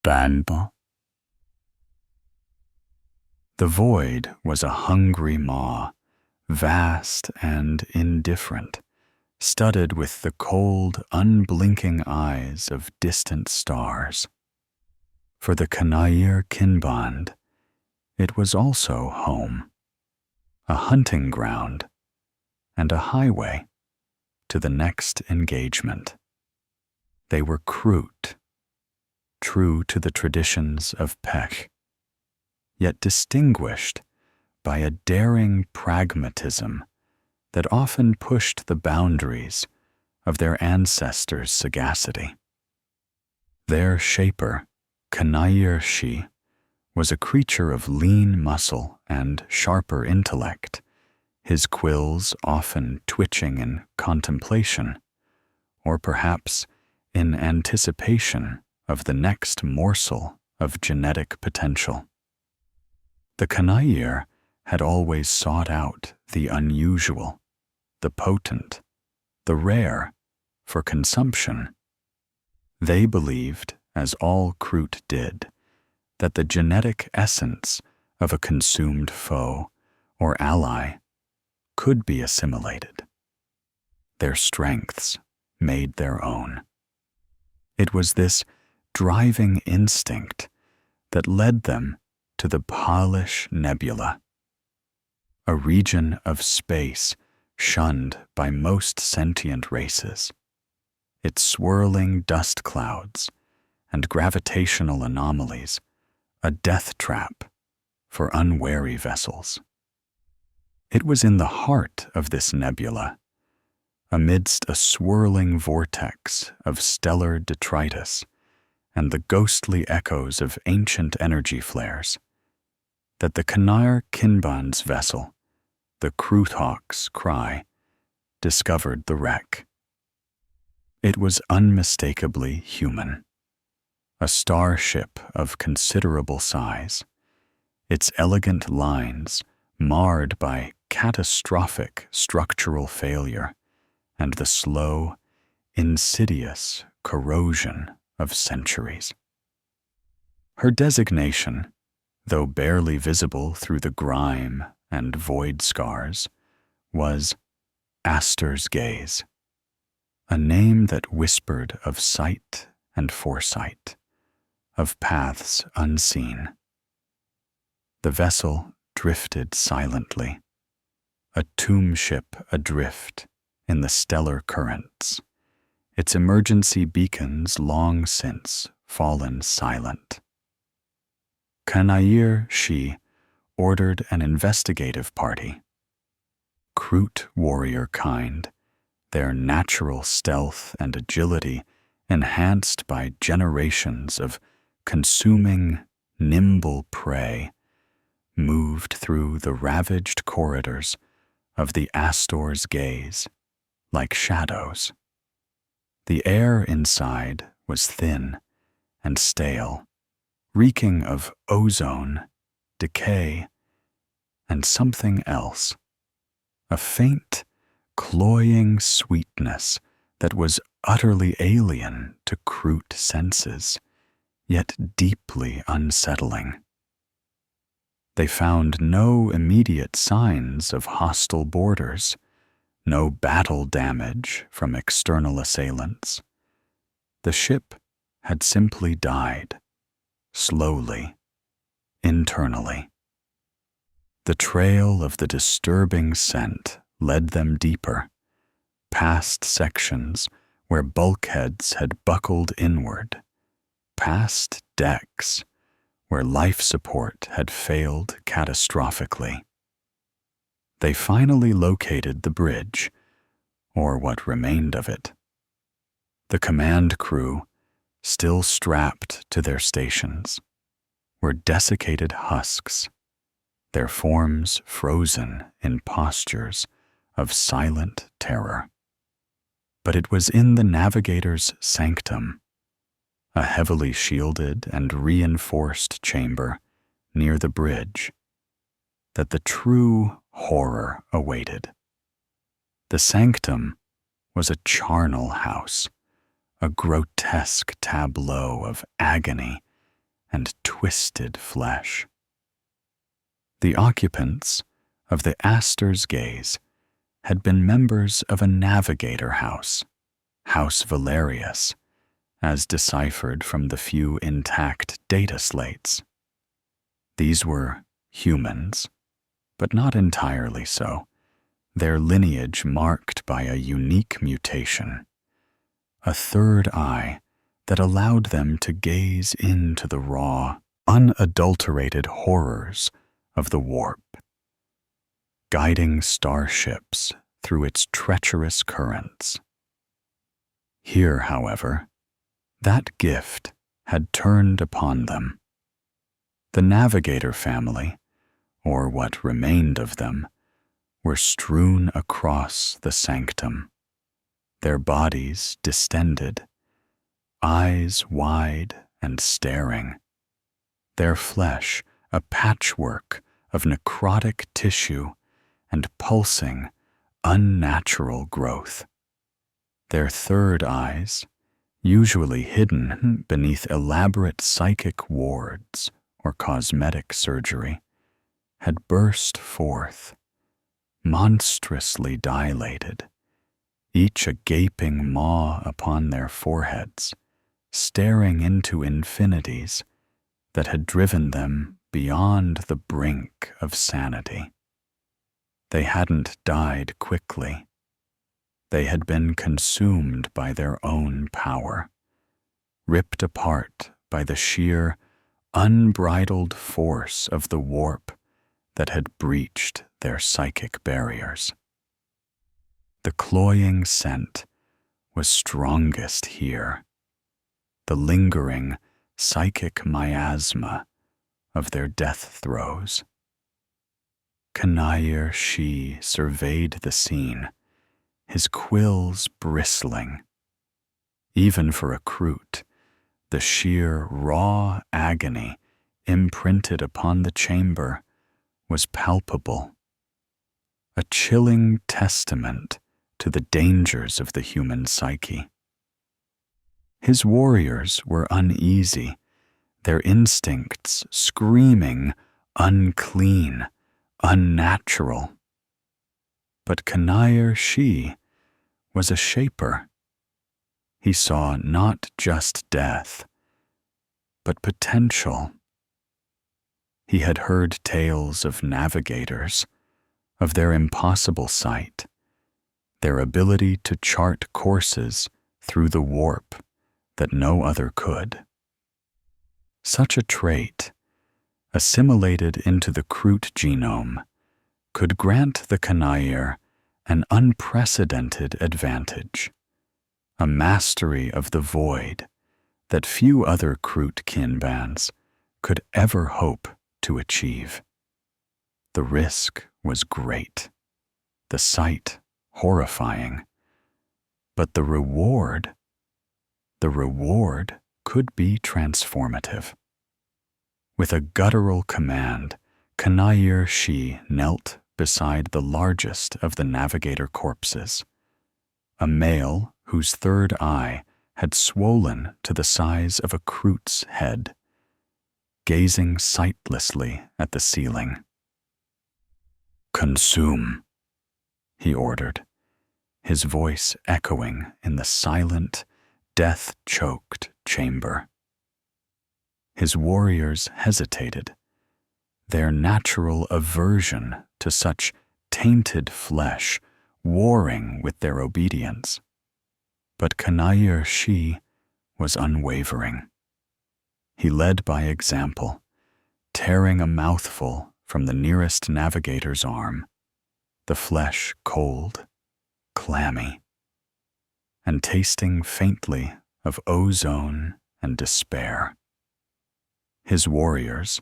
办吧。 The void was a hungry maw, vast and indifferent, studded with the cold, unblinking eyes of distant stars. For the Kanair Kinband, it was also home, a hunting ground, and a highway to the next engagement. They were Kroot, true to the traditions of Pech, yet distinguished by a daring pragmatism that often pushed the boundaries of their ancestors' sagacity. Their shaper, Kanair Shi, was a creature of lean muscle and sharper intellect, his quills often twitching in contemplation, or perhaps in anticipation of the next morsel of genetic potential. The Kanair had always sought out the unusual, the potent, the rare, for consumption. They believed, as all Kroot did, that the genetic essence of a consumed foe or ally could be assimilated, their strengths made their own. It was this driving instinct that led them to the Palish Nebula, a region of space shunned by most sentient races, its swirling dust clouds and gravitational anomalies a death trap for unwary vessels. It was in the heart of this nebula, amidst a swirling vortex of stellar detritus and the ghostly echoes of ancient energy flares, that the Kanair Kinband's vessel, the Kroothawk's Cry, discovered the wreck. It was unmistakably human, a starship of considerable size, its elegant lines marred by catastrophic structural failure and the slow, insidious corrosion of centuries. Her designation, though barely visible through the grime and void scars, was Astor's Gaze, a name that whispered of sight and foresight, of paths unseen. The vessel drifted silently, a tomb ship adrift in the stellar currents, its emergency beacons long since fallen silent. Kanair Shi ordered an investigative party. Kroot warrior kind, their natural stealth and agility enhanced by generations of consuming, nimble prey, moved through the ravaged corridors of the Astor's Gaze like shadows. The air inside was thin and stale, reeking of ozone, decay, and something else, a faint, cloying sweetness that was utterly alien to Kroot senses, yet deeply unsettling. They found no immediate signs of hostile borders, no battle damage from external assailants. The ship had simply died, slowly, internally. The trail of the disturbing scent led them deeper, past sections where bulkheads had buckled inward, past decks where life support had failed catastrophically. They finally located the bridge, or what remained of it. The command crew, still strapped to their stations, were desiccated husks, their forms frozen in postures of silent terror. But it was in the navigator's sanctum, a heavily shielded and reinforced chamber near the bridge, that the true horror awaited. The sanctum was a charnel house, a grotesque tableau of agony and twisted flesh. The occupants of the Astor's Gaze had been members of a navigator house, House Valerius, as deciphered from the few intact data slates. These were humans, but not entirely so, their lineage marked by a unique mutation, a third eye that allowed them to gaze into the raw, unadulterated horrors of the warp, guiding starships through its treacherous currents. Here, however, that gift had turned upon them. The navigator family, or what remained of them, were strewn across the sanctum, their bodies distended, eyes wide and staring, their flesh a patchwork of necrotic tissue and pulsing, unnatural growth. Their third eyes, usually hidden beneath elaborate psychic wards or cosmetic surgery, had burst forth, monstrously dilated, each a gaping maw upon their foreheads, staring into infinities that had driven them beyond the brink of sanity. They hadn't died quickly. They had been consumed by their own power, ripped apart by the sheer, unbridled force of the warp that had breached their psychic barriers. The cloying scent was strongest here, the lingering psychic miasma of their death throes. Kanayir Shi surveyed the scene, his quills bristling. Even for a Kroot, the sheer raw agony imprinted upon the chamber was palpable, a chilling testament to the dangers of the human psyche. His warriors were uneasy, their instincts screaming unclean, unnatural. But Kanayir Shi was a shaper. He saw not just death, but potential. He had heard tales of navigators, of their impossible sight, their ability to chart courses through the warp that no other could. Such a trait, assimilated into the Kroot genome, could grant the Kanayir an unprecedented advantage, a mastery of the void that few other Kroot kin bands could ever hope to achieve. The risk was great, the sight horrifying, but the reward could be transformative. With a guttural command, Kanayir Shi knelt beside the largest of the navigator corpses, a male whose third eye had swollen to the size of a Kroot's head, gazing sightlessly at the ceiling. "Consume," he ordered, his voice echoing in the silent, death-choked chamber. His warriors hesitated, their natural aversion to such tainted flesh warring with their obedience. But Kanayir Shi was unwavering. He led by example, tearing a mouthful from the nearest navigator's arm, the flesh cold, clammy, and tasting faintly of ozone and despair. His warriors,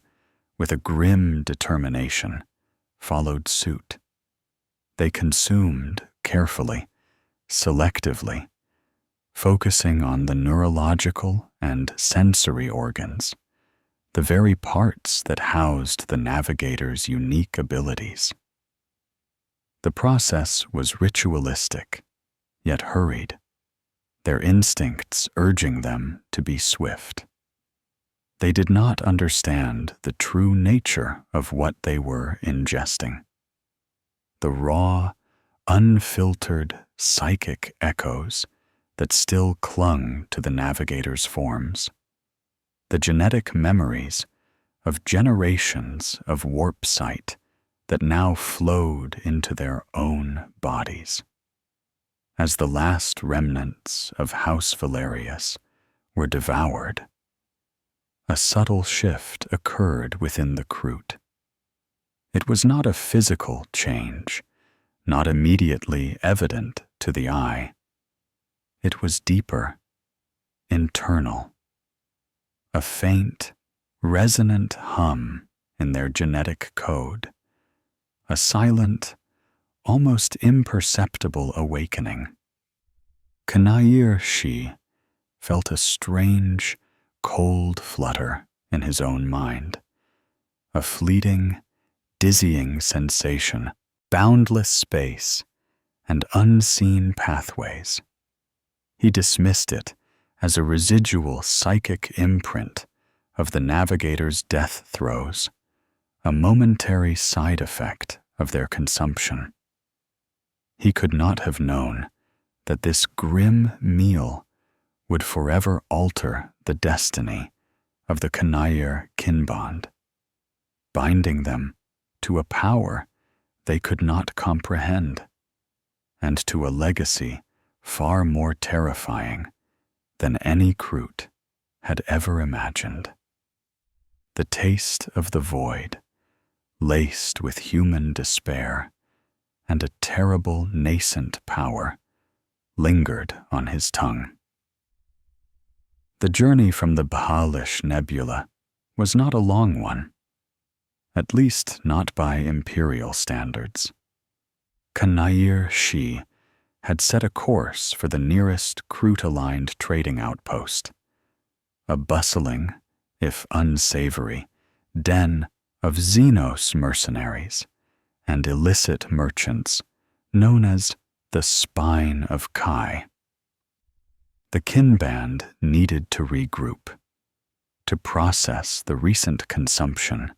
with a grim determination, followed suit. They consumed carefully, selectively, focusing on the neurological and sensory organs, the very parts that housed the navigator's unique abilities. The process was ritualistic, yet hurried, their instincts urging them to be swift. They did not understand the true nature of what they were ingesting. The raw, unfiltered psychic echoes that still clung to the navigators' forms. The genetic memories of generations of warp sight that now flowed into their own bodies. As the last remnants of House Valerius were devoured, a subtle shift occurred within the Kroot. It was not a physical change, not immediately evident to the eye. It was deeper, internal. A faint, resonant hum in their genetic code. A silent, almost imperceptible awakening. Kanair Shi felt a strange, cold flutter in his own mind. A fleeting, dizzying sensation, boundless space, and unseen pathways. He dismissed it as a residual psychic imprint of the navigator's death throes, a momentary side effect of their consumption. He could not have known that this grim meal would forever alter the destiny of the Kanair kinbond, binding them to a power they could not comprehend, and to a legacy far more terrifying than any Kroot had ever imagined. The taste of the void, laced with human despair and a terrible nascent power, lingered on his tongue. The journey from the Bhaalish Nebula was not a long one, at least not by imperial standards. Kanair Shi had set a course for the nearest Kroot-aligned trading outpost, a bustling, if unsavory, den of Xenos mercenaries and illicit merchants known as the Spine of Kai. The kinband needed to regroup, to process the recent consumption,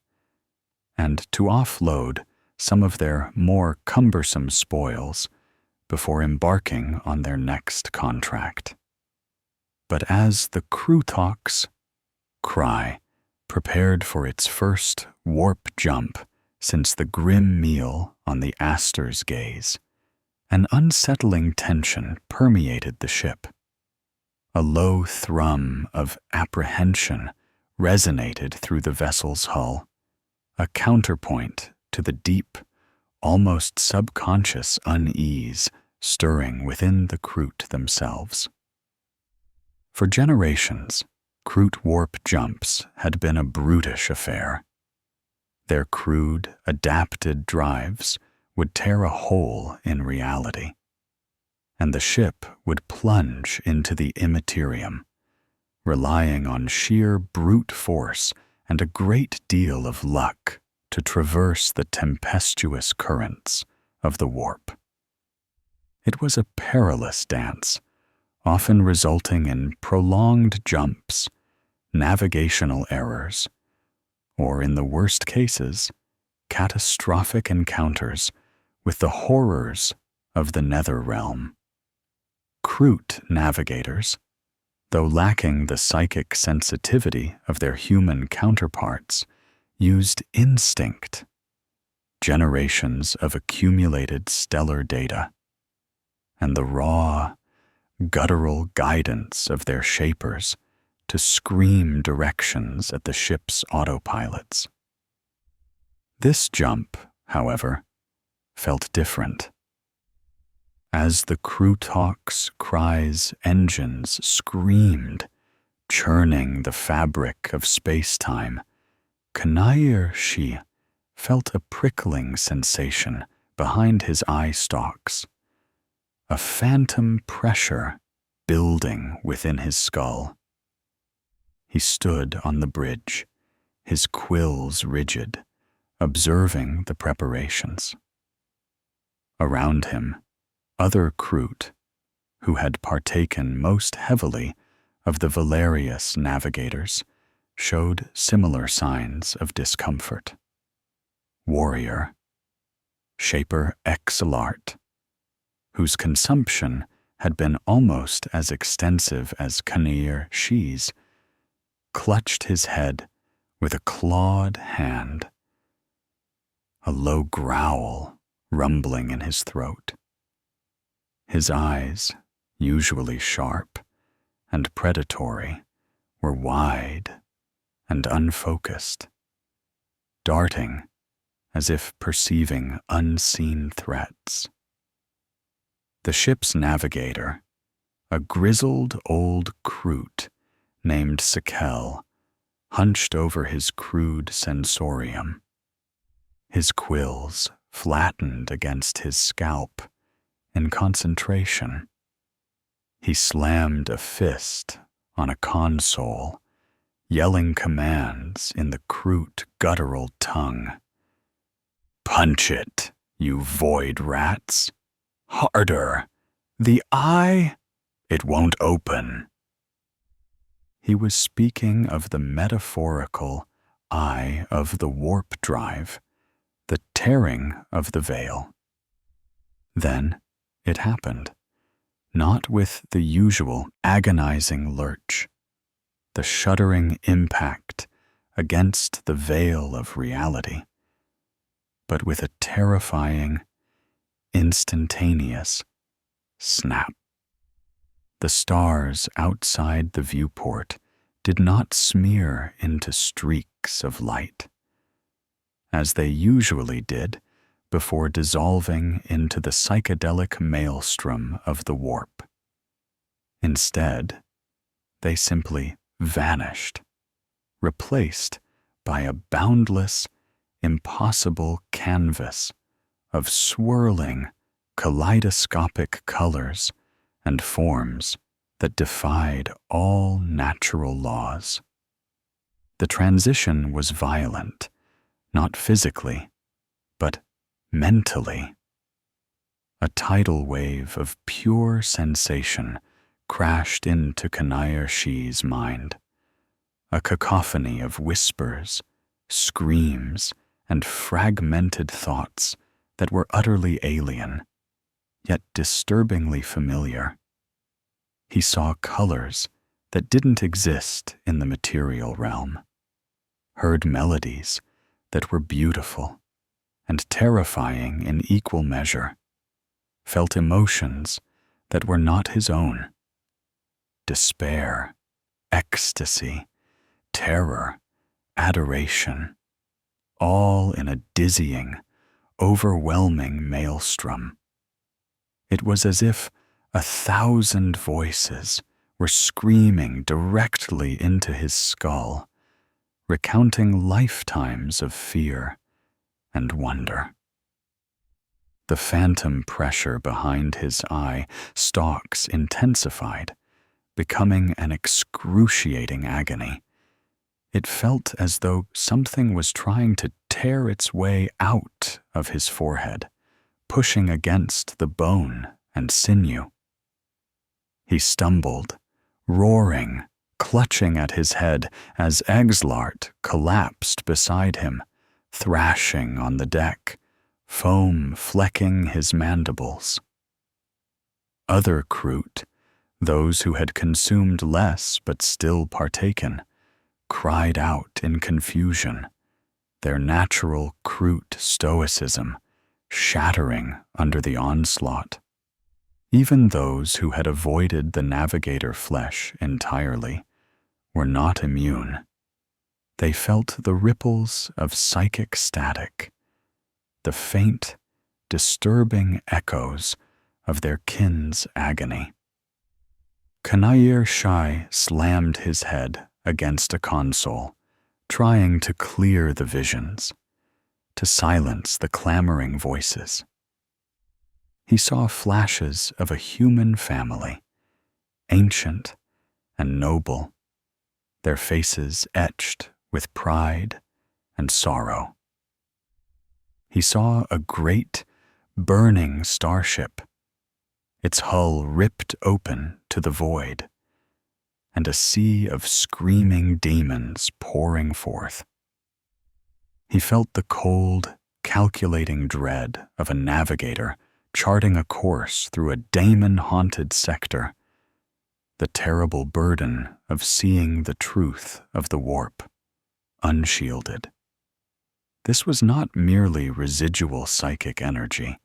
and to offload some of their more cumbersome spoils before embarking on their next contract. But as the Krootox cry prepared for its first warp jump since the grim meal on the Astor's gaze, an unsettling tension permeated the ship. A low thrum of apprehension resonated through the vessel's hull, a counterpoint to the deep, almost subconscious unease stirring within the Kroot themselves. For generations, Kroot warp jumps had been a brutish affair. Their crude, adapted drives would tear a hole in reality, and the ship would plunge into the immaterium, relying on sheer brute force and a great deal of luck to traverse the tempestuous currents of the warp. It was a perilous dance, often resulting in prolonged jumps, navigational errors, or in the worst cases, catastrophic encounters with the horrors of the nether realm. Kroot navigators, though lacking the psychic sensitivity of their human counterparts, used instinct, generations of accumulated stellar data, and the raw, guttural guidance of their shapers to scream directions at the ship's autopilots. This jump, however, felt different. As the Krootox cry's engines screamed, churning the fabric of space-time, Kanair Shi felt a prickling sensation behind his eye stalks, a phantom pressure building within his skull. He stood on the bridge, his quills rigid, observing the preparations. Around him, other Kroot, who had partaken most heavily of the Valerius navigators, showed similar signs of discomfort. Warrior, Shaper Exilart, whose consumption had been almost as extensive as Kanair Shi's, clutched his head with a clawed hand, a low growl rumbling in his throat. His eyes, usually sharp and predatory, were wide and unfocused, darting as if perceiving unseen threats. The ship's navigator, a grizzled old Kroot named Sekel, hunched over his crude sensorium, his quills flattened against his scalp in concentration. He slammed a fist on a console, yelling commands in the Kroot guttural tongue. "Punch it, you void rats! Harder! The eye! It won't open!" He was speaking of the metaphorical eye of the warp drive, the tearing of the veil. Then it happened, not with the usual agonizing lurch, the shuddering impact against the veil of reality, but with a terrifying, instantaneous snap. The stars outside the viewport did not smear into streaks of light, as they usually did before dissolving into the psychedelic maelstrom of the warp. Instead, they simply vanished, replaced by a boundless, impossible canvas of swirling, kaleidoscopic colors and forms that defied all natural laws. The transition was violent, not physically, but mentally. A tidal wave of pure sensation crashed into Kanair Shi's mind, a cacophony of whispers, screams, and fragmented thoughts that were utterly alien, yet disturbingly familiar. He saw colors that didn't exist in the material realm, heard melodies that were beautiful and terrifying in equal measure, felt emotions that were not his own: despair, ecstasy, terror, adoration, all in a dizzying, overwhelming maelstrom. It was as if 1,000 voices were screaming directly into his skull, recounting lifetimes of fear and wonder. The phantom pressure behind his eye stalks intensified, becoming an excruciating agony. It felt as though something was trying to tear its way out of his forehead, pushing against the bone and sinew. He stumbled, roaring, clutching at his head as Exilart collapsed beside him, thrashing on the deck, foam flecking his mandibles. Other Kroot, those who had consumed less but still partaken, cried out in confusion, their natural Kroot stoicism shattering under the onslaught. Even those who had avoided the navigator flesh entirely were not immune. They felt the ripples of psychic static, the faint, disturbing echoes of their kin's agony. Kanair Shi slammed his head against a console, trying to clear the visions, to silence the clamoring voices. He saw flashes of a human family, ancient and noble, their faces etched with pride and sorrow. He saw a great, burning starship, its hull ripped open to the void, and a sea of screaming demons pouring forth. He felt the cold, calculating dread of a navigator charting a course through a daemon-haunted sector, the terrible burden of seeing the truth of the warp, unshielded. This was not merely residual psychic energy.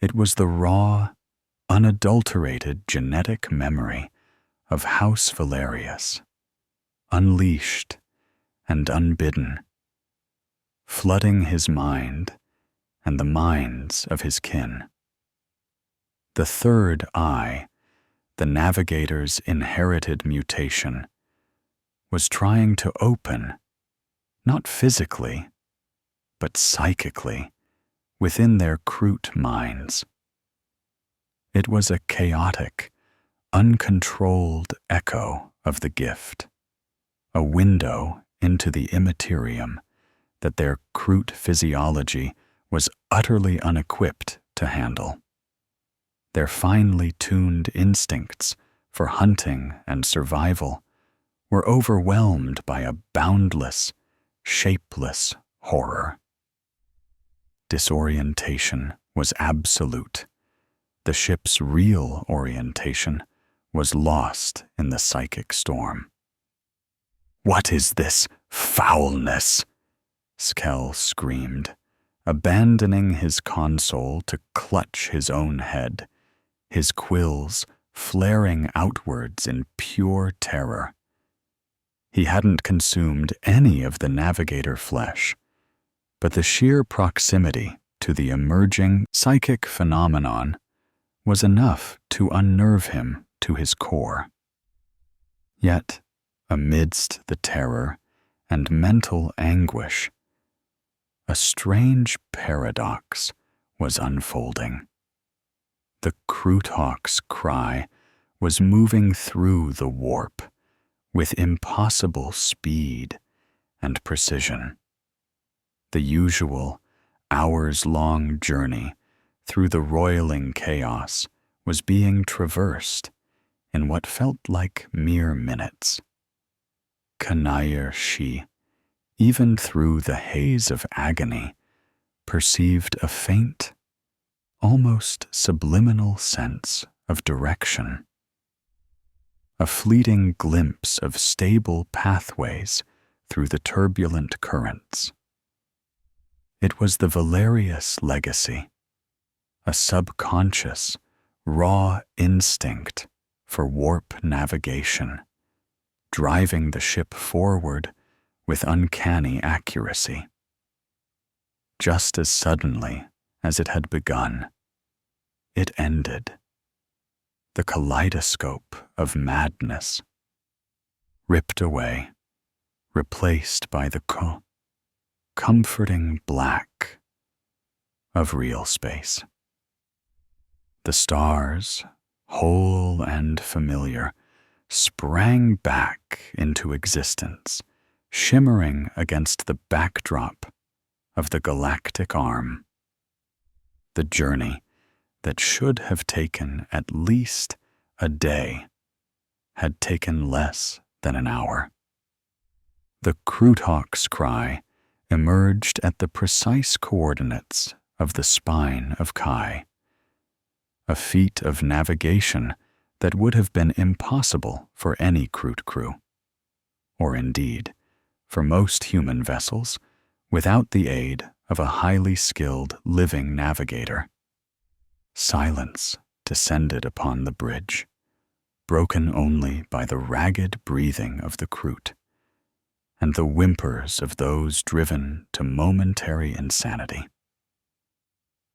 It was the raw, unadulterated genetic memory of House Valerius, unleashed and unbidden, flooding his mind and the minds of his kin. The third eye, the navigator's inherited mutation, was trying to open, not physically, but psychically, within their Kroot minds. It was a chaotic, uncontrolled echo of the gift, a window into the immaterium that their Kroot physiology was utterly unequipped to handle. Their finely tuned instincts for hunting and survival were overwhelmed by a boundless, shapeless horror. Disorientation was absolute. The ship's real orientation was lost in the psychic storm. "What is this foulness?" Skell screamed, abandoning his console to clutch his own head, his quills flaring outwards in pure terror. He hadn't consumed any of the navigator flesh, but the sheer proximity to the emerging psychic phenomenon was enough to unnerve him to his core. Yet, amidst the terror and mental anguish, a strange paradox was unfolding. The Kroothawk's cry was moving through the warp with impossible speed and precision. The usual hours-long journey through the roiling chaos was being traversed in what felt like mere minutes. Kanayir Shi, even through the haze of agony, perceived a faint, almost subliminal sense of direction. A fleeting glimpse of stable pathways through the turbulent currents. It was the Valerius legacy, a subconscious, raw instinct for warp navigation, driving the ship forward with uncanny accuracy. Just as suddenly as it had begun, it ended. The kaleidoscope of madness, ripped away, replaced by the comforting black of real space. The stars, whole and familiar, sprang back into existence, shimmering against the backdrop of the galactic arm. The journey that should have taken at least a day had taken less than an hour. The Kroothawk's cry emerged at the precise coordinates of the spine of Kai, a feat of navigation that would have been impossible for any Kroot crew, or indeed, for most human vessels, without the aid of a highly skilled living navigator. Silence descended upon the bridge, broken only by the ragged breathing of the Kroot and the whimpers of those driven to momentary insanity.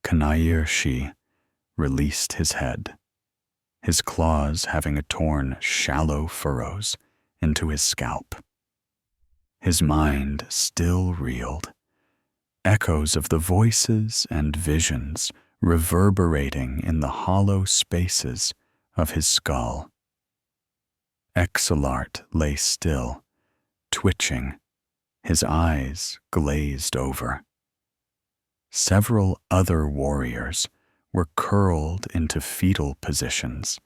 Kanayir Shi released his head, his claws having torn shallow furrows into his scalp. His mind still reeled, echoes of the voices and visions reverberating in the hollow spaces of his skull. Exelart lay still, twitching, his eyes glazed over. Several other warriors were curled into fetal positions,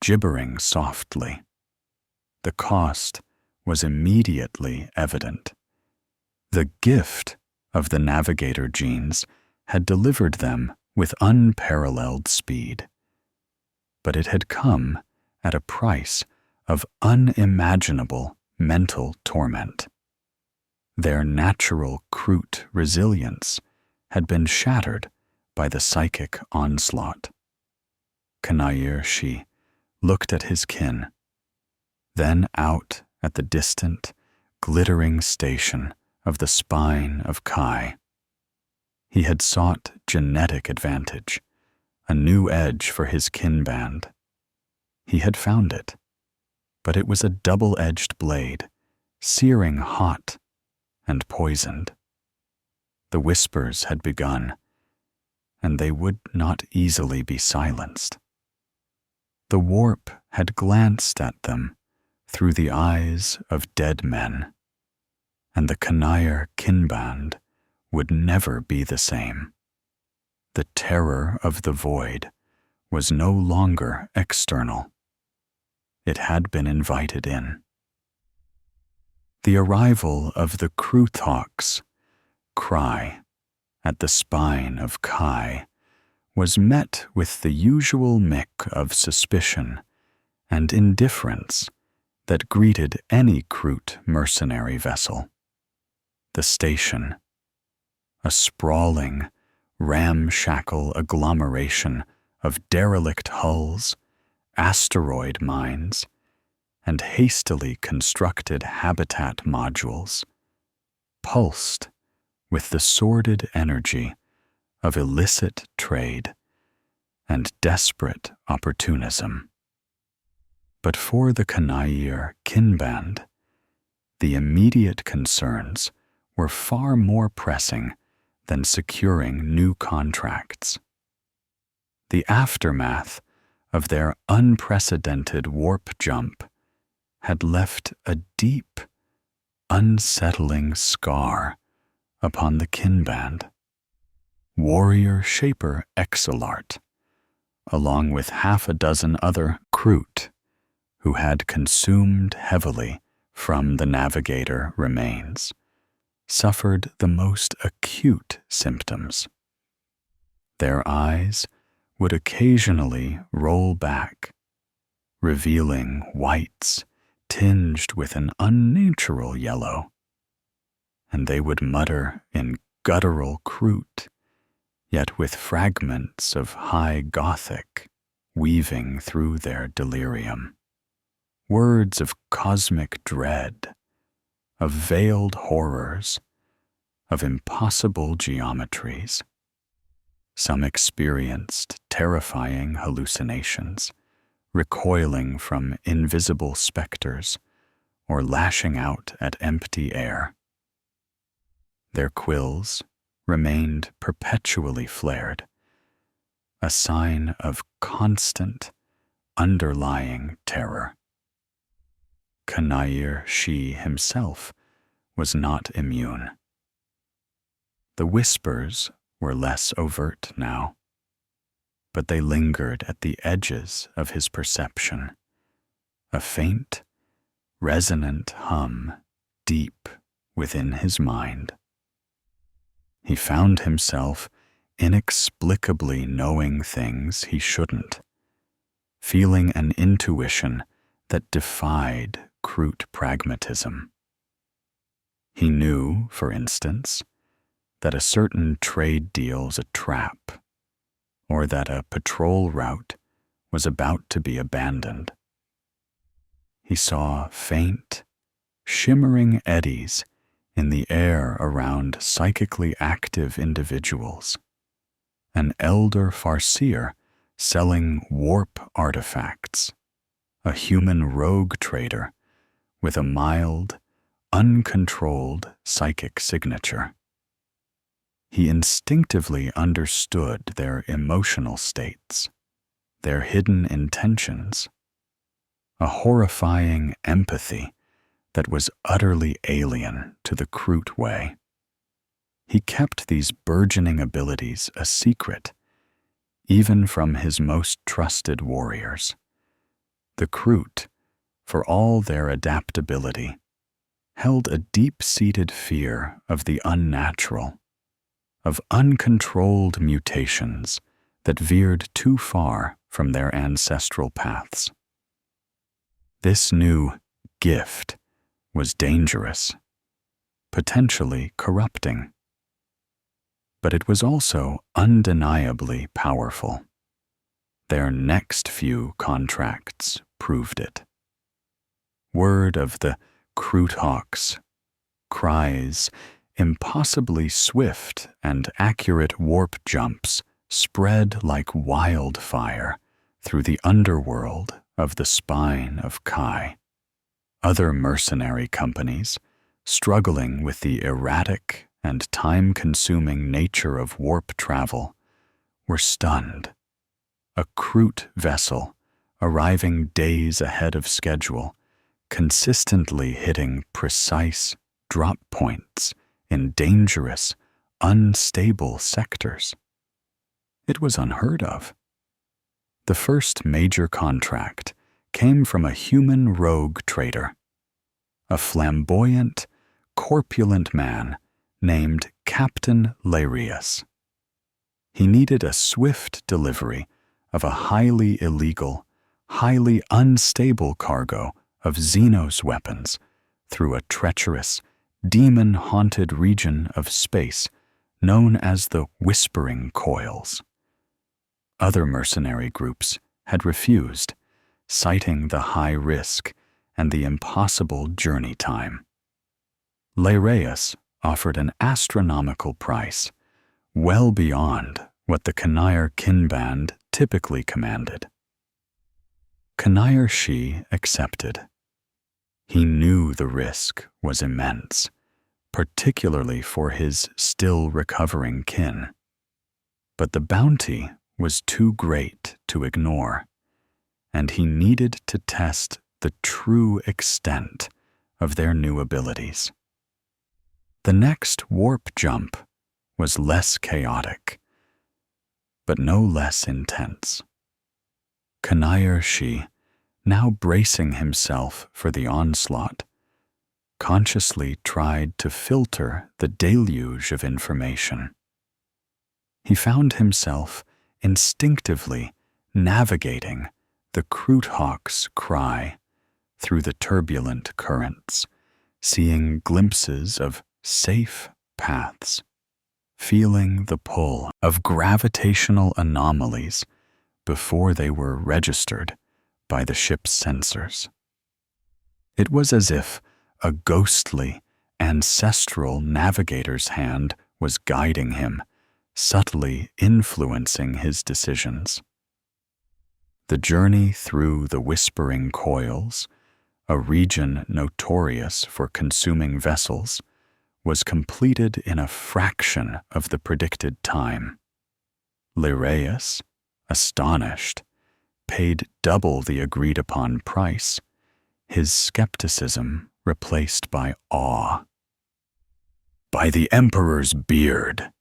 gibbering softly. the cost was immediately evident. The gift of the navigator genes had delivered them with unparalleled speed, but it had come at a price of unimaginable mental torment. Their natural Kroot resilience had been shattered by the psychic onslaught. Kanayir-shi looked at his kin, then out at the distant, glittering station of the spine of Kai. He had sought genetic advantage, a new edge for his kin band. He had found it, but it was a double-edged blade, searing hot and poisoned. The whispers had begun, and they would not easily be silenced. The warp had glanced at them through the eyes of dead men, and the Kanayir kinband would never be the same. The terror of the void was no longer external. It had been invited in. The arrival of the Kroothawk's cry at the spine of Kai was met with the usual mix of suspicion and indifference that greeted any Kroot mercenary vessel. The station, a sprawling, ramshackle agglomeration of derelict hulls, asteroid mines, and hastily constructed habitat modules, pulsed with the sordid energy of illicit trade and desperate opportunism. But for the Kanayir kinband, the immediate concerns were far more pressing than securing new contracts. The aftermath of their unprecedented warp jump had left a deep, unsettling scar upon the kinband. Warrior Shaper Exilart, along with half a dozen other Kroot who had consumed heavily from the navigator remains, suffered the most acute symptoms. Their eyes would occasionally roll back, revealing whites tinged with an unnatural yellow, and they would mutter in guttural Kroot, yet with fragments of high Gothic weaving through their delirium, words of cosmic dread, of veiled horrors, of impossible geometries. Some experienced terrifying hallucinations, recoiling from invisible specters or lashing out at empty air. Their quills remained perpetually flared, a sign of constant, underlying terror. Kanayir-shi himself was not immune. The whispers were less overt now, but they lingered at the edges of his perception, a faint, resonant hum deep within his mind. He found himself inexplicably knowing things he shouldn't, feeling an intuition that defied Kroot pragmatism. He knew, for instance, that a certain trade deal's a trap, or that a patrol route was about to be abandoned. He saw faint, shimmering eddies in the air around psychically active individuals, an elder farseer selling warp artifacts, a human rogue trader with a mild, uncontrolled psychic signature. He instinctively understood their emotional states, their hidden intentions, a horrifying empathy that was utterly alien to the Kroot way. He kept these burgeoning abilities a secret, even from his most trusted warriors. The Kroot, for all their adaptability, held a deep-seated fear of the unnatural, of uncontrolled mutations that veered too far from their ancestral paths. This new gift was dangerous, potentially corrupting, but it was also undeniably powerful. Their next few contracts proved it. Word of the Kroot hawks, cries, impossibly swift and accurate warp jumps spread like wildfire through the underworld of the spine of Kai. Other mercenary companies, struggling with the erratic and time-consuming nature of warp travel, were stunned. A Kroot vessel, arriving days ahead of schedule, consistently hitting precise drop points in dangerous, unstable sectors. It was unheard of. The first major contract came from a human rogue trader, a flamboyant, corpulent man named Captain Larius. He needed a swift delivery of a highly illegal, highly unstable cargo of Xenos weapons through a treacherous, demon-haunted region of space known as the Whispering Coils. Other mercenary groups had refused, citing the high risk and the impossible journey time. Larius offered an astronomical price, well beyond what the Kanair Kinband typically commanded. Kanair Shi accepted. He knew the risk was immense, particularly for his still recovering kin. But the bounty was too great to ignore, and he needed to test the true extent of their new abilities. The next warp jump was less chaotic, but no less intense. Kanair Shi, now bracing himself for the onslaught, consciously tried to filter the deluge of information. He found himself instinctively navigating the Kroot hawk's cry through the turbulent currents, seeing glimpses of safe paths, feeling the pull of gravitational anomalies before they were registered by the ship's sensors. It was as if a ghostly, ancestral navigator's hand was guiding him, subtly influencing his decisions. The journey through the Whispering Coils, a region notorious for consuming vessels, was completed in a fraction of the predicted time. Larius, astonished, paid double the agreed-upon price, his skepticism replaced by awe. "By the Emperor's beard,"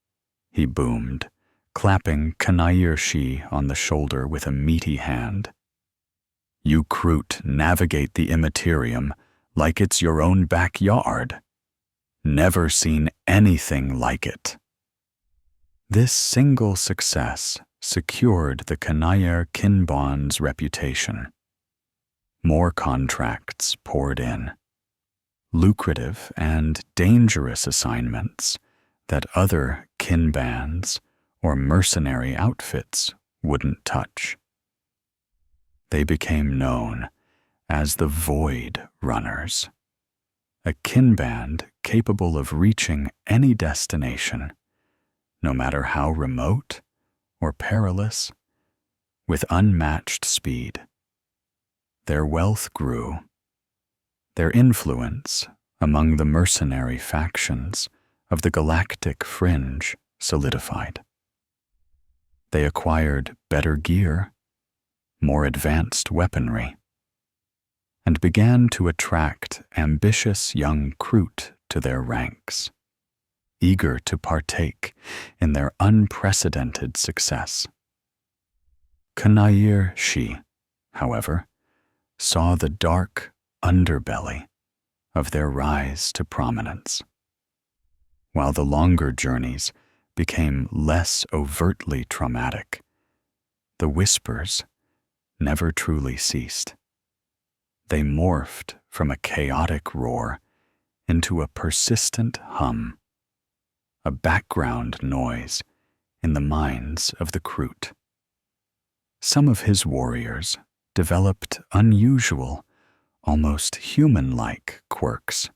he boomed, clapping Kanair Shi on the shoulder with a meaty hand. "You Kroot navigate the Immaterium like it's your own backyard. Never seen anything like it." This single success secured the Kanair Kinband's reputation. More contracts poured in, lucrative and dangerous assignments that other Kinbands or mercenary outfits wouldn't touch. They became known as the Void Runners, a Kinband capable of reaching any destination, no matter how remote or perilous, with unmatched speed. Their wealth grew. Their influence among the mercenary factions of the galactic fringe solidified. They acquired better gear, more advanced weaponry, and began to attract ambitious young Kroot to their ranks, eager to partake in their unprecedented success. Kanair Shi, however, saw the dark, underbelly of their rise to prominence. While the longer journeys became less overtly traumatic, the whispers never truly ceased. They morphed from a chaotic roar into a persistent hum, a background noise in the minds of the Kroot. Some of his warriors developed unusual, almost human-like quirks.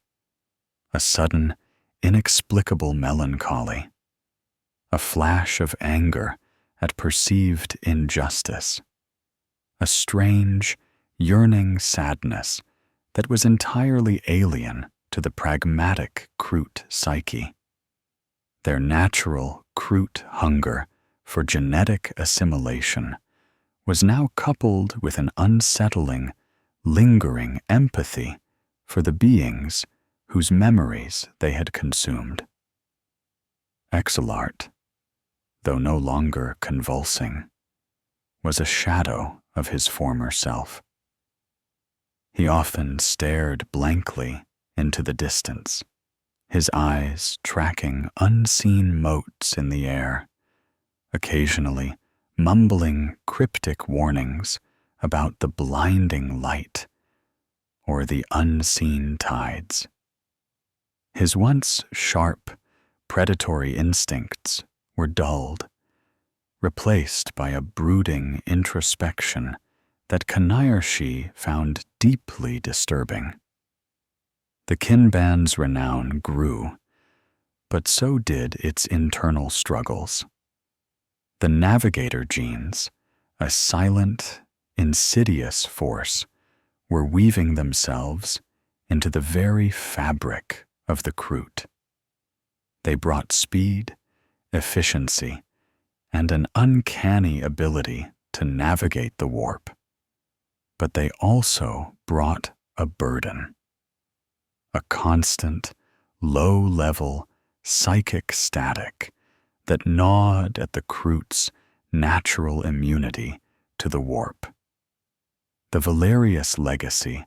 A sudden, inexplicable melancholy, a flash of anger at perceived injustice, a strange, yearning sadness that was entirely alien to the pragmatic Kroot psyche. Their natural Kroot hunger for genetic assimilation was now coupled with an unsettling, lingering empathy for the beings whose memories they had consumed. Exilart, though no longer convulsing, was a shadow of his former self. He often stared blankly into the distance, his eyes tracking unseen motes in the air, occasionally mumbling cryptic warnings about the blinding light or the unseen tides. His once sharp, predatory instincts were dulled, replaced by a brooding introspection that Kanayarshi found deeply disturbing. The Kinban's renown grew, but so did its internal struggles. The navigator genes, a silent, insidious force, were weaving themselves into the very fabric of the Kroot. They brought speed, efficiency, and an uncanny ability to navigate the warp. But they also brought a burden, a constant, low-level psychic static that gnawed at the Kroot's natural immunity to the warp. The Valerius legacy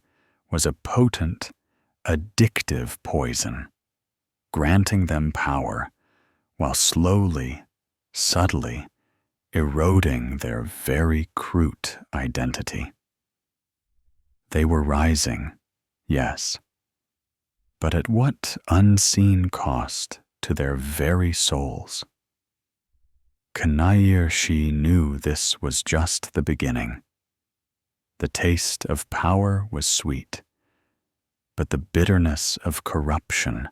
was a potent, addictive poison, granting them power while slowly, subtly eroding their very Kroot identity. They were rising, yes, but at what unseen cost to their very souls? Kanayarshi knew this was just the beginning. The taste of power was sweet, but the bitterness of corruption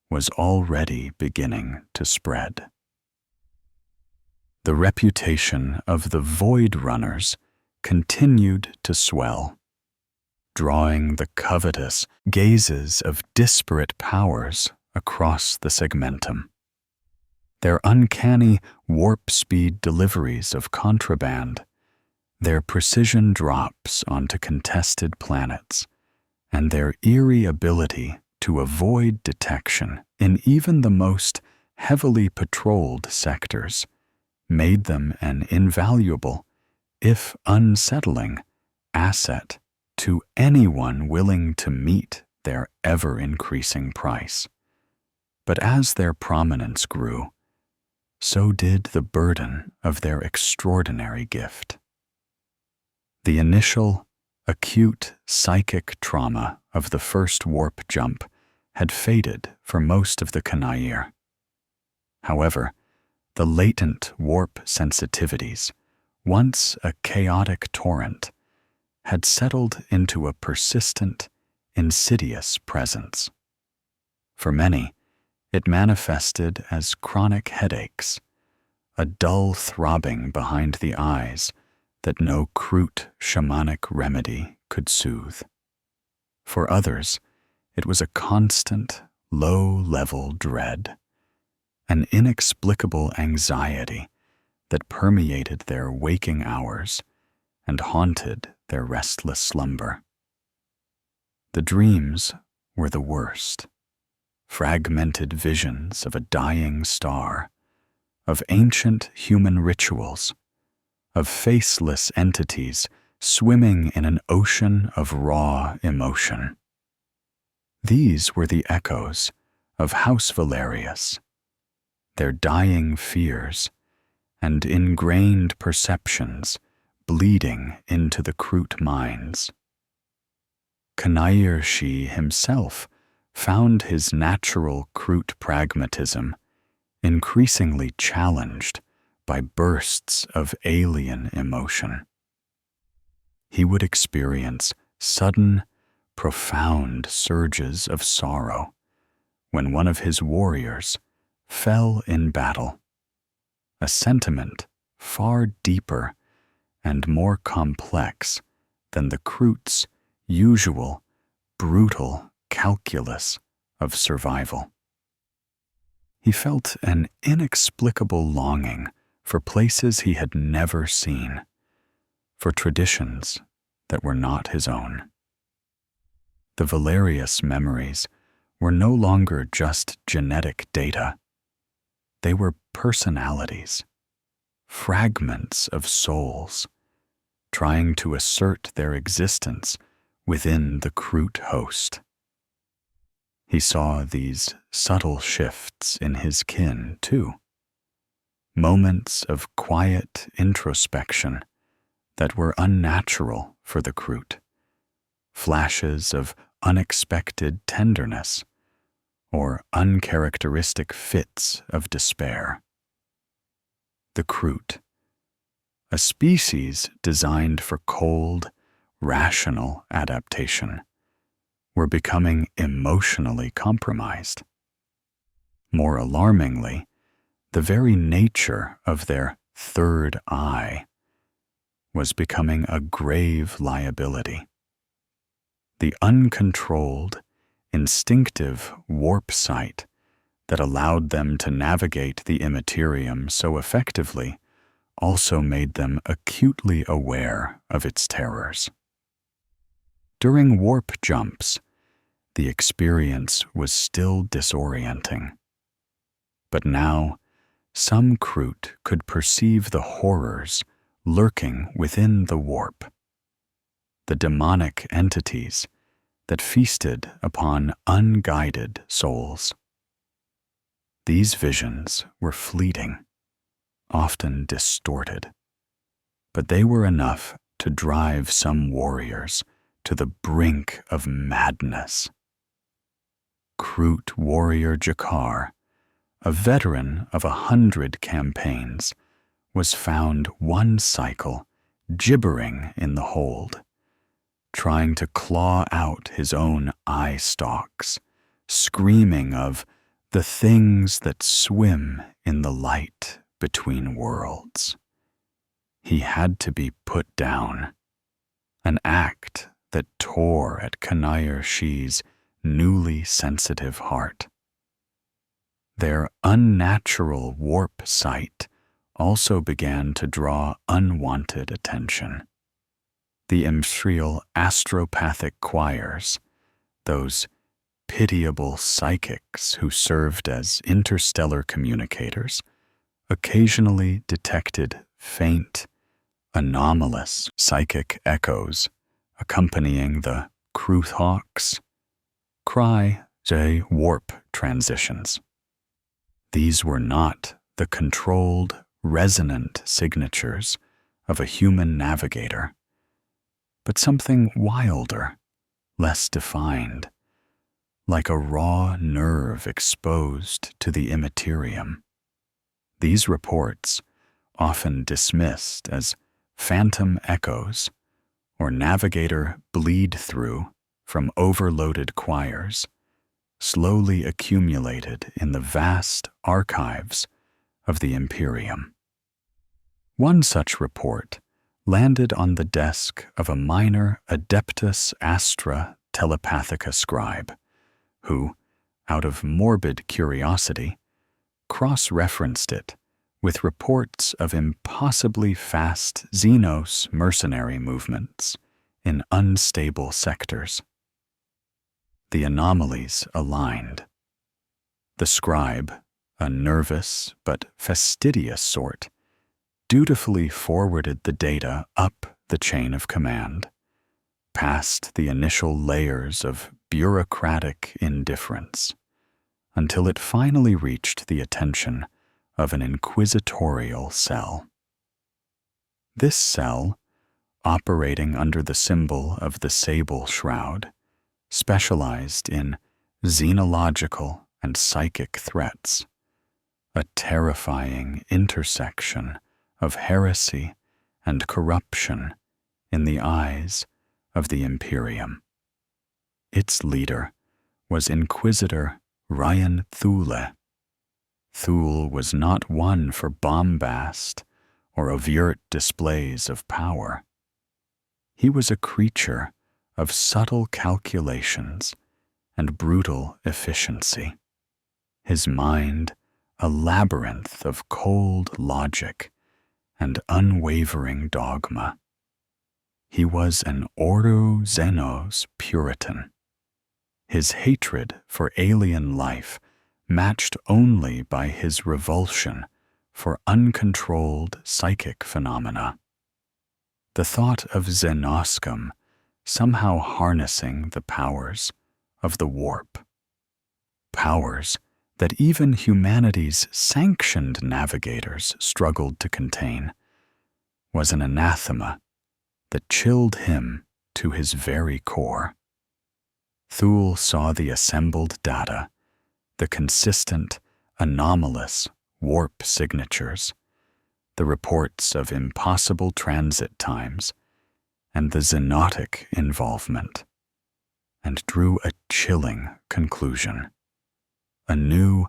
was already beginning to spread. The reputation of the Void Runners continued to swell, drawing the covetous gazes of disparate powers across the segmentum. Their uncanny warp-speed deliveries of contraband, their precision drops onto contested planets, and their eerie ability to avoid detection in even the most heavily patrolled sectors made them an invaluable, if unsettling, asset to anyone willing to meet their ever-increasing price. But as their prominence grew, so did the burden of their extraordinary gift. The initial, acute psychic trauma of the first warp jump had faded for most of the Kanayir. However, the latent warp sensitivities, once a chaotic torrent, had settled into a persistent, insidious presence. For many, it manifested as chronic headaches, a dull throbbing behind the eyes that no Kroot shamanic remedy could soothe. For others, it was a constant, low-level dread, an inexplicable anxiety that permeated their waking hours and haunted their restless slumber. The dreams were the worst, fragmented visions of a dying star, of ancient human rituals, of faceless entities swimming in an ocean of raw emotion. These were the echoes of House Valerius, their dying fears and ingrained perceptions bleeding into the Kroot minds. Kanair-Shi himself found his natural Kroot pragmatism increasingly challenged by bursts of alien emotion. He would experience sudden, profound surges of sorrow when one of his warriors fell in battle, a sentiment far deeper and more complex than the Kroot's usual brutal calculus of survival. He felt an inexplicable longing for places he had never seen, for traditions that were not his own. The Valerius memories were no longer just genetic data. They were personalities, fragments of souls, trying to assert their existence within the Kroot host. He saw these subtle shifts in his kin, too. Moments of quiet introspection that were unnatural for the Kroot, flashes of unexpected tenderness, or uncharacteristic fits of despair. The Kroot, a species designed for cold, rational adaptation, were becoming emotionally compromised. More alarmingly, the very nature of their third eye was becoming a grave liability. The uncontrolled, instinctive warp sight that allowed them to navigate the immaterium so effectively also made them acutely aware of its terrors. During warp jumps, the experience was still disorienting. But now, some Kroot could perceive the horrors lurking within the warp, the demonic entities that feasted upon unguided souls. These visions were fleeting, often distorted, but they were enough to drive some warriors to the brink of madness. Kroot warrior Jakar, a veteran of 100 campaigns, was found one cycle gibbering in the hold, trying to claw out his own eye stalks, screaming of the things that swim in the light between worlds. He had to be put down, an act that tore at Kanair-Shi's newly sensitive heart. Their unnatural warp sight also began to draw unwanted attention. The imperial astropathic choirs, those pitiable psychics who served as interstellar communicators, occasionally detected faint, anomalous psychic echoes accompanying the Kroot-Hawk's cry-J warp transitions. These were not the controlled, resonant signatures of a human navigator, but something wilder, less defined, like a raw nerve exposed to the immaterium. These reports, often dismissed as phantom echoes or navigator bleed-through from overloaded choirs, slowly accumulated in the vast archives of the Imperium. One such report landed on the desk of a minor Adeptus Astra telepathica scribe, who, out of morbid curiosity, cross-referenced it with reports of impossibly fast Xenos mercenary movements in unstable sectors. The anomalies aligned. The scribe, a nervous but fastidious sort, dutifully forwarded the data up the chain of command, past the initial layers of bureaucratic indifference, until it finally reached the attention of an inquisitorial cell. This cell, operating under the symbol of the sable shroud, specialized in xenological and psychic threats, a terrifying intersection of heresy and corruption in the eyes of the Imperium. Its leader was Inquisitor Ryan Thule. Thule was not one for bombast or overt displays of power. He was a creature of subtle calculations and brutal efficiency, his mind a labyrinth of cold logic and unwavering dogma. He was an Ordo Xenos Puritan, his hatred for alien life matched only by his revulsion for uncontrolled psychic phenomena. The thought of Xenoscum somehow harnessing the powers of the warp, powers that even humanity's sanctioned navigators struggled to contain, was an anathema that chilled him to his very core. Thule saw the assembled data, the consistent, anomalous warp signatures, the reports of impossible transit times, and the xenotic involvement, and drew a chilling conclusion. A new,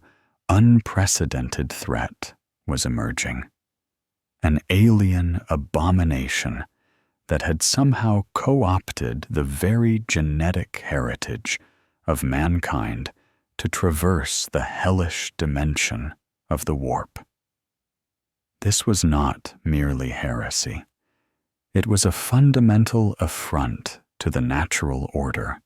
unprecedented threat was emerging, an alien abomination that had somehow co-opted the very genetic heritage of mankind to traverse the hellish dimension of the warp. This was not merely heresy. It was a fundamental affront to the natural order,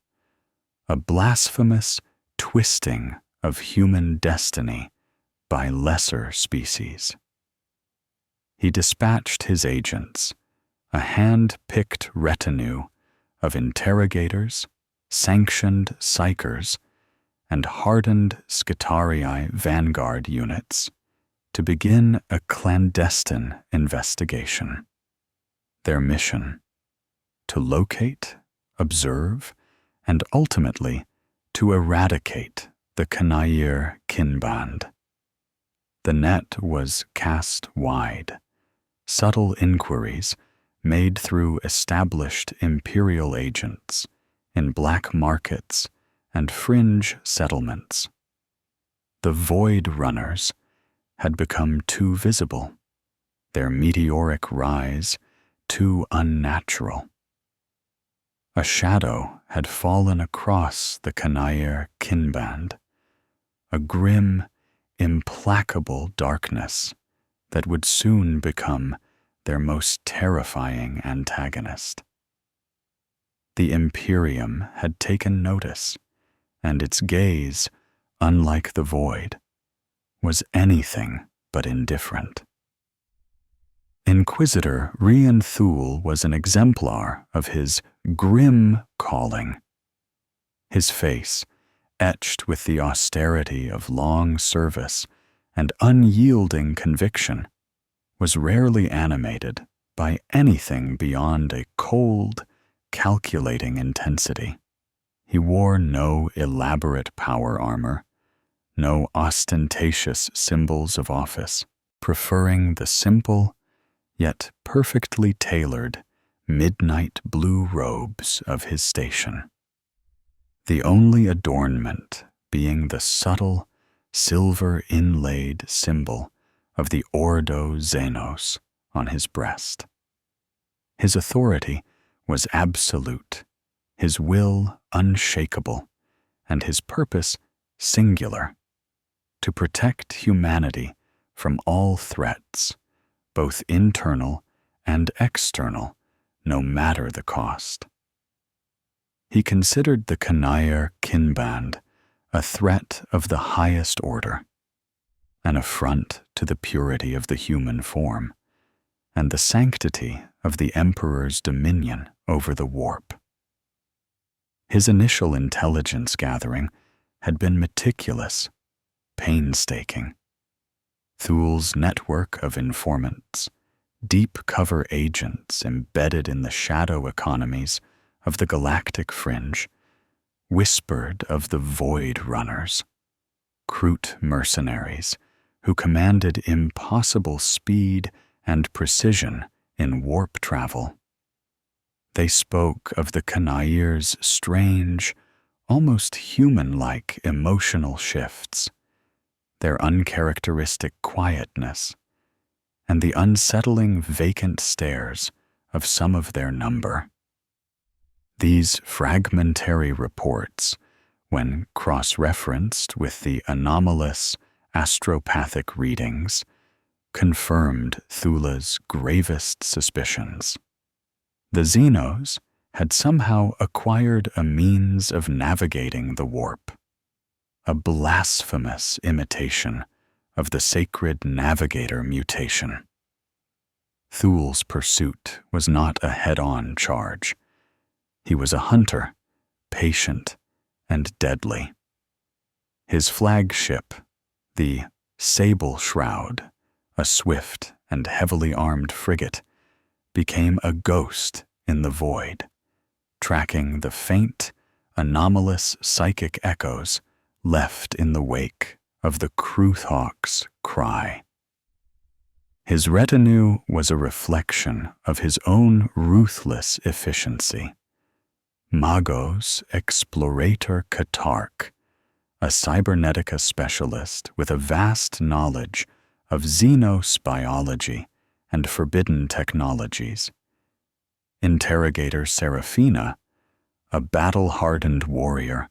a blasphemous twisting of human destiny by lesser species. He dispatched his agents, a hand-picked retinue of interrogators, sanctioned psychers, and hardened Skitarii vanguard units, to begin a clandestine investigation. Their mission: to locate, observe, and ultimately to eradicate the Kanair Kinband. The net was cast wide. Subtle inquiries made through established imperial agents in black markets and fringe settlements. The Void Runners had become too visible, their meteoric rise too unnatural. A shadow had fallen across the Kanair Kinband, a grim, implacable darkness that would soon become their most terrifying antagonist. The Imperium had taken notice, and its gaze, unlike the Void, was anything but indifferent. Inquisitor Rian Thule was an exemplar of his grim calling. His face, etched with the austerity of long service and unyielding conviction, was rarely animated by anything beyond a cold, calculating intensity. He wore no elaborate power armor, no ostentatious symbols of office, preferring the simple, yet perfectly tailored, midnight blue robes of his station. The only adornment being the subtle, silver-inlaid symbol of the Ordo Xenos on his breast. His authority was absolute, his will unshakable, and his purpose singular: to protect humanity from all threats, both internal and external, no matter the cost. He considered the Kanair Kinband a threat of the highest order, an affront to the purity of the human form, and the sanctity of the Emperor's dominion over the warp. His initial intelligence gathering had been meticulous, painstaking. Thul's network of informants, deep cover agents embedded in the shadow economies of the galactic fringe, whispered of the Void Runners, Kroot mercenaries who commanded impossible speed and precision in warp travel. They spoke of the Kanair's strange, almost human-like emotional shifts, their uncharacteristic quietness, and the unsettling vacant stares of some of their number. These fragmentary reports, when cross-referenced with the anomalous astropathic readings, confirmed Thula's gravest suspicions. The Xenos had somehow acquired a means of navigating the warp, a blasphemous imitation of the sacred navigator mutation. Thul's pursuit was not a head-on charge. He was a hunter, patient and deadly. His flagship, the Sable Shroud, a swift and heavily armed frigate, became a ghost in the void, tracking the faint, anomalous psychic echoes left in the wake of the Kroot cry. His retinue was a reflection of his own ruthless efficiency. Magos Explorator Katark, a cybernetica specialist with a vast knowledge of Xenos biology and forbidden technologies. Interrogator Seraphina, a battle-hardened warrior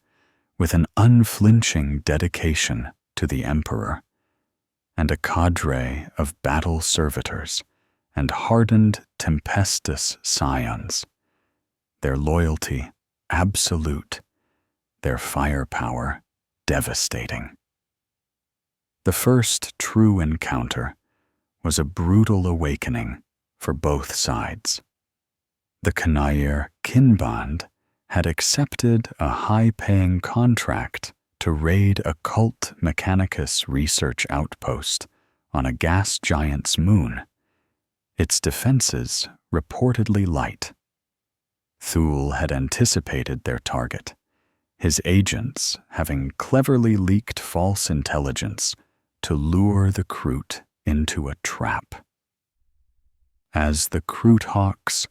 with an unflinching dedication to the Emperor, and a cadre of battle servitors and hardened tempestuous scions, their loyalty absolute, their firepower devastating. The first true encounter was a brutal awakening for both sides. The Kanair Kinband had accepted a high-paying contract to raid a cult mechanicus research outpost on a gas giant's moon, its defenses reportedly light. Thul had anticipated their target, his agents having cleverly leaked false intelligence to lure the Kroot into a trap. As the Kroothawk's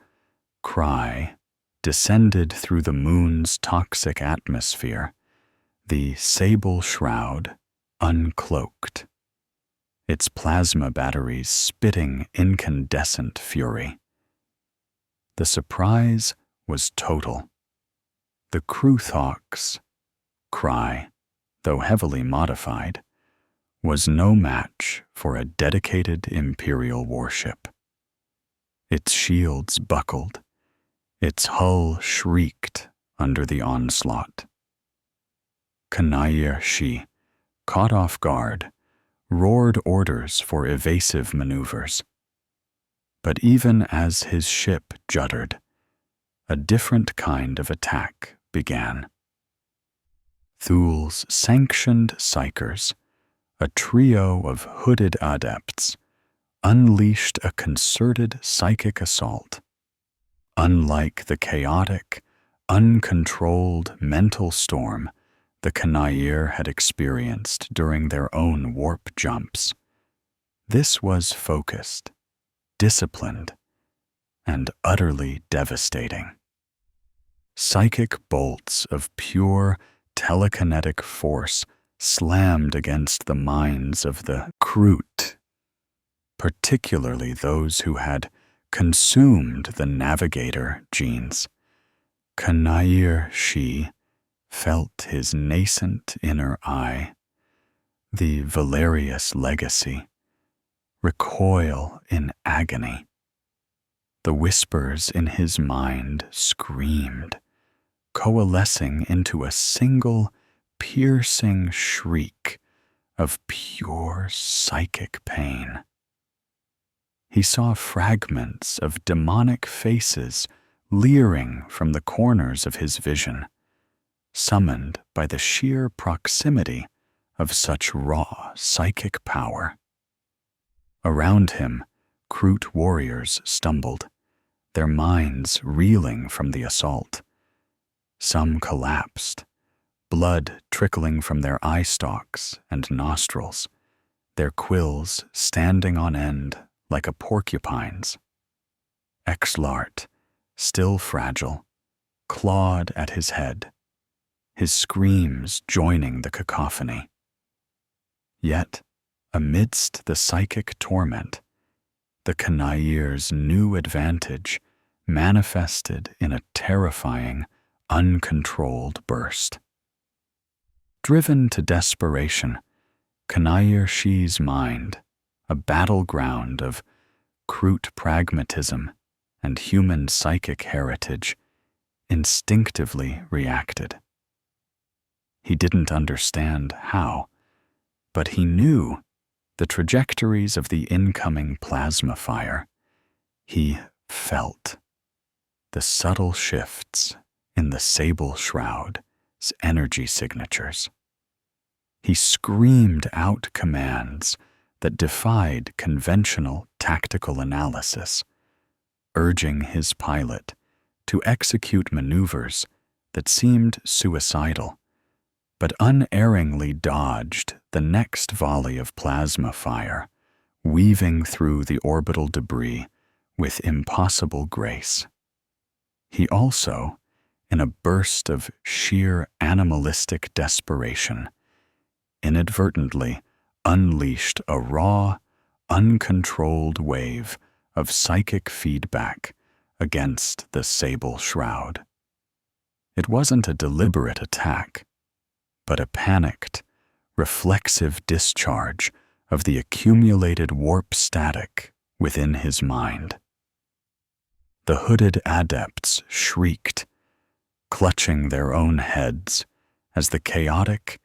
cry descended through the moon's toxic atmosphere, the Sable Shroud uncloaked, its plasma batteries spitting incandescent fury. The surprise was total. The Kroothawk's cry, though heavily modified, was no match for a dedicated Imperial warship. Its shields buckled, its hull shrieked under the onslaught. Kanair Shi, caught off guard, roared orders for evasive maneuvers. But even as his ship juddered, a different kind of attack began. Thul's sanctioned psychers, a trio of hooded adepts, unleashed a concerted psychic assault. Unlike the chaotic, uncontrolled mental storm the Kanair had experienced during their own warp jumps, this was focused, disciplined, and utterly devastating. Psychic bolts of pure telekinetic force slammed against the minds of the Kroot, particularly those who had consumed the navigator genes. Kanair Shi felt his nascent inner eye, the Valerius legacy, recoil in agony. The whispers in his mind screamed, coalescing into a single, piercing shriek of pure psychic pain. he saw fragments of demonic faces leering from the corners of his vision, summoned by the sheer proximity of such raw psychic power. Around him, Kroot warriors stumbled, their minds reeling from the assault. Some collapsed, blood trickling from their eye stalks and nostrils, their quills standing on end like a porcupine's. Exlart, still fragile, clawed at his head, his screams joining the cacophony. Yet, amidst the psychic torment, the Kanair's new advantage manifested in a terrifying, uncontrolled burst. Driven to desperation, Kanair Shi's mind, a battleground of Kroot pragmatism and human psychic heritage, instinctively reacted. He didn't understand how, but he knew the trajectories of the incoming plasma fire. He felt the subtle shifts in the sable shroud's energy signatures. He screamed out commands that defied conventional tactical analysis, urging his pilot to execute maneuvers that seemed suicidal, but unerringly dodged the next volley of plasma fire, weaving through the orbital debris with impossible grace. He also, in a burst of sheer animalistic desperation, inadvertently unleashed a raw, uncontrolled wave of psychic feedback against the sable shroud. It wasn't a deliberate attack, but a panicked, reflexive discharge of the accumulated warp static within his mind. The hooded adepts shrieked, clutching their own heads as the chaotic,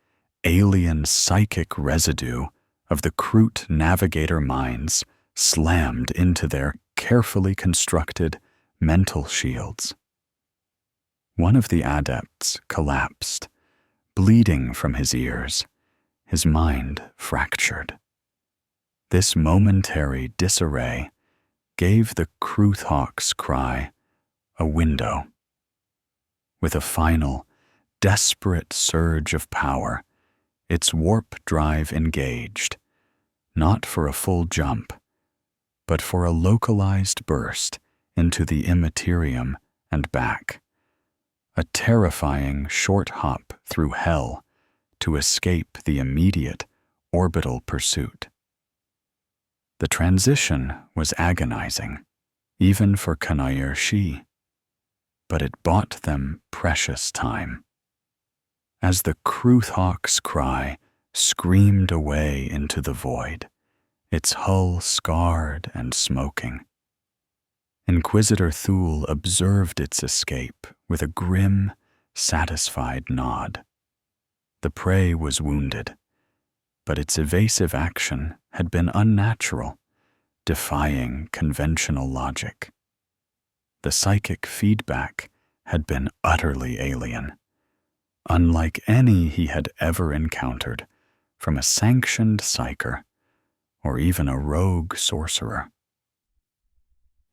alien psychic residue of the Kroot navigator minds slammed into their carefully constructed mental shields. One of the adepts collapsed, bleeding from his ears, his mind fractured. This momentary disarray gave the Kroothawk's cry a window. With a final, desperate surge of power, its warp drive engaged, not for a full jump, but for a localized burst into the immaterium and back, a terrifying short hop through hell to escape the immediate orbital pursuit. The transition was agonizing, even for Kanair Shi, but it bought them precious time. As the Kroothawk's cry screamed away into the void, its hull scarred and smoking, Inquisitor Thule observed its escape with a grim, satisfied nod. The prey was wounded, but its evasive action had been unnatural, defying conventional logic. The psychic feedback had been utterly alien, unlike any he had ever encountered from a sanctioned psyker or even a rogue sorcerer.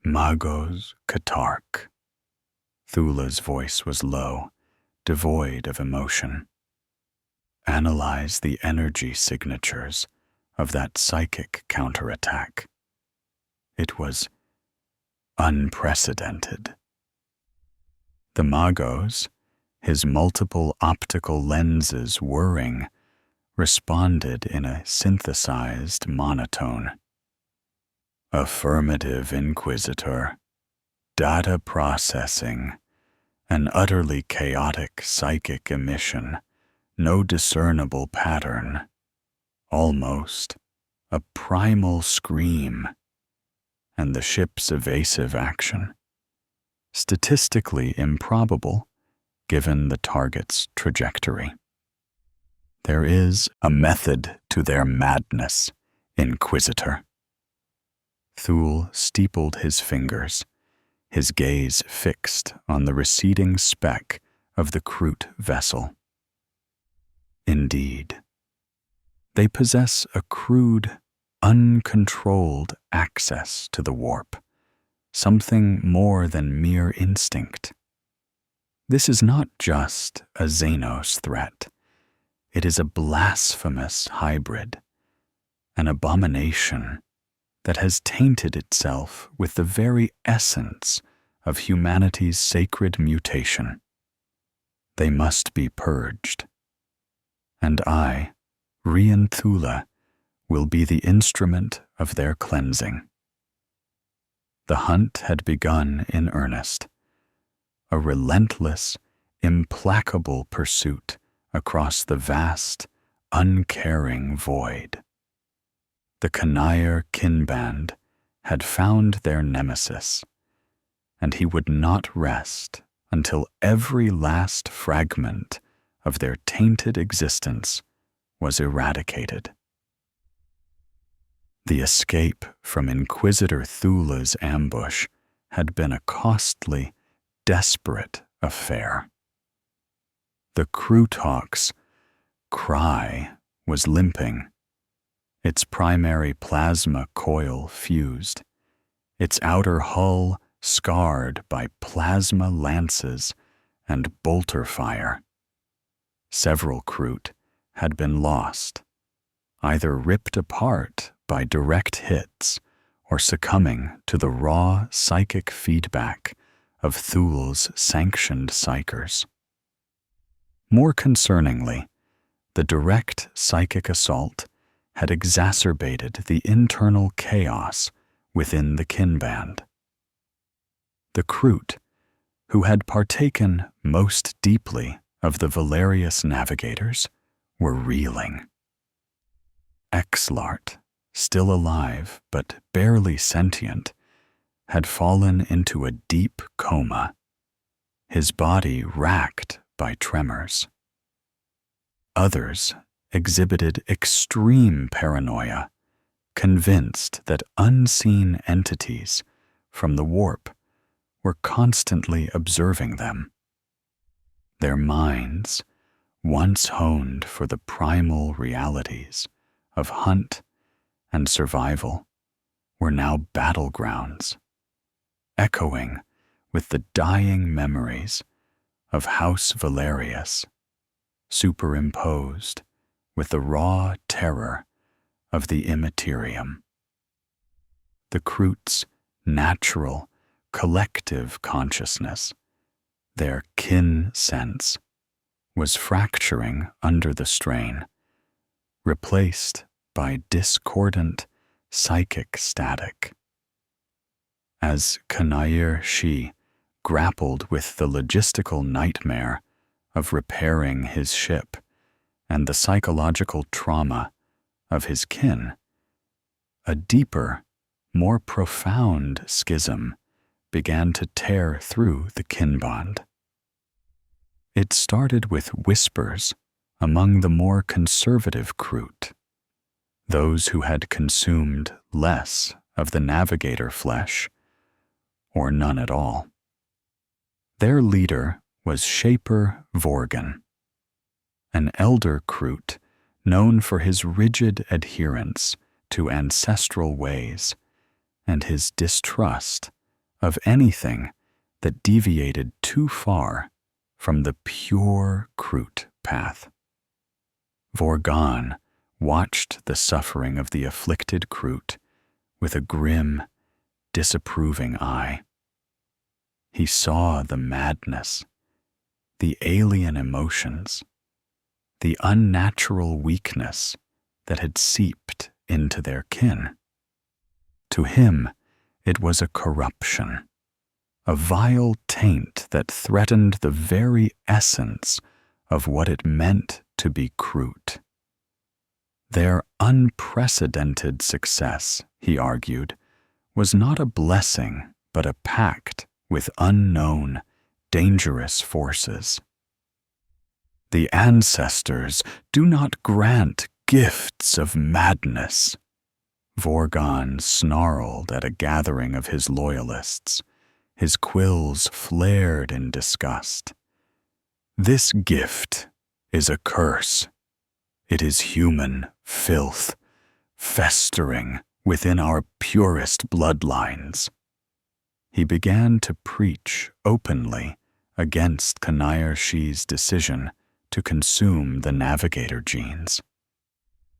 Magos Katark. Thula's voice was low, devoid of emotion. Analyze the energy signatures of that psychic counterattack. It was unprecedented. The Magos, his multiple optical lenses whirring, responded in a synthesized monotone. Affirmative, Inquisitor. Data processing. An utterly chaotic psychic emission. No discernible pattern. Almost a primal scream. And the ship's evasive action. Statistically improbable, given the target's trajectory. There is a method to their madness, Inquisitor. Thule steepled his fingers, his gaze fixed on the receding speck of the Kroot vessel. Indeed, they possess a crude, uncontrolled access to the warp, something more than mere instinct. This is not just a Xenos threat. It is a blasphemous hybrid, an abomination that has tainted itself with the very essence of humanity's sacred mutation. They must be purged. And I, Rian Thule, will be the instrument of their cleansing. The hunt had begun in earnest, a relentless, implacable pursuit across the vast, uncaring void. The Kanair kinband had found their nemesis, and he would not rest until every last fragment of their tainted existence was eradicated. The escape from Inquisitor Thule's ambush had been a costly, desperate affair. The Kroothawk's cry was limping, its primary plasma coil fused, its outer hull scarred by plasma lances and bolter fire. Several Kroot had been lost, either ripped apart by direct hits or succumbing to the raw psychic feedback of Thule's sanctioned psychers. More concerningly, the direct psychic assault had exacerbated the internal chaos within the kinband. The Kroot, who had partaken most deeply of the Valerius navigators, were reeling. Exlart, still alive but barely sentient, had fallen into a deep coma, his body racked by tremors. Others exhibited extreme paranoia, convinced that unseen entities from the warp were constantly observing them. Their minds, once honed for the primal realities of hunt and survival, were now battlegrounds, echoing with the dying memories of House Valerius, superimposed with the raw terror of the immaterium. The Kroot's natural, collective consciousness, their kin sense, was fracturing under the strain, replaced by discordant psychic static. As Kanair Shi grappled with the logistical nightmare of repairing his ship and the psychological trauma of his kin, a deeper, more profound schism began to tear through the kinband. It started with whispers among the more conservative Kroot, those who had consumed less of the navigator flesh, or none at all. Their leader was Shaper Vorgan, an elder Kroot known for his rigid adherence to ancestral ways and his distrust of anything that deviated too far from the pure Kroot path. Vorgan watched the suffering of the afflicted Kroot with a grim, disapproving eye. He saw the madness, the alien emotions, the unnatural weakness that had seeped into their kin. To him, it was a corruption, a vile taint that threatened the very essence of what it meant to be Kroot. Their unprecedented success, he argued, was not a blessing but a pact with unknown, dangerous forces. The ancestors do not grant gifts of madness, Vorgon snarled at a gathering of his loyalists. His quills flared in disgust. This gift is a curse. It is human filth, festering within our purest bloodlines. He began to preach openly against Kanayar-Shi's decision to consume the navigator genes.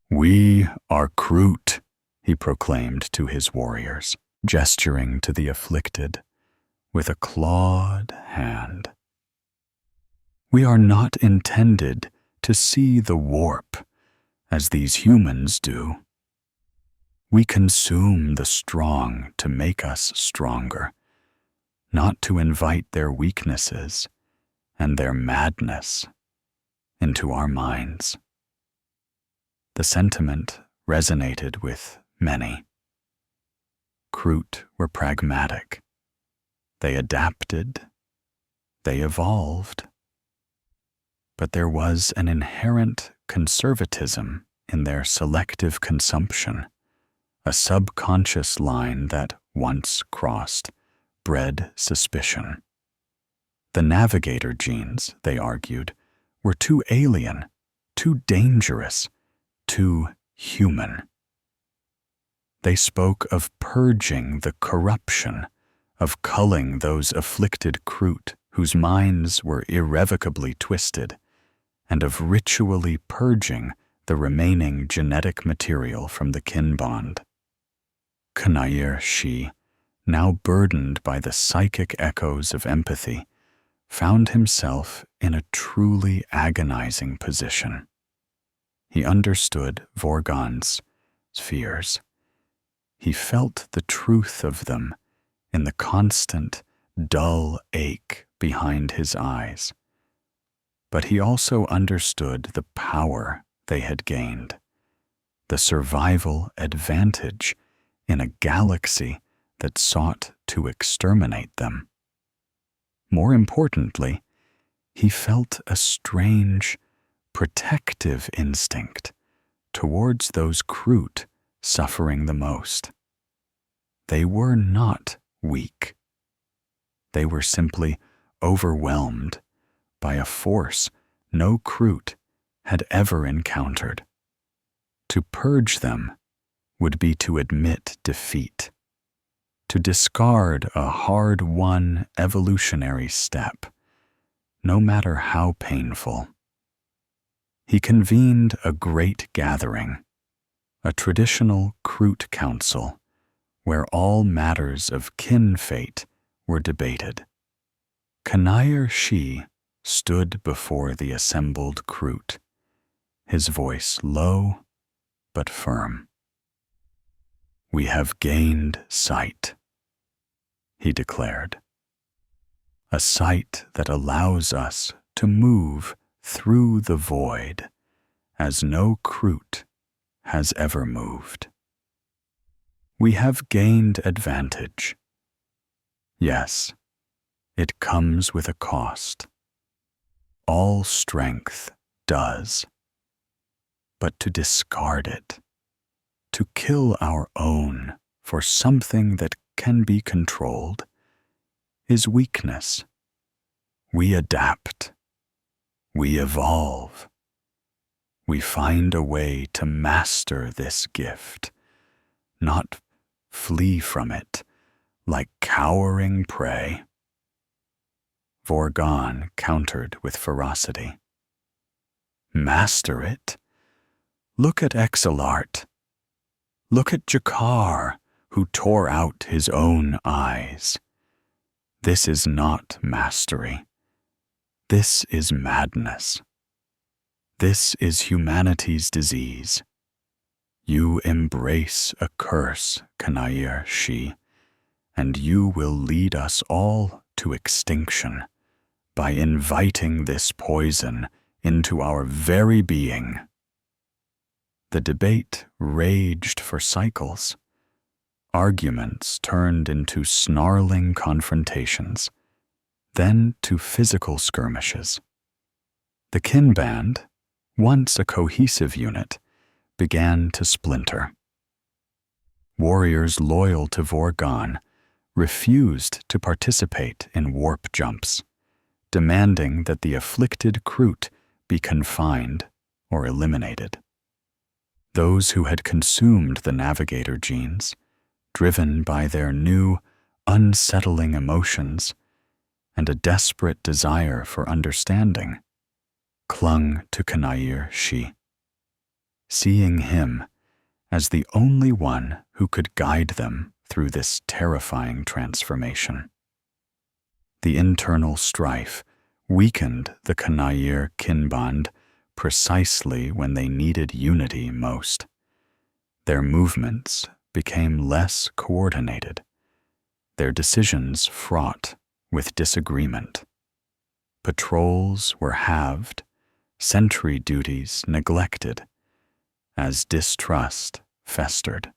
"We are Kroot," he proclaimed to his warriors, gesturing to the afflicted with a clawed hand. "We are not intended to see the warp as these humans do. We consume the strong to make us stronger, not to invite their weaknesses and their madness into our minds." The sentiment resonated with many. Kroot were pragmatic. They adapted. They evolved. But there was an inherent conservatism in their selective consumption, a subconscious line that, once crossed, bred suspicion. The navigator genes, they argued, were too alien, too dangerous, too human. They spoke of purging the corruption, of culling those afflicted Kroot whose minds were irrevocably twisted, and of ritually purging the remaining genetic material from the kin bond. Kanayar-Shi, now burdened by the psychic echoes of empathy, found himself in a truly agonizing position. He understood Vorgon's fears. He felt the truth of them in the constant, dull ache behind his eyes. But he also understood the power they had gained, the survival advantage in a galaxy that sought to exterminate them. More importantly, he felt a strange, protective instinct towards those Kroot suffering the most. They were not weak. They were simply overwhelmed by a force no Kroot had ever encountered. To purge them would be to admit defeat, to discard a hard-won evolutionary step, no matter how painful. He convened a great gathering, a traditional Kroot council, where all matters of kin fate were debated. Kanayar-Shi stood before the assembled Kroot, his voice low but firm. "We have gained sight," he declared. "A sight that allows us to move through the void as no Kroot has ever moved. We have gained advantage. Yes, it comes with a cost. All strength does. But to discard it, to kill our own for something that can be controlled, is weakness. We adapt. We evolve. We find a way to master this gift, not flee from it like cowering prey." Vorgon countered with ferocity. "Master it? Look at Exilart. Look at Jakar, who tore out his own eyes. This is not mastery. This is madness. This is humanity's disease. You embrace a curse, Kanayar-Shi, and you will lead us all to extinction by inviting this poison into our very being." The debate raged for cycles. Arguments turned into snarling confrontations, then to physical skirmishes. The kin band, once a cohesive unit, began to splinter. warriors loyal to Vorgon refused to participate in warp jumps, demanding that the afflicted Kroot be confined or eliminated. Those who had consumed the navigator genes, driven by their new, unsettling emotions and a desperate desire for understanding, clung to Kanair-Shi, seeing him as the only one who could guide them through this terrifying transformation. The internal strife weakened the Kanair Kinband precisely when they needed unity most. Their movements became less coordinated, their decisions fraught with disagreement. Patrols were halved, sentry duties neglected, as distrust festered.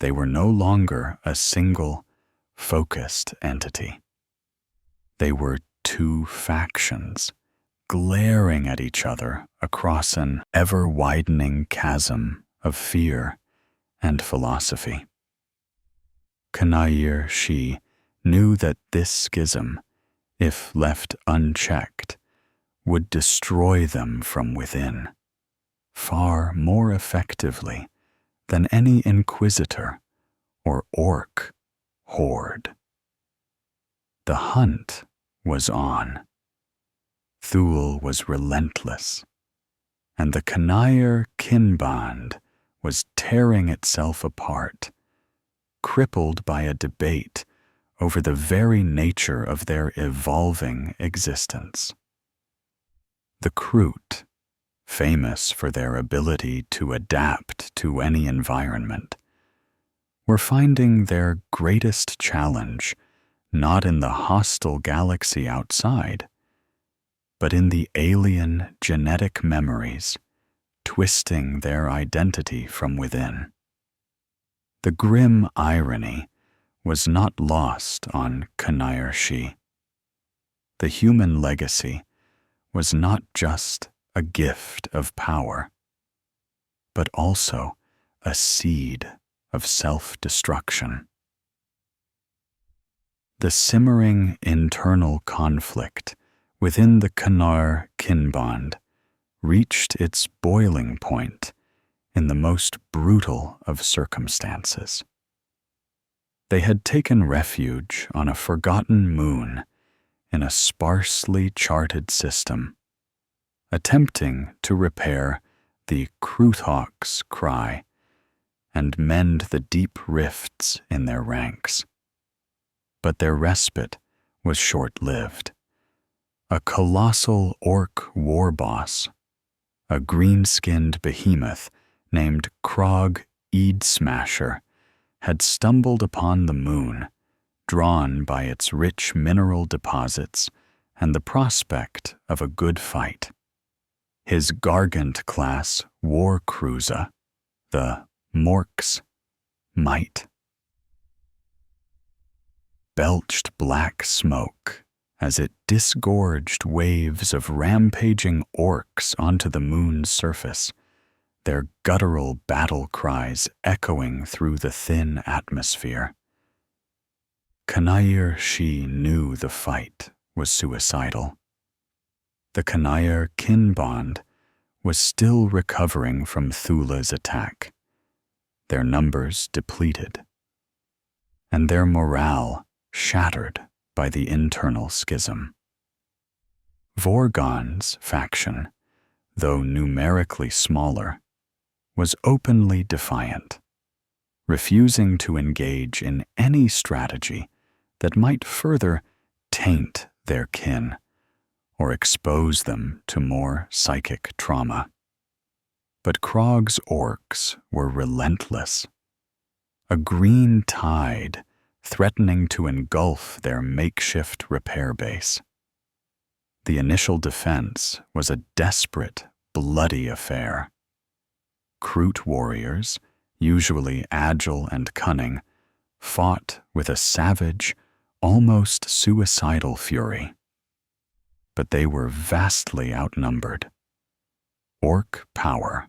They were no longer a single, focused entity. They were two factions, glaring at each other across an ever-widening chasm of fear and philosophy. Kanair-Shi knew that this schism, if left unchecked, would destroy them from within, far more effectively than any inquisitor or orc horde. The hunt was on. Thule was relentless, and the Kanair Kinband was tearing itself apart, crippled by a debate over the very nature of their evolving existence. The Kroot, famous for their ability to adapt to any environment, were finding their greatest challenge not in the hostile galaxy outside, but in the alien genetic memories twisting their identity from within. The grim irony was not lost on Kanair-Shi. The human legacy was not just a gift of power, but also a seed of self-destruction. The simmering internal conflict within the Kanair Kinband reached its boiling point in the most brutal of circumstances. They had taken refuge on a forgotten moon in a sparsely charted system, attempting to repair the Kroothawk's cry and mend the deep rifts in their ranks. But their respite was short-lived. A colossal orc war boss, a green-skinned behemoth named Krog Eadsmasher, had stumbled upon the moon, drawn by its rich mineral deposits and the prospect of a good fight. His Gargant-class war cruiser, the Mork's Might, belched black smoke as it disgorged waves of rampaging orcs onto the moon's surface, their guttural battle cries echoing through the thin atmosphere. Kanair-Shi knew the fight was suicidal. The Kanair Kinband was still recovering from Thule's attack, their numbers depleted, and their morale shattered by the internal schism. Vorgon's faction, though numerically smaller, was openly defiant, refusing to engage in any strategy that might further taint their kin or expose them to more psychic trauma. But Krog's orcs were relentless, a green tide threatening to engulf their makeshift repair base. The initial defense was a desperate, bloody affair. Kroot warriors, usually agile and cunning, fought with a savage, almost suicidal fury. But they were vastly outnumbered. Orc power,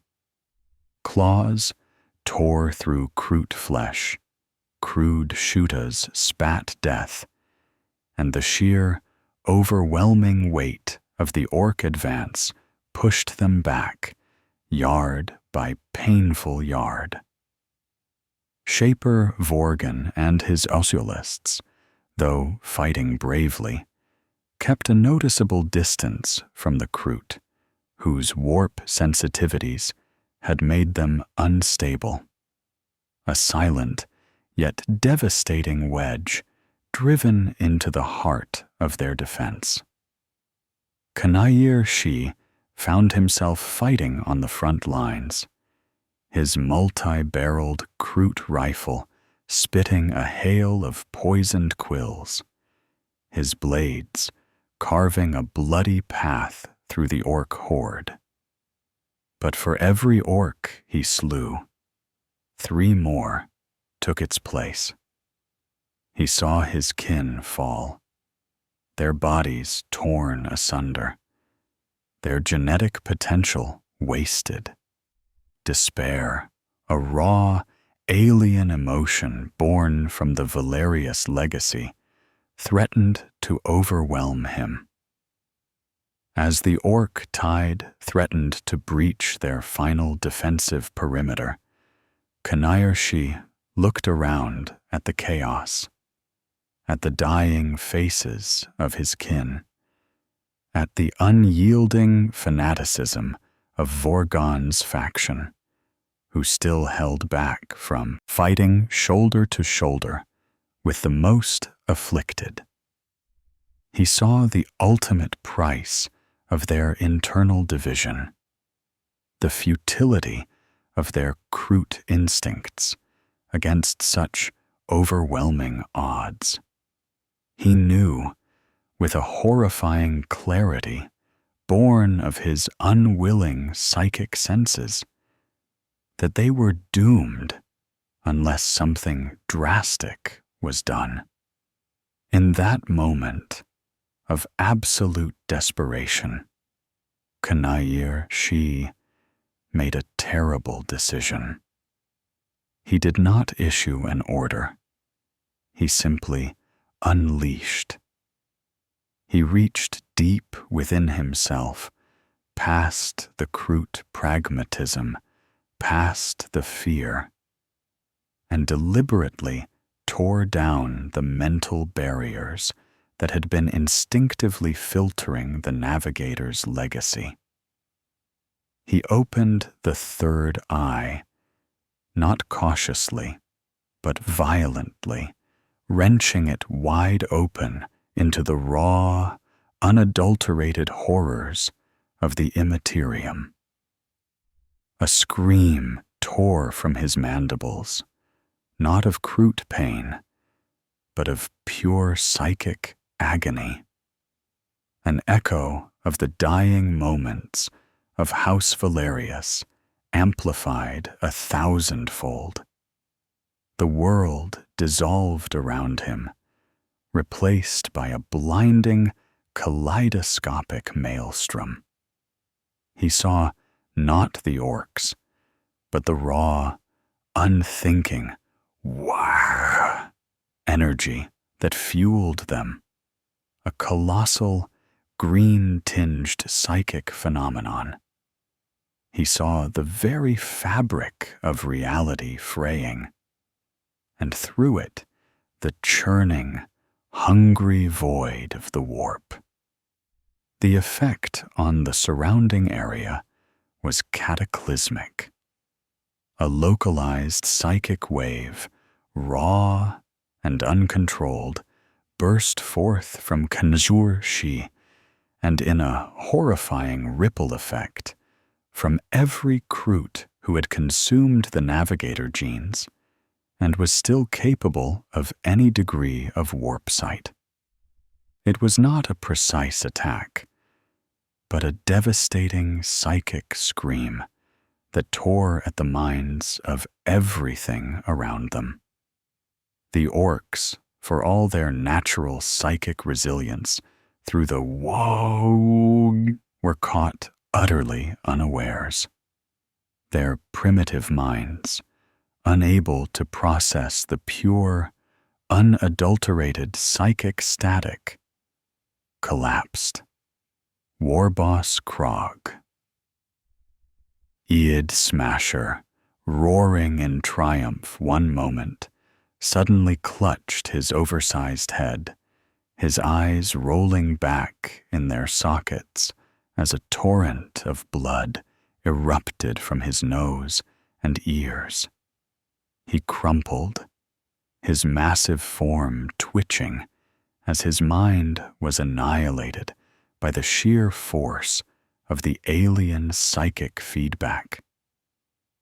claws, tore through Kroot flesh, crude shootas spat death, and the sheer, overwhelming weight of the orc advance pushed them back, yard by painful yard. Shaper Vorgan and his Osulists, though fighting bravely, kept a noticeable distance from the Kroot, whose warp sensitivities had made them unstable. A silent, yet devastating wedge driven into the heart of their defense. Kanayir Shi found himself fighting on the front lines, his multi-barreled Kroot rifle spitting a hail of poisoned quills, his blades carving a bloody path through the orc horde. But for every orc he slew, 3 more took its place. He saw his kin fall, their bodies torn asunder, their genetic potential wasted. Despair, a raw, alien emotion born from the Valerius legacy, threatened to overwhelm him. As the orc tide threatened to breach their final defensive perimeter, Kanayir Shi looked around at the chaos, at the dying faces of his kin, at the unyielding fanaticism of Vorgon's faction, who still held back from fighting shoulder to shoulder with the most afflicted. He saw the ultimate price of their internal division, the futility of their Kroot instincts against such overwhelming odds. He knew, with a horrifying clarity born of his unwilling psychic senses, that they were doomed unless something drastic was done. In that moment of absolute desperation, Kanayir Shi made a terrible decision. He did not issue an order. He simply unleashed. He reached deep within himself, past the Kroot pragmatism, past the fear, and deliberately tore down the mental barriers that had been instinctively filtering the navigator's legacy. He opened the third eye, not cautiously, but violently, wrenching it wide open into the raw, unadulterated horrors of the immaterium. A scream tore from his mandibles, not of Kroot pain, but of pure psychic agony, an echo of the dying moments of House Valerius, amplified 1,000-fold. The world dissolved around him, replaced by a blinding, kaleidoscopic maelstrom. He saw not the orcs, but the raw, unthinking, "Wah!" energy that fueled them, a colossal, green-tinged psychic phenomenon. He saw the very fabric of reality fraying, and through it, the churning, hungry void of the warp. The effect on the surrounding area was cataclysmic. A localized psychic wave, raw and uncontrolled, burst forth from Kanayir Shi, and in a horrifying ripple effect, from every Kroot who had consumed the navigator genes and was still capable of any degree of warp sight. It was not a precise attack, but a devastating psychic scream that tore at the minds of everything around them. The orcs, for all their natural psychic resilience through the woe, were caught utterly unawares. Their primitive minds, unable to process the pure, unadulterated psychic static, collapsed. Warboss Krog. Eid Smasher, roaring in triumph one moment, suddenly clutched his oversized head, his eyes rolling back in their sockets as a torrent of blood erupted from his nose and ears. He crumpled, his massive form twitching as his mind was annihilated by the sheer force of the alien psychic feedback.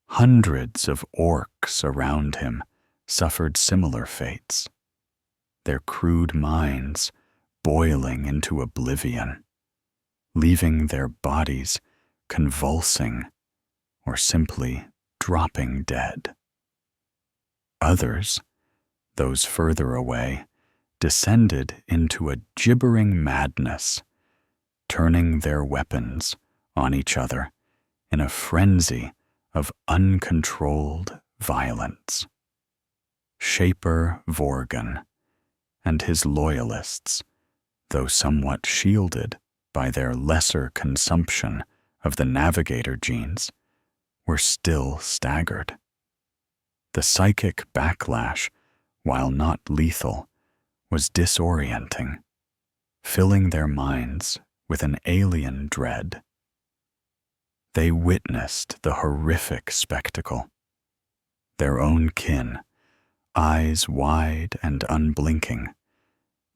Hundreds of orcs around him suffered similar fates, their crude minds boiling into oblivion, leaving their bodies convulsing or simply dropping dead. Others, those further away, descended into a gibbering madness, turning their weapons on each other in a frenzy of uncontrolled violence. Shaper Vorgan and his loyalists, though somewhat shielded by their lesser consumption of the navigator genes, were still staggered. The psychic backlash, while not lethal, was disorienting, filling their minds with an alien dread. They witnessed the horrific spectacle. Their own kin, eyes wide and unblinking,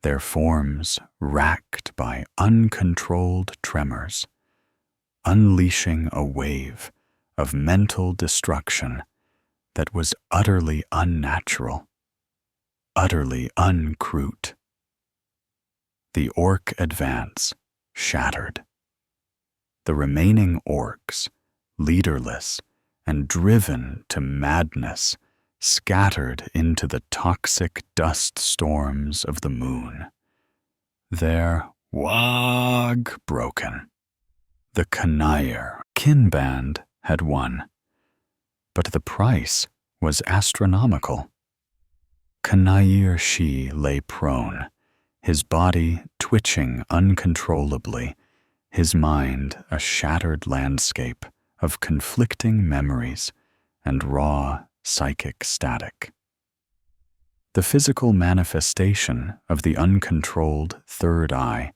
their forms racked by uncontrolled tremors, unleashing a wave of mental destruction that was utterly unnatural, utterly un-Kroot. The orc advance shattered. The remaining orcs, leaderless and driven to madness, scattered into the toxic dust storms of the moon, their wag broken. The Kanair kin band had won, but the price was astronomical. Kanair Shi lay prone, his body twitching uncontrollably, his mind a shattered landscape of conflicting memories and raw psychic static. The physical manifestation of the uncontrolled third eye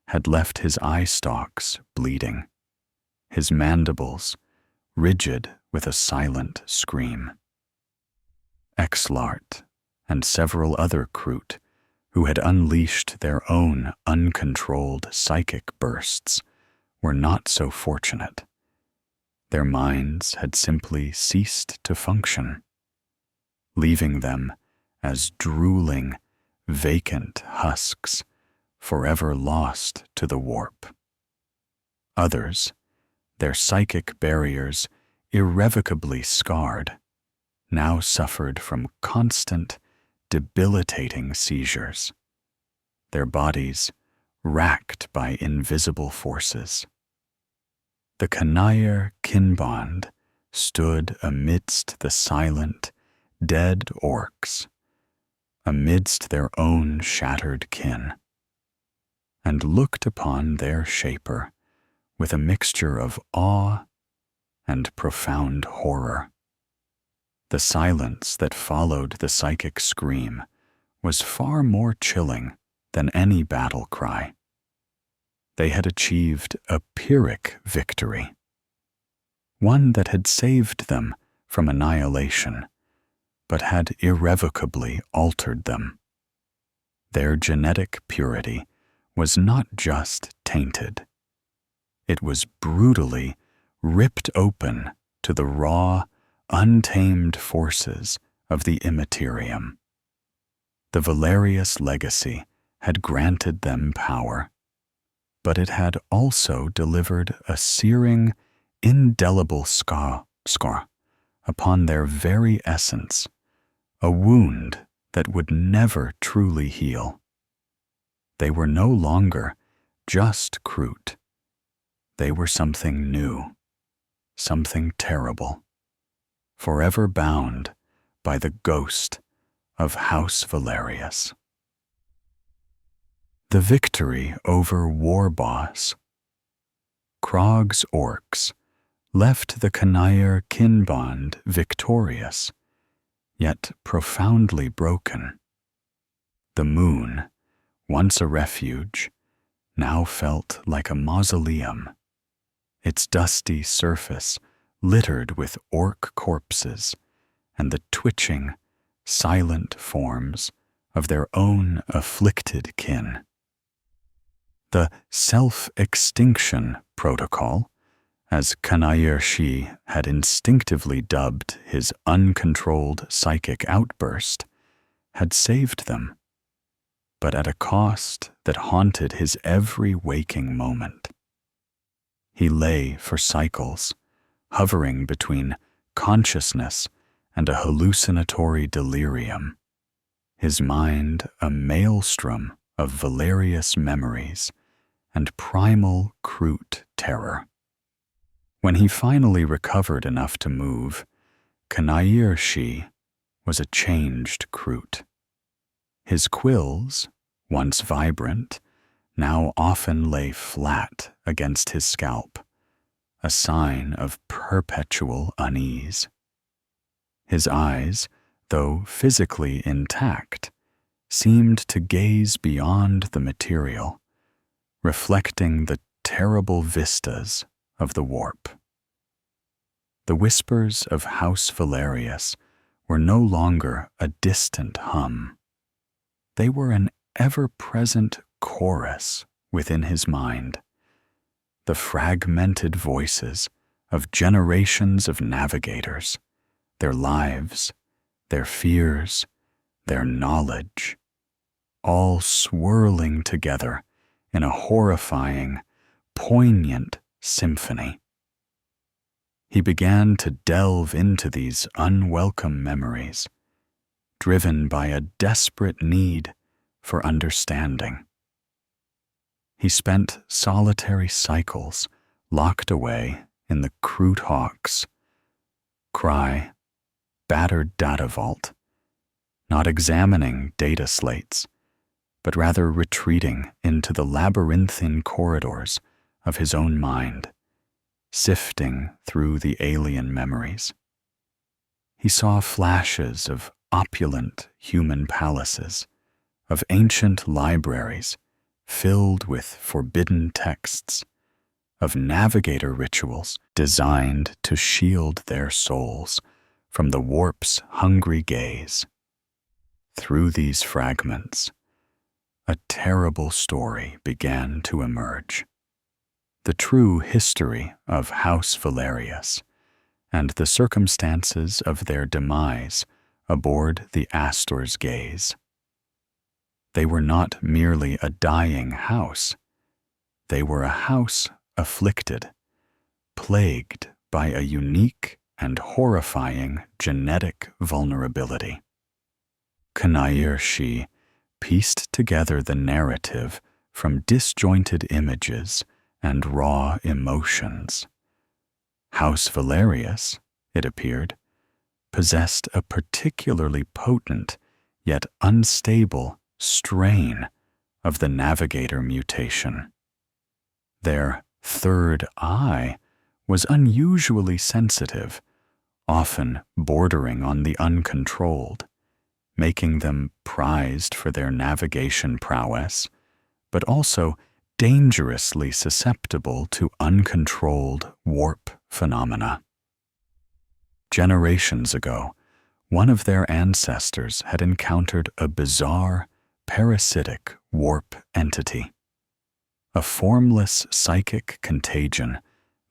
had left his eye stalks bleeding, his mandibles rigid with a silent scream. Exlart and several other Kroot, who had unleashed their own uncontrolled psychic bursts, were not so fortunate. Their minds had simply ceased to function, leaving them as drooling, vacant husks, forever lost to the warp. Others, their psychic barriers irrevocably scarred, now suffered from constant, debilitating seizures, their bodies racked by invisible forces. The Kanair kinbond stood amidst the silent, dead orcs, amidst their own shattered kin, and looked upon their shaper with a mixture of awe and profound horror. The silence that followed the psychic scream was far more chilling than any battle cry. They had achieved a Pyrrhic victory, one that had saved them from annihilation, but had irrevocably altered them. Their genetic purity was not just tainted. It was brutally ripped open to the raw, untamed forces of the immaterium. The Valerius legacy had granted them power, but it had also delivered a searing, indelible scar upon their very essence, a wound that would never truly heal. They were no longer just Kroot. They were something new, something terrible, forever bound by the ghost of House Valerius. The victory over War Boss. Krog's orcs left the Kanair kinbond victorious, yet profoundly broken. The moon, once a refuge, now felt like a mausoleum, its dusty surface littered with orc corpses and the twitching, silent forms of their own afflicted kin. The self-extinction protocol, as Kanair Shi had instinctively dubbed his uncontrolled psychic outburst, had saved them, but at a cost that haunted his every waking moment. He lay for cycles, hovering between consciousness and a hallucinatory delirium, his mind a maelstrom of Valerius memories and primal Kroot terror. When he finally recovered enough to move, Kanair Shi was a changed Kroot. His quills, once vibrant, now often lay flat against his scalp, a sign of perpetual unease. His eyes, though physically intact, seemed to gaze beyond the material, reflecting the terrible vistas of the warp. The whispers of House Valerius were no longer a distant hum. They were an ever-present chorus within his mind, the fragmented voices of generations of navigators, their lives, their fears, their knowledge, all swirling together in a horrifying, poignant symphony. He began to delve into these unwelcome memories, driven by a desperate need for understanding. He spent solitary cycles locked away in the Kroot Hawk's battered data vault, not examining data slates, but rather retreating into the labyrinthine corridors of his own mind, sifting through the alien memories. He saw flashes of opulent human palaces, of ancient libraries filled with forbidden texts, of navigator rituals designed to shield their souls from the warp's hungry gaze. Through these fragments, a terrible story began to emerge. The true history of House Valerius and the circumstances of their demise aboard the Astor's gaze. They were not merely a dying house. They were a house afflicted, plagued by a unique and horrifying genetic vulnerability. Kanair Shi pieced together the narrative from disjointed images and raw emotions. House Valerius, it appeared, possessed a particularly potent yet unstable strain of the navigator mutation. Their third eye was unusually sensitive, often bordering on the uncontrolled, making them prized for their navigation prowess, but also dangerously susceptible to uncontrolled warp phenomena. Generations ago, one of their ancestors had encountered a bizarre, parasitic warp entity, a formless psychic contagion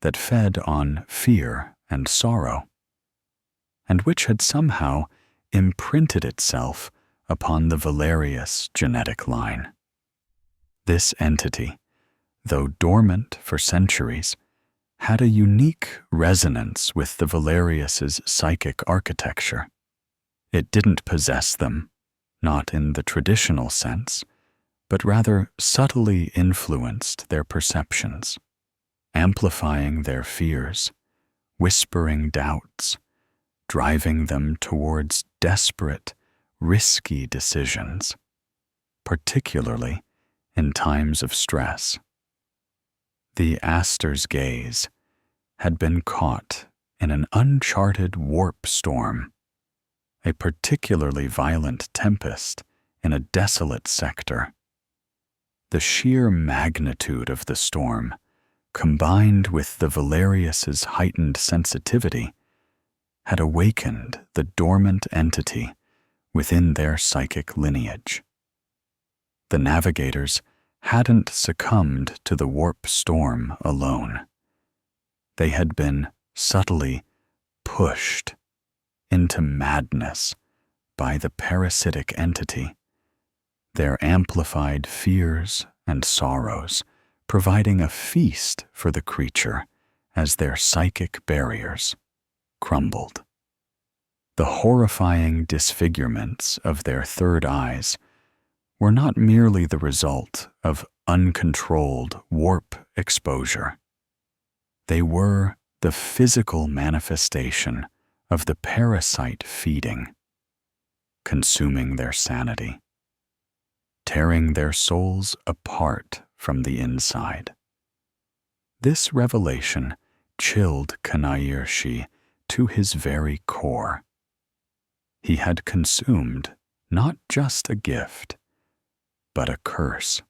that fed on fear and sorrow, and which had somehow imprinted itself upon the Valerius genetic line. This entity, though dormant for centuries, had a unique resonance with the Valerius's psychic architecture. It didn't possess them, not in the traditional sense, but rather subtly influenced their perceptions, amplifying their fears, whispering doubts, driving them towards desperate, risky decisions, particularly in times of stress. The Aster's gaze had been caught in an uncharted warp storm, a particularly violent tempest in a desolate sector. The sheer magnitude of the storm, combined with the Valerius's heightened sensitivity, had awakened the dormant entity within their psychic lineage. The navigators hadn't succumbed to the warp storm alone. They had been subtly pushed into madness by the parasitic entity, their amplified fears and sorrows providing a feast for the creature as their psychic barriers crumbled. The horrifying disfigurements of their third eyes were not merely the result of uncontrolled warp exposure. They were the physical manifestation of the parasite feeding, consuming their sanity, tearing their souls apart from the inside. This revelation chilled Kanayirshi to his very core. He had consumed not just a gift, but a curse.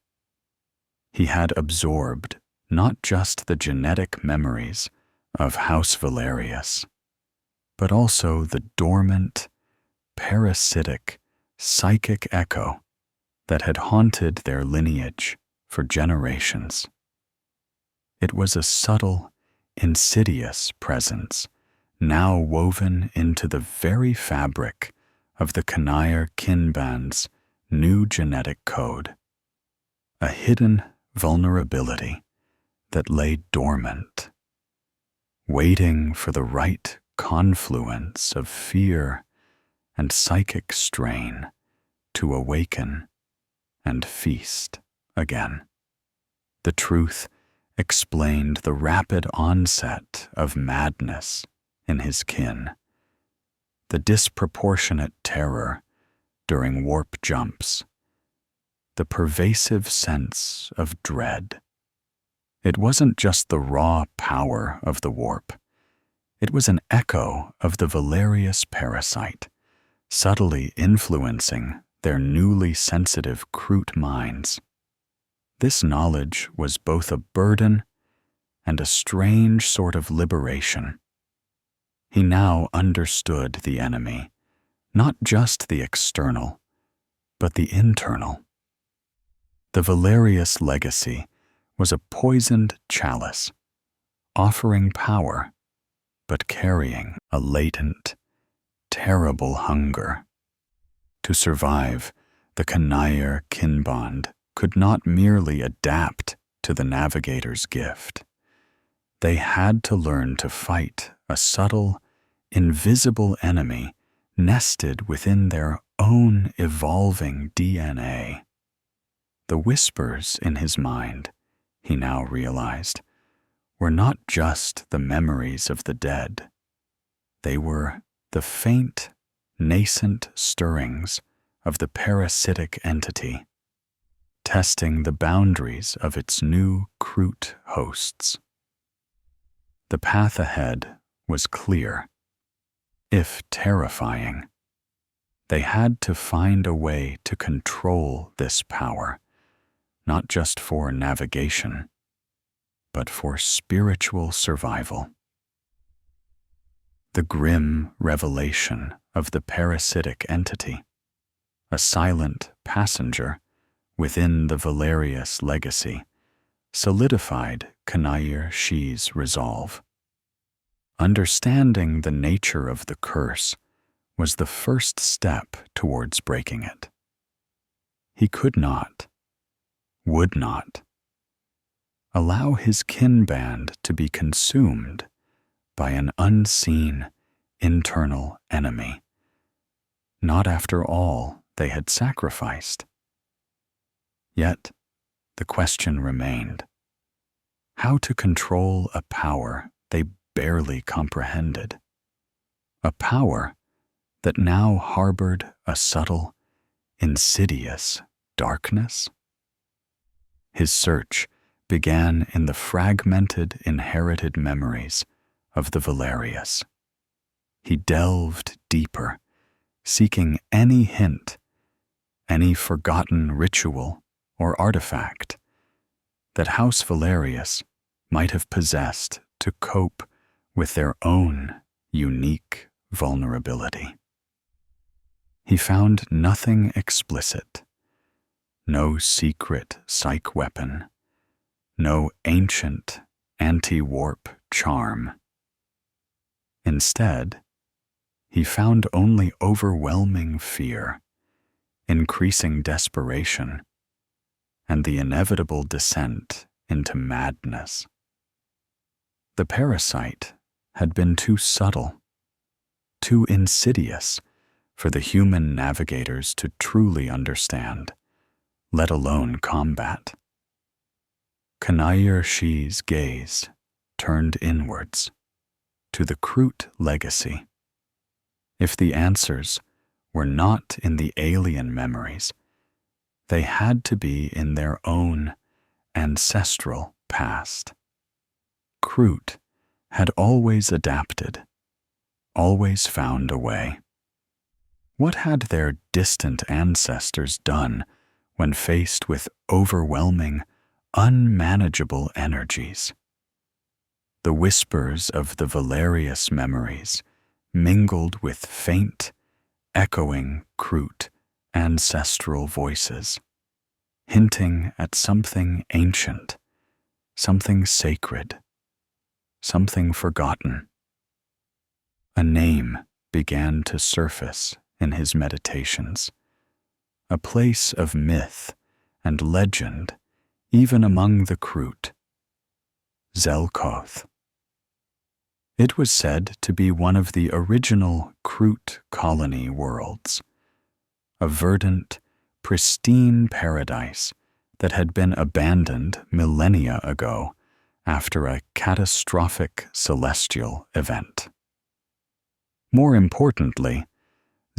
He had absorbed not just the genetic memories of House Valerius, but also the dormant, parasitic, psychic echo that had haunted their lineage for generations. It was a subtle, insidious presence now woven into the very fabric of the Kanayir kinband's new genetic code, a hidden vulnerability that lay dormant, waiting for the right confluence of fear and psychic strain to awaken and feast again. The truth explained the rapid onset of madness in his kin, the disproportionate terror during warp jumps, the pervasive sense of dread. It wasn't just the raw power of the warp. It was an echo of the Valerius parasite, subtly influencing their newly sensitive Kroot minds. This knowledge was both a burden and a strange sort of liberation. He now understood the enemy, not just the external, but the internal. The Valerius legacy was a poisoned chalice, offering power, but carrying a latent, terrible hunger. To survive, the Kanayir kinband could not merely adapt to the navigator's gift. They had to learn to fight a subtle, invisible enemy nested within their own evolving DNA. The whispers in his mind, he now realized, were not just the memories of the dead. They were the faint, nascent stirrings of the parasitic entity, testing the boundaries of its new Kroot hosts. The path ahead was clear, if terrifying. They had to find a way to control this power, not just for navigation, but for spiritual survival. The grim revelation of the parasitic entity, a silent passenger within the Valerius legacy, solidified Kanayir-shi's resolve. Understanding the nature of the curse was the first step towards breaking it. He could not, would not, allow his kinband to be consumed by an unseen internal enemy, not after all they had sacrificed. Yet, the question remained: how to control a power they barely comprehended, a power that now harbored a subtle, insidious darkness? His search began in the fragmented inherited memories of the Valerius. He delved deeper, seeking any hint, any forgotten ritual or artifact that House Valerius might have possessed to cope with their own unique vulnerability. He found nothing explicit, no secret psych weapon, no ancient anti-warp charm. Instead, he found only overwhelming fear, increasing desperation, and the inevitable descent into madness. The parasite had been too subtle, too insidious for the human navigators to truly understand, let alone combat. Kanayir Shi's gaze turned inwards, to the Kroot legacy. If the answers were not in the alien memories, they had to be in their own ancestral past. Kroot had always adapted, always found a way. What had their distant ancestors done when faced with overwhelming, unmanageable energies? The whispers of the Valerius memories mingled with faint, echoing Kroot ancestral voices, hinting at something ancient, something sacred, something forgotten. A name began to surface in his meditations, a place of myth and legend even among the Kroot. Zelkoth. It was said to be one of the original Kroot colony worlds, a verdant, pristine paradise that had been abandoned millennia ago after a catastrophic celestial event. More importantly,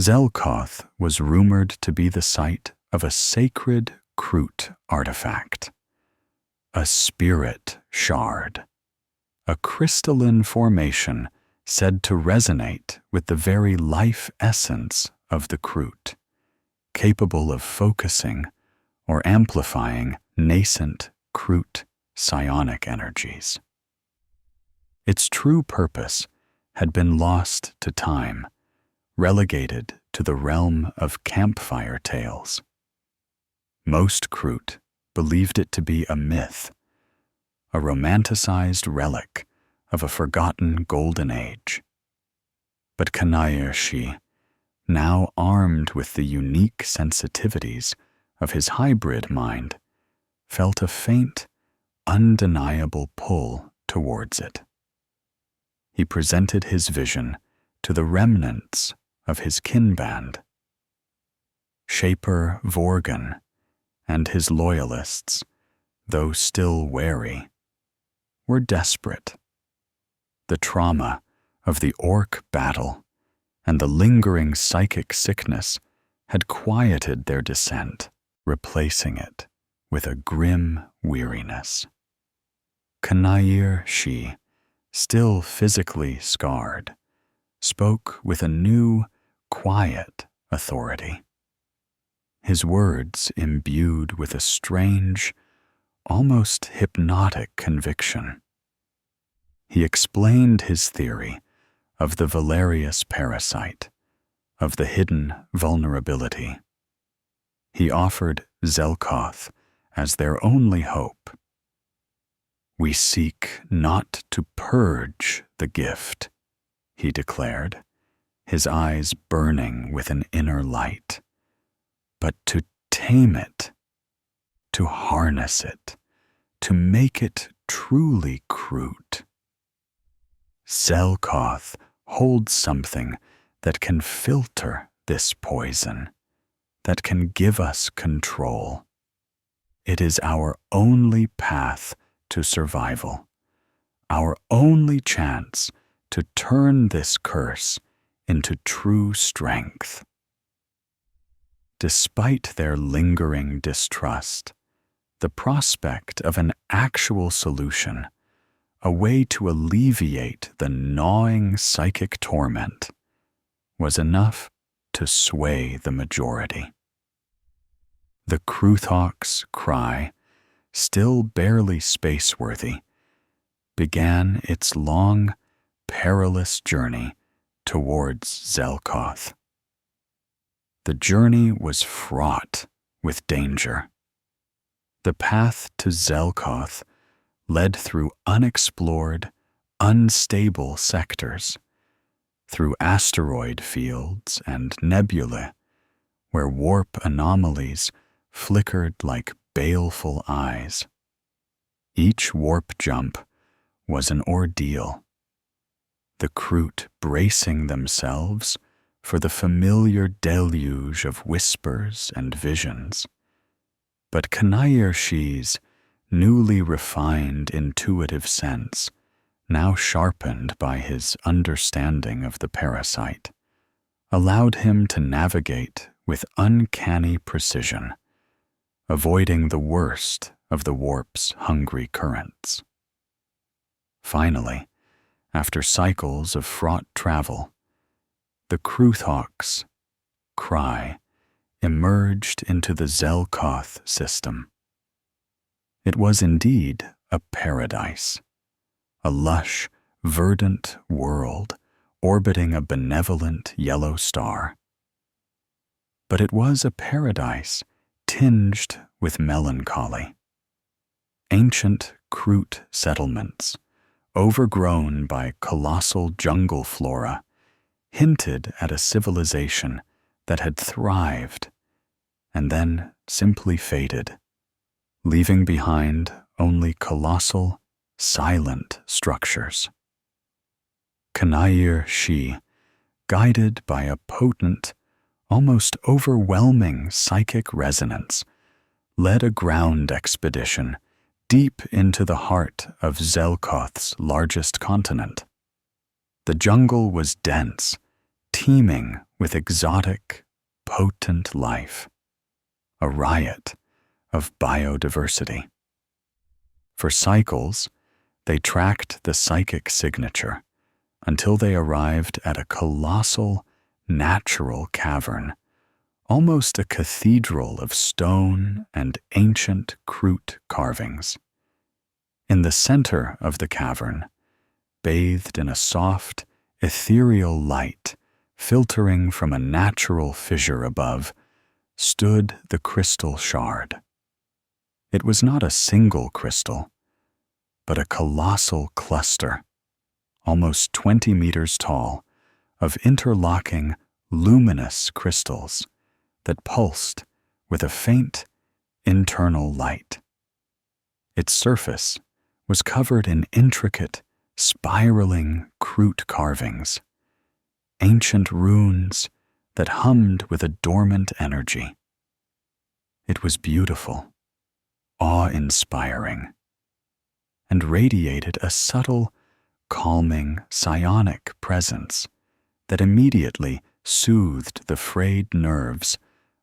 Zelkoth was rumored to be the site of a sacred Kroot artifact, a spirit shard, a crystalline formation said to resonate with the very life essence of the Kroot, capable of focusing or amplifying nascent Kroot psionic energies. Its true purpose had been lost to time, relegated to the realm of campfire tales. Most Kroot believed it to be a myth, a romanticized relic of a forgotten golden age. But Kanayir Shi, now armed with the unique sensitivities of his hybrid mind, felt a faint, undeniable pull towards it. He presented his vision to the remnants of his kin band. Shaper Vorgan and his loyalists, though still wary, were desperate. The trauma of the orc battle and the lingering psychic sickness had quieted their descent, replacing it with a grim weariness. Kanayir Shi, still physically scarred, spoke with a new, quiet authority. His words imbued with a strange, almost hypnotic conviction. He explained his theory of the Valerius parasite, of the hidden vulnerability. He offered Zelkoth as their only hope. "We seek not to purge the gift," he declared, his eyes burning with an inner light, "but to tame it, to harness it, to make it truly Kroot. Zelkoth holds something that can filter this poison, that can give us control. It is our only path to survival, our only chance to turn this curse into true strength. Despite their lingering distrust, the prospect of an actual solution, a way to alleviate the gnawing psychic torment, was enough to sway the majority. The Kroot's cry, still barely spaceworthy, began its long, perilous journey towards Zelkoth. The journey was fraught with danger. The path to Zelkoth led through unexplored, unstable sectors, through asteroid fields and nebulae, where warp anomalies flickered like baleful eyes. Each warp jump was an ordeal, the Kroot bracing themselves for the familiar deluge of whispers and visions. But Kanayir-Shi's newly refined intuitive sense, now sharpened by his understanding of the parasite, allowed him to navigate with uncanny precision, avoiding the worst of the warp's hungry currents. Finally, after cycles of fraught travel, the Kroot's cry emerged into the Zelkoth system. It was indeed a paradise, a lush, verdant world orbiting a benevolent yellow star. But it was a paradise tinged with melancholy. Ancient Kroot settlements, overgrown by colossal jungle flora, hinted at a civilization that had thrived and then simply faded, leaving behind only colossal, silent structures. Kanayir-Shi, guided by a potent, almost overwhelming psychic resonance, led a ground expedition deep into the heart of Zelkoth's largest continent. The jungle was dense, teeming with exotic, potent life, a riot of biodiversity. For cycles, they tracked the psychic signature until they arrived at a colossal, natural cavern, almost a cathedral of stone and ancient Kroot carvings. In the center of the cavern, bathed in a soft, ethereal light filtering from a natural fissure above, stood the crystal shard. It was not a single crystal, but a colossal cluster, almost 20 meters tall, of interlocking, luminous crystals that pulsed with a faint, internal light. Its surface was covered in intricate, spiraling Kroot carvings, ancient runes that hummed with a dormant energy. It was beautiful, awe-inspiring, and radiated a subtle, calming, psionic presence that immediately soothed the frayed nerves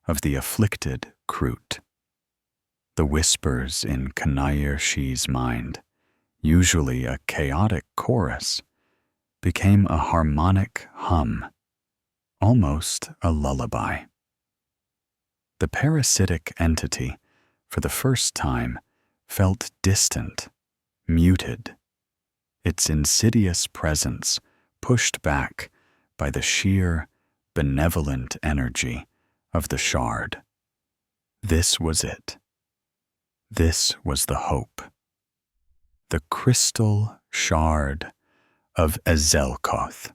of the afflicted Kroot. The whispers in Kanayir-Shi's mind, usually a chaotic chorus, became a harmonic hum, almost a lullaby. The parasitic entity, for the first time, felt distant, muted, its insidious presence pushed back by the sheer, benevolent energy of the shard. This was it. This was the hope. The crystal shard of Zelkoth.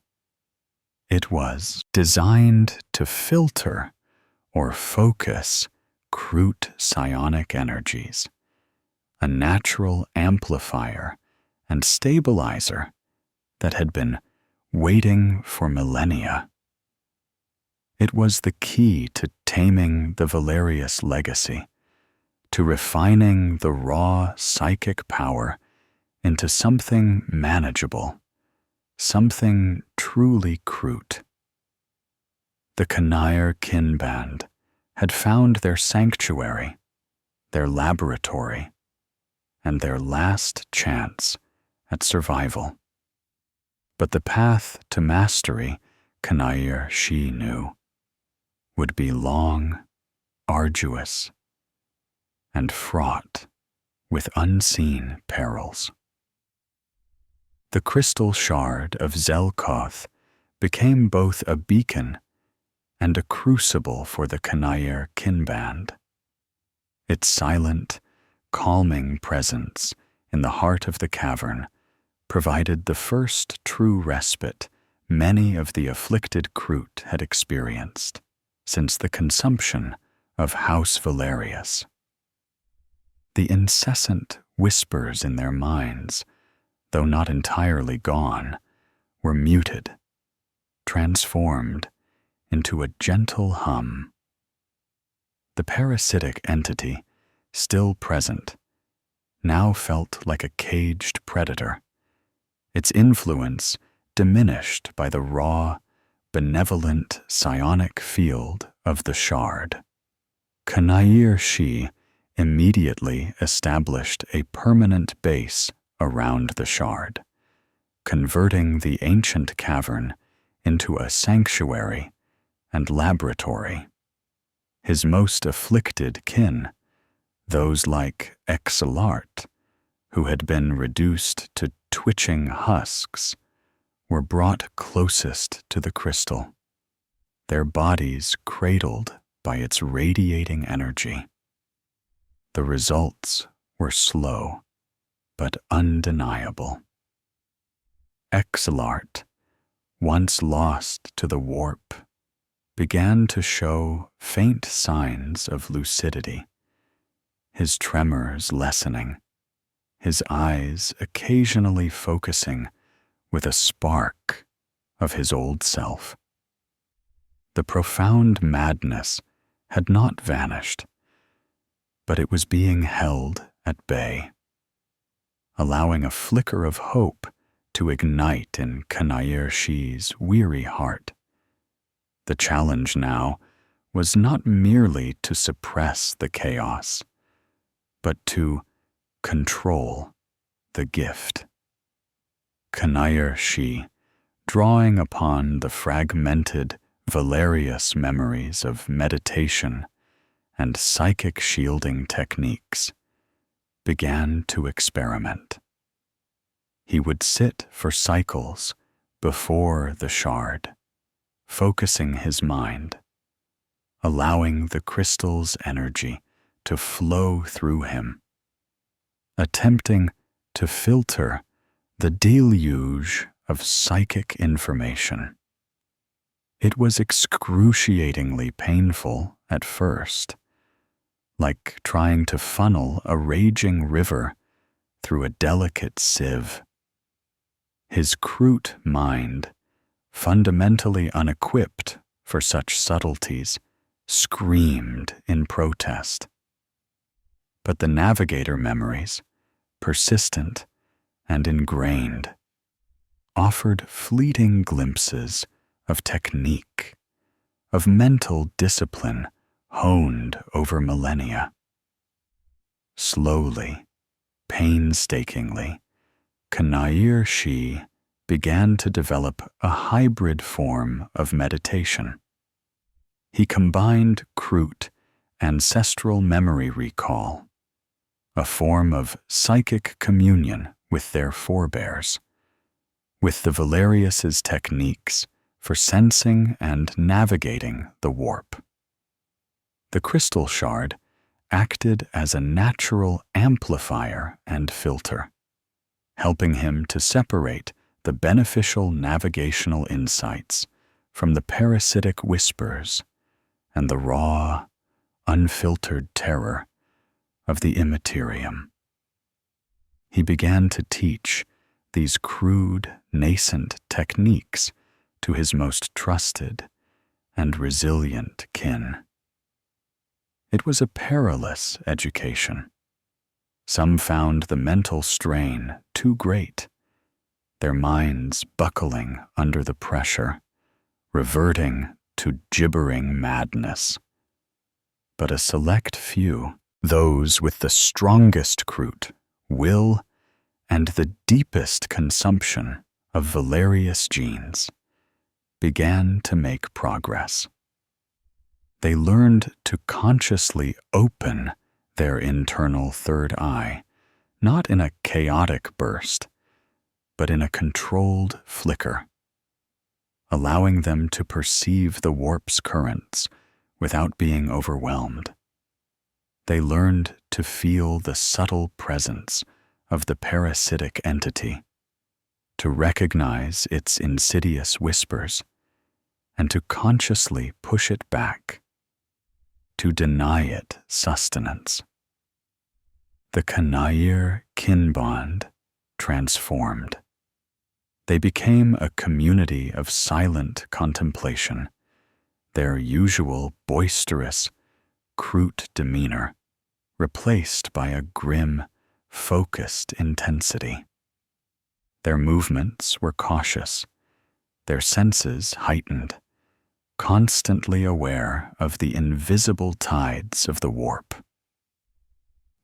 It was designed to filter or focus Kroot psionic energies, a natural amplifier and stabilizer that had been waiting for millennia. It was the key to taming the Valerius legacy, to refining the raw psychic power into something manageable, something truly Kroot. The Kanair kin band had found their sanctuary, their laboratory, and their last chance at survival. But the path to mastery, Kanair she knew, would be long, arduous, and fraught with unseen perils. The crystal shard of Zelkoth became both a beacon and a crucible for the Kanair kinband. Its silent, calming presence in the heart of the cavern provided the first true respite many of the afflicted Kroot had experienced since the consumption of House Valerius. The incessant whispers in their minds, though not entirely gone, were muted, transformed into a gentle hum. The parasitic entity, still present, now felt like a caged predator, its influence diminished by the raw, benevolent psionic field of the shard. Kanair she immediately established a permanent base around the shard, converting the ancient cavern into a sanctuary and laboratory. His most afflicted kin, those like Exilart, who had been reduced to twitching husks, were brought closest to the crystal, their bodies cradled by its radiating energy. The results were slow, but undeniable. Exilart, once lost to the warp, began to show faint signs of lucidity, his tremors lessening, his eyes occasionally focusing with a spark of his old self. The profound madness had not vanished, but it was being held at bay, allowing a flicker of hope to ignite in Kanair she's weary heart. The challenge now was not merely to suppress the chaos, but to control the gift. Kanair she, drawing upon the fragmented Valerius memories of meditation and psychic shielding techniques, began to experiment. He would sit for cycles before the shard, focusing his mind, allowing the crystal's energy to flow through him, attempting to filter the deluge of psychic information. It was excruciatingly painful at first, like trying to funnel a raging river through a delicate sieve. His Kroot mind, fundamentally unequipped for such subtleties, screamed in protest. But the navigator memories, persistent and ingrained, offered fleeting glimpses of technique, of mental discipline honed over millennia. Slowly, painstakingly, Kanair she began to develop a hybrid form of meditation. He combined Kroot ancestral memory recall, a form of psychic communion with their forebears, with the Valerius's techniques for sensing and navigating the warp. The crystal shard acted as a natural amplifier and filter, helping him to separate the beneficial navigational insights from the parasitic whispers and the raw, unfiltered terror of the immaterium. He began to teach these crude, nascent techniques to his most trusted and resilient kin. It was a perilous education. Some found the mental strain too great, their minds buckling under the pressure, reverting to gibbering madness. But a select few, those with the strongest Kroot, will, and the deepest consumption of Valerius genes, began to make progress. They learned to consciously open their internal third eye, not in a chaotic burst, but in a controlled flicker, allowing them to perceive the warp's currents without being overwhelmed. They learned to feel the subtle presence of the parasitic entity, to recognize its insidious whispers, and to consciously push it back, to deny it sustenance. The Kanair kin bond transformed. They became a community of silent contemplation, their usual boisterous, Kroot demeanor replaced by a grim, focused intensity. Their movements were cautious, their senses heightened, constantly aware of the invisible tides of the warp.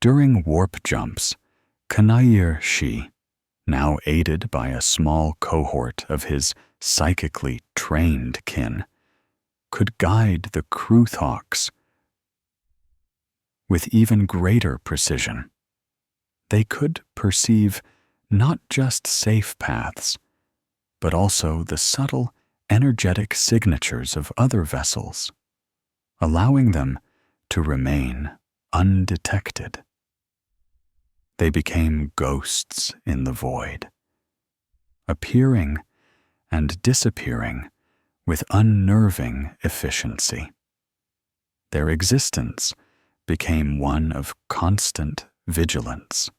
During warp jumps, Kanair Shi, now aided by a small cohort of his psychically trained kin, could guide the Kroothawks with even greater precision. They could perceive not just safe paths, but also the subtle, energetic signatures of other vessels, allowing them to remain undetected. They became ghosts in the void, appearing and disappearing with unnerving efficiency. Their existence became one of constant vigilance.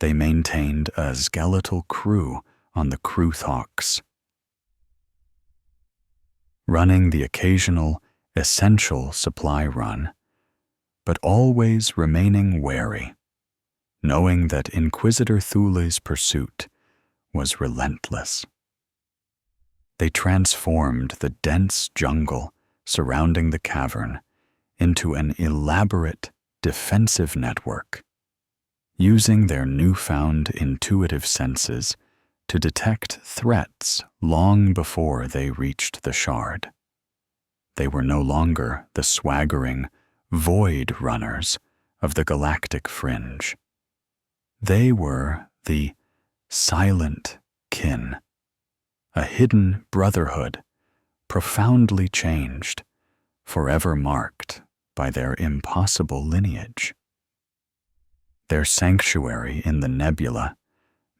They maintained a skeletal crew on the Kroothawks, running the occasional essential supply run, but always remaining wary, knowing that Inquisitor Thule's pursuit was relentless. They transformed the dense jungle surrounding the cavern into an elaborate defensive network, using their newfound intuitive senses to detect threats long before they reached the shard. They were no longer the swaggering void runners of the galactic fringe. They were the silent kin, a hidden brotherhood, profoundly changed, forever marked by their impossible lineage. Their sanctuary in the nebula,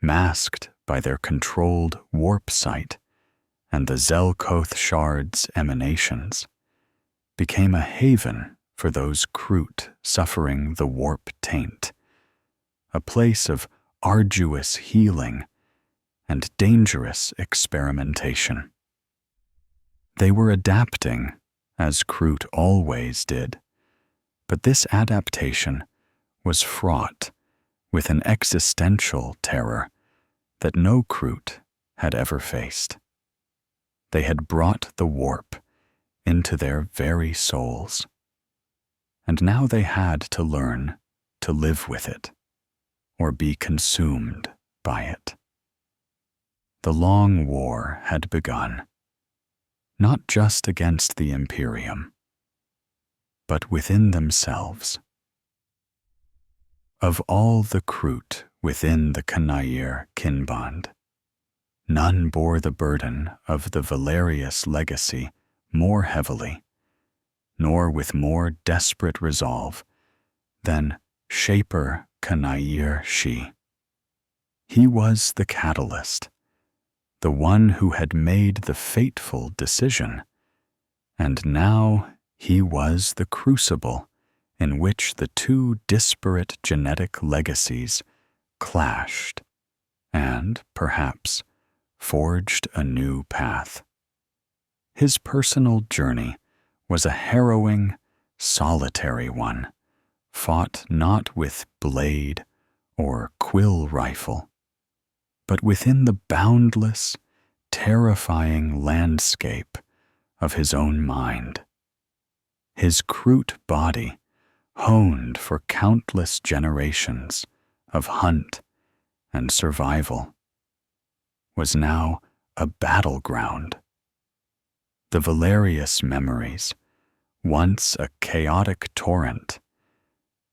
masked by their controlled warp site and the Zelkoth shard's emanations, became a haven for those Kroot suffering the warp taint, a place of arduous healing and dangerous experimentation. They were adapting, as Kroot always did, but this adaptation was fraught with an existential terror that no Kroot had ever faced. They had brought the warp into their very souls, and now they had to learn to live with it, or be consumed by it. The long war had begun, not just against the Imperium, but within themselves. Of all the Kroot within the Kanair kin bond, none bore the burden of the Valerius legacy more heavily, nor with more desperate resolve, than Shaper Kanair Shi. He was the catalyst, the one who had made the fateful decision, and now he was the crucible in which the two disparate genetic legacies clashed and, perhaps, forged a new path. His personal journey was a harrowing, solitary one, fought not with blade or quill rifle, but within the boundless, terrifying landscape of his own mind. His Kroot body, honed for countless generations of hunt and survival, was now a battleground. The Valerius memories, once a chaotic torrent,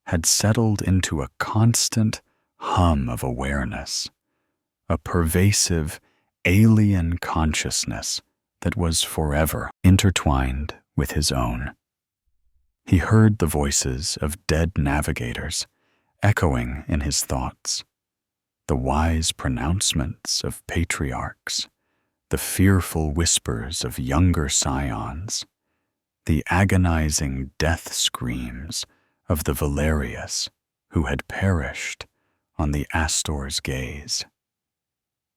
had settled into a constant hum of awareness, a pervasive alien consciousness that was forever intertwined with his own. He heard the voices of dead navigators echoing in his thoughts, the wise pronouncements of patriarchs, the fearful whispers of younger scions, the agonizing death screams of the Valerius who had perished on the Astor's gaze.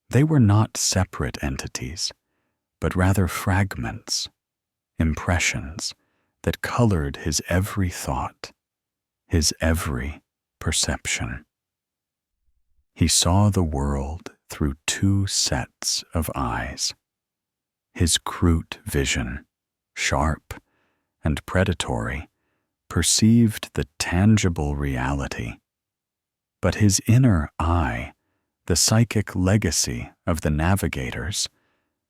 They were not separate entities, but rather fragments, impressions that colored his every thought, his every perception. He saw the world through two sets of eyes. His Kroot vision, sharp and predatory, perceived the tangible reality. But his inner eye, the psychic legacy of the navigators,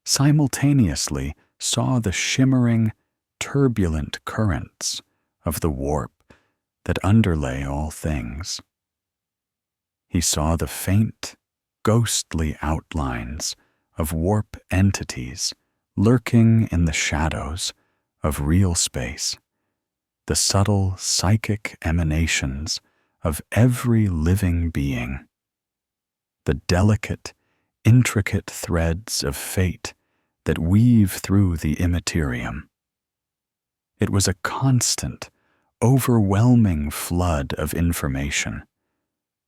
simultaneously saw the shimmering, turbulent currents of the warp that underlay all things. He saw the faint, ghostly outlines of warp entities lurking in the shadows of real space, the subtle psychic emanations of every living being, the delicate, intricate threads of fate that weave through the immaterium. It was a constant, overwhelming flood of information,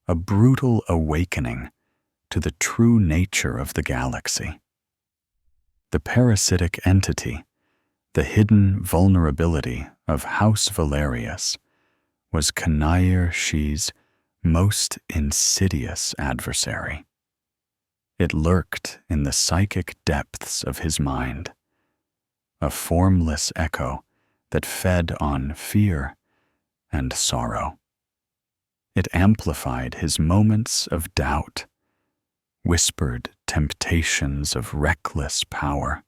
a brutal awakening to the true nature of the galaxy. The parasitic entity, the hidden vulnerability of House Valerius, was Kanayir-Shi's most insidious adversary. It lurked in the psychic depths of his mind, a formless echo that fed on fear and sorrow. It amplified his moments of doubt, whispered temptations of reckless power,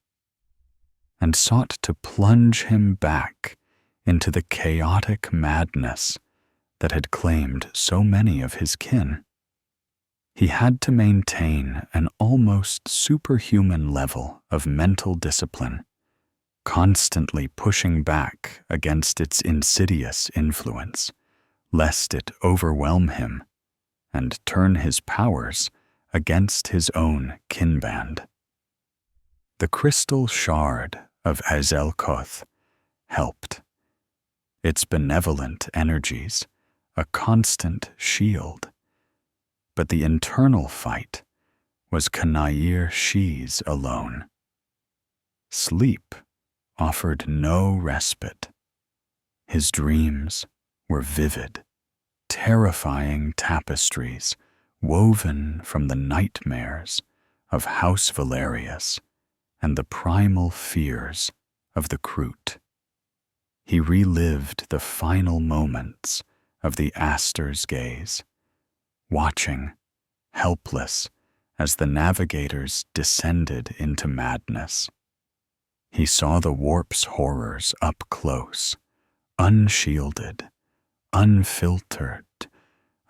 and sought to plunge him back into the chaotic madness that had claimed so many of his kin. He had to maintain an almost superhuman level of mental discipline, constantly pushing back against its insidious influence, lest it overwhelm him and turn his powers against his own kinband. The crystal shard of Azelkoth helped, its benevolent energies a constant shield, but the internal fight was Kanayir-Shi's alone. Sleep offered no respite. His dreams were vivid, terrifying tapestries woven from the nightmares of House Valerius and the primal fears of the Kroot. He relived the final moments of the Astor's gaze, watching, helpless, as the navigators descended into madness. He saw the warp's horrors up close, unshielded, unfiltered,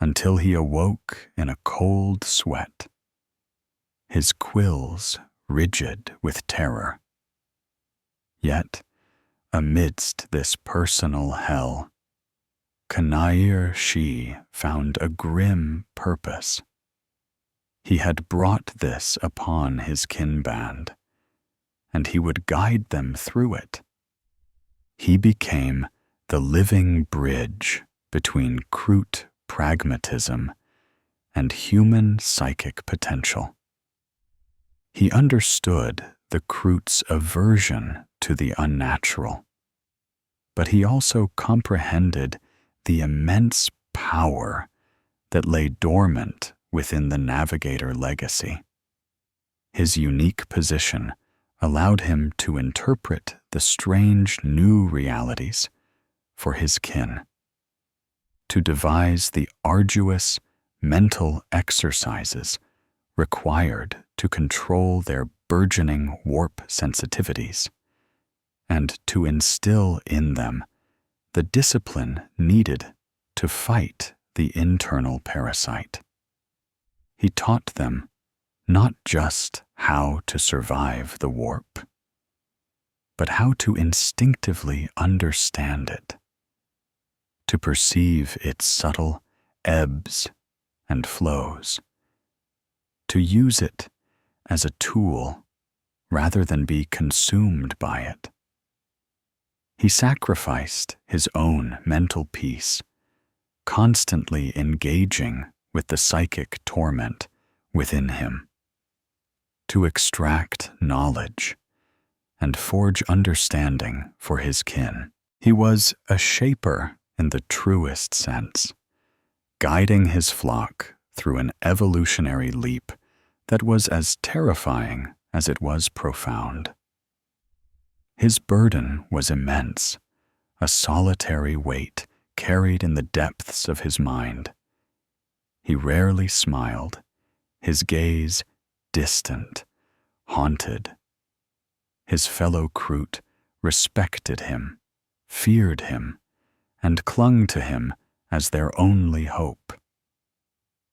until he awoke in a cold sweat, his quills rigid with terror. Yet, amidst this personal hell, Kanayir-Shi found a grim purpose. He had brought this upon his kinband, and he would guide them through it. He became the living bridge between Kroot pragmatism and human psychic potential. He understood the Kroot's aversion to the unnatural, but he also comprehended the immense power that lay dormant within the navigator legacy. His unique position allowed him to interpret the strange new realities for his kin, to devise the arduous mental exercises required to control their burgeoning warp sensitivities, and to instill in them the discipline needed to fight the internal parasite. He taught them not just how to survive the warp, but how to instinctively understand it, to perceive its subtle ebbs and flows, to use it as a tool rather than be consumed by it. He sacrificed his own mental peace, constantly engaging with the psychic torment within him, to extract knowledge and forge understanding for his kin. He was a shaper in the truest sense, guiding his flock through an evolutionary leap that was as terrifying as it was profound. His burden was immense, a solitary weight carried in the depths of his mind. He rarely smiled, his gaze distant, haunted. His fellow Kroot respected him, feared him, and clung to him as their only hope.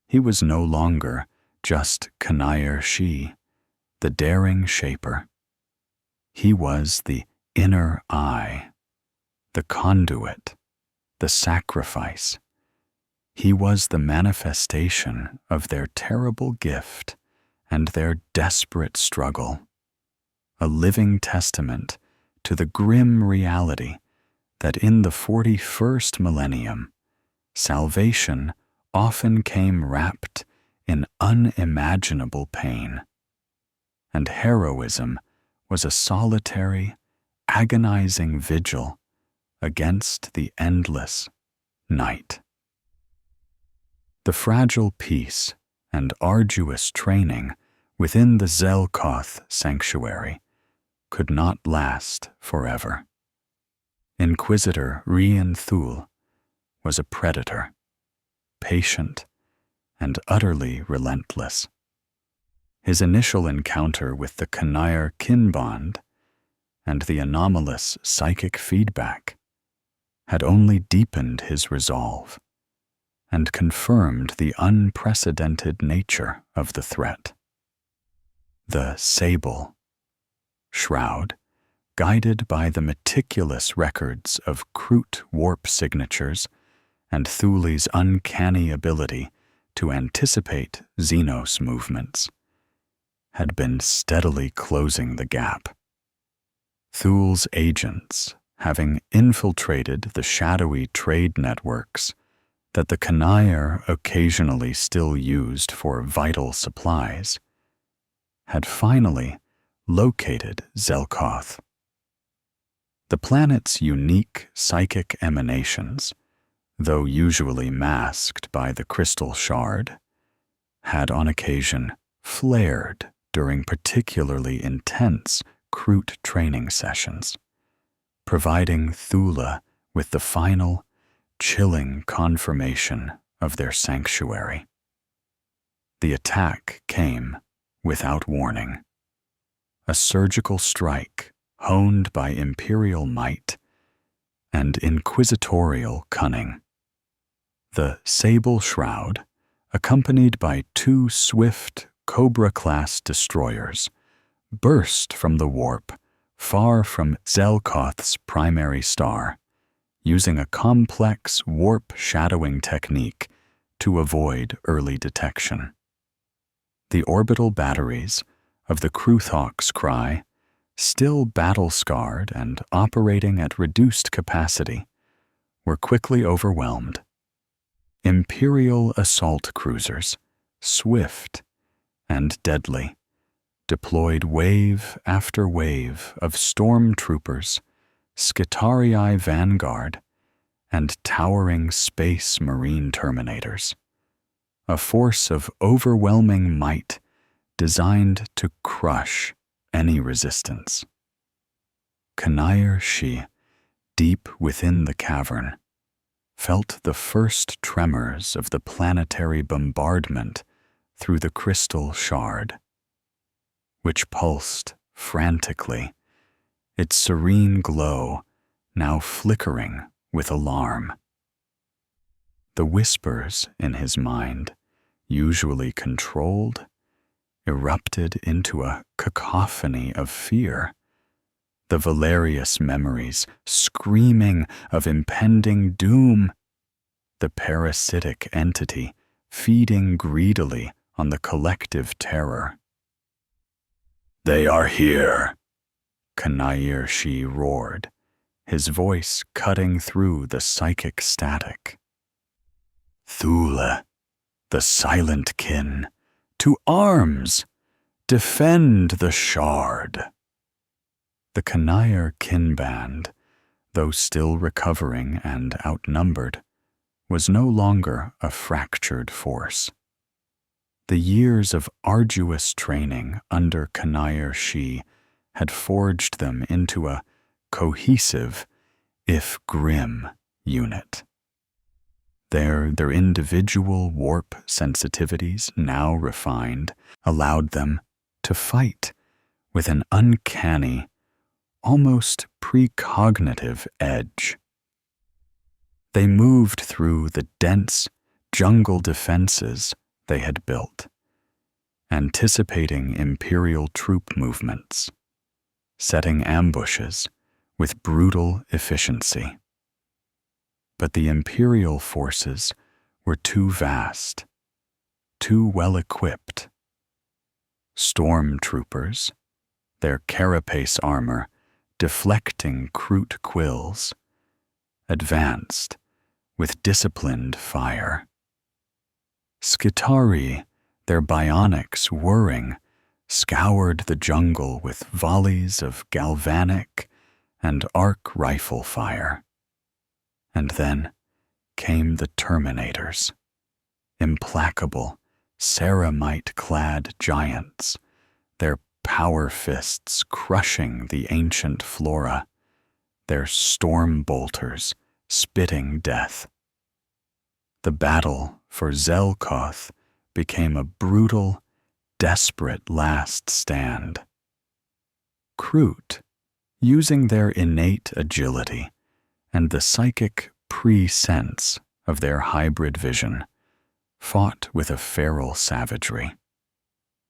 He was no longer just Kanair Shi, the daring shaper. He was the inner eye, the conduit, the sacrifice. He was the manifestation of their terrible gift and their desperate struggle, a living testament to the grim reality that in the 41st millennium, salvation often came wrapped in unimaginable pain, and heroism was a solitary, agonizing vigil against the endless night. The fragile peace and arduous training within the Zelkoth sanctuary could not last forever. Inquisitor Rian Thul was a predator, patient and utterly relentless. His initial encounter with the Kanair kin bond and the anomalous psychic feedback had only deepened his resolve and confirmed the unprecedented nature of the threat. The sable shroud, guided by the meticulous records of Kroot warp signatures and Thuli's uncanny ability to anticipate Xenos movements, had been steadily closing the gap. Thul's agents, having infiltrated the shadowy trade networks that the Kanair occasionally still used for vital supplies, had finally located Zelkoth. The planet's unique psychic emanations, though usually masked by the crystal shard, had on occasion flared during particularly intense Kroot training sessions, providing Thula with the final, chilling confirmation of their sanctuary. The attack came without warning, a surgical strike honed by imperial might and inquisitorial cunning. The sable shroud, accompanied by 2 swift Cobra-class destroyers, burst from the warp far from Zelkoth's primary star, using a complex warp shadowing technique to avoid early detection. The orbital batteries of the Kruthawk's Cry, still battle-scarred and operating at reduced capacity, were quickly overwhelmed. Imperial assault cruisers, swift and deadly, deployed wave after wave of stormtroopers, Skitarii Vanguard, and towering space marine terminators, a force of overwhelming might designed to crush any resistance. Kanayir-shi, deep within the cavern, felt the first tremors of the planetary bombardment through the crystal shard, which pulsed frantically, its serene glow now flickering with alarm. The whispers in his mind, usually controlled, erupted into a cacophony of fear, the valerious memories screaming of impending doom, the parasitic entity feeding greedily on the collective terror. "They are here," Kanayir-shi roared, his voice cutting through the psychic static. "Thule, the silent kin, to arms! Defend the shard!" The Kanayir kin band, though still recovering and outnumbered, was no longer a fractured force. The years of arduous training under Kanayir-shi had forged them into a cohesive, if grim, unit. Their individual warp sensitivities, now refined, allowed them to fight with an uncanny, almost precognitive edge. They moved through the dense jungle defenses they had built, anticipating Imperial troop movements, setting ambushes with brutal efficiency. But the Imperial forces were too vast, too well equipped. Stormtroopers, their carapace armor deflecting Kroot quills, advanced with disciplined fire. Skitarii, their bionics whirring, scoured the jungle with volleys of galvanic and arc rifle fire. And then came the Terminators, implacable, ceramite-clad giants, their power fists crushing the ancient flora, their storm bolters spitting death. The battle for Zelkoth became a brutal, desperate last stand. Kroot, using their innate agility and the psychic pre-sense of their hybrid vision, fought with a feral savagery.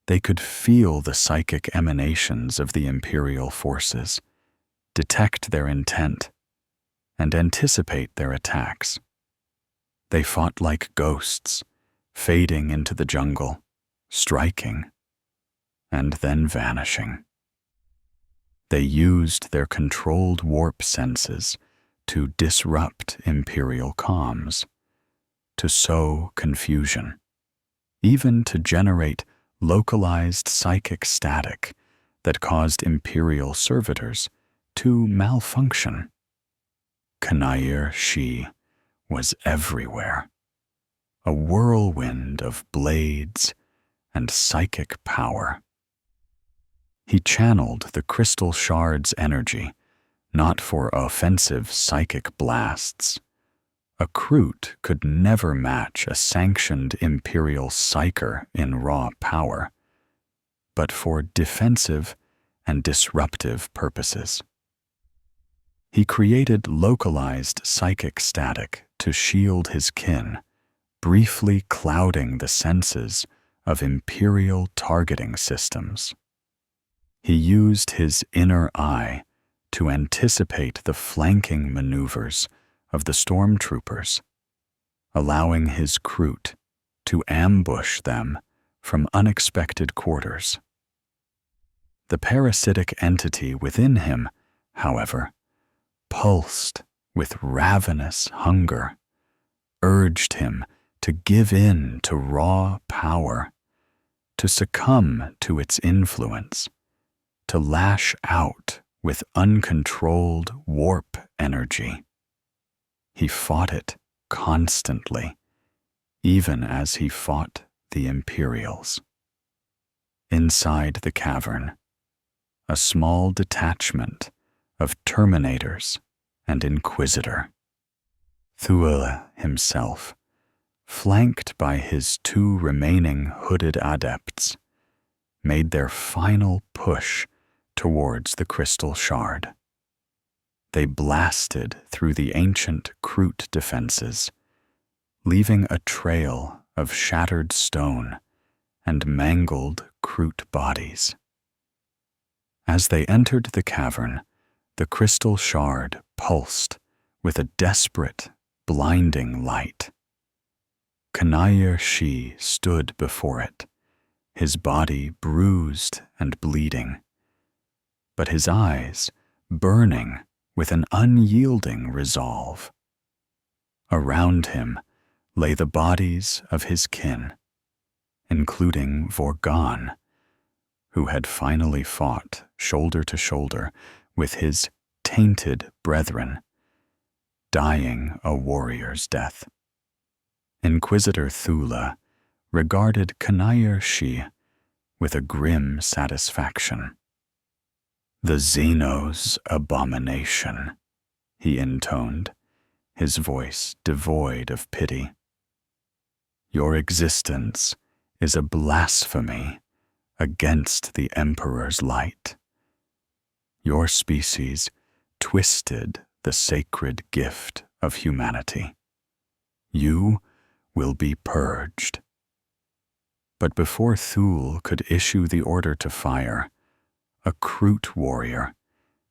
They could feel the psychic emanations of the Imperial forces, detect their intent, and anticipate their attacks. They fought like ghosts, fading into the jungle, striking, and then vanishing. They used their controlled warp senses to disrupt Imperial comms, to sow confusion, even to generate localized psychic static that caused Imperial servitors to malfunction. Kanayir-shi was everywhere, a whirlwind of blades and psychic power. He channeled the crystal shard's energy, not for offensive psychic blasts. A Kroot could never match a sanctioned Imperial psyker in raw power, but for defensive and disruptive purposes. He created localized psychic static to shield his kin, briefly clouding the senses of Imperial targeting systems. He used his inner eye to anticipate the flanking maneuvers of the stormtroopers, allowing his Kroot to ambush them from unexpected quarters. The parasitic entity within him, however, pulsed with ravenous hunger, urged him to give in to raw power, to succumb to its influence, to lash out with uncontrolled warp energy. He fought it constantly, even as he fought the Imperials. Inside the cavern, a small detachment of Terminators and Inquisitor. Thule himself, flanked by his 2 remaining hooded adepts, made their final push towards the crystal shard. They blasted through the ancient Kroot defenses, leaving a trail of shattered stone and mangled Kroot bodies. As they entered the cavern, the crystal shard pulsed with a desperate, blinding light. Kanayir Shi stood before it, his body bruised and bleeding, but his eyes burning with an unyielding resolve. Around him lay the bodies of his kin, including Vorgon, who had finally fought shoulder to shoulder with his tainted brethren, dying a warrior's death. Inquisitor Thule regarded Kanayir Shi with a grim satisfaction. "The Xeno's abomination," he intoned, his voice devoid of pity. "Your existence is a blasphemy against the Emperor's light. Your species twisted the sacred gift of humanity. You will be purged." But before Thule could issue the order to fire, a Kroot warrior,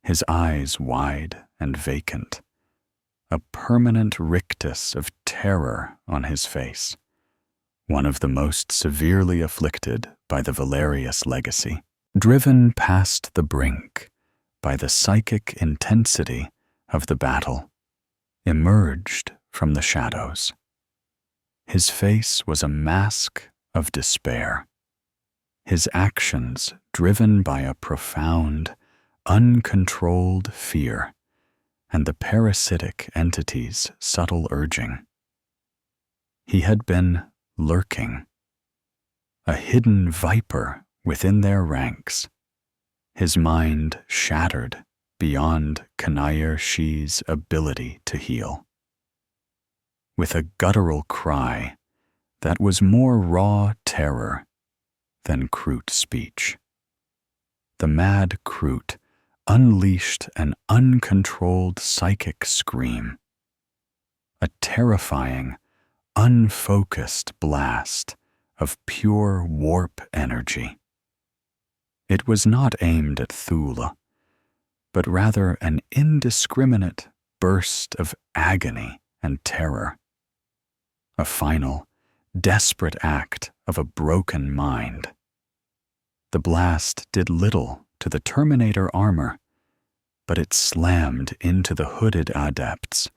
his eyes wide and vacant, a permanent rictus of terror on his face, one of the most severely afflicted by the Valerius legacy, driven past the brink by the psychic intensity of the battle, emerged from the shadows. His face was a mask of despair, his actions driven by a profound, uncontrolled fear and the parasitic entity's subtle urging. He had been lurking, a hidden viper within their ranks, his mind shattered beyond Kanayir Shi's ability to heal. With a guttural cry that was more raw terror than Kroot speech, the mad Kroot unleashed an uncontrolled psychic scream, a terrifying, unfocused blast of pure warp energy. It was not aimed at Thule, but rather an indiscriminate burst of agony and terror, a final, desperate act of a broken mind. The blast did little to the Terminator armor, but it slammed into the hooded adepts,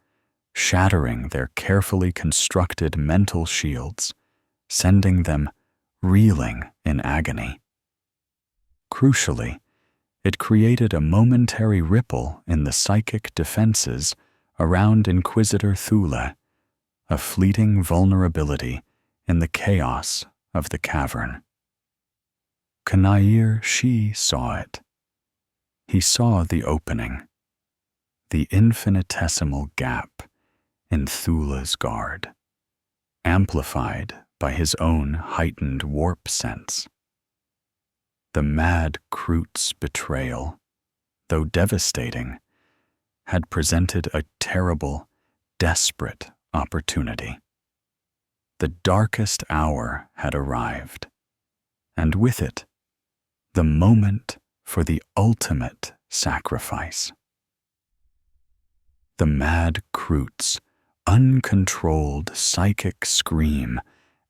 shattering their carefully constructed mental shields, sending them reeling in agony. Crucially, it created a momentary ripple in the psychic defenses around Inquisitor Thule, a fleeting vulnerability in the chaos of the cavern. Kanayir Shi saw it. He saw the opening, the infinitesimal gap in Thule's guard, amplified by his own heightened warp sense. The mad Kroot's betrayal, though devastating, had presented a terrible, desperate opportunity. The darkest hour had arrived, and with it, the moment for the ultimate sacrifice. The mad Kroot's uncontrolled psychic scream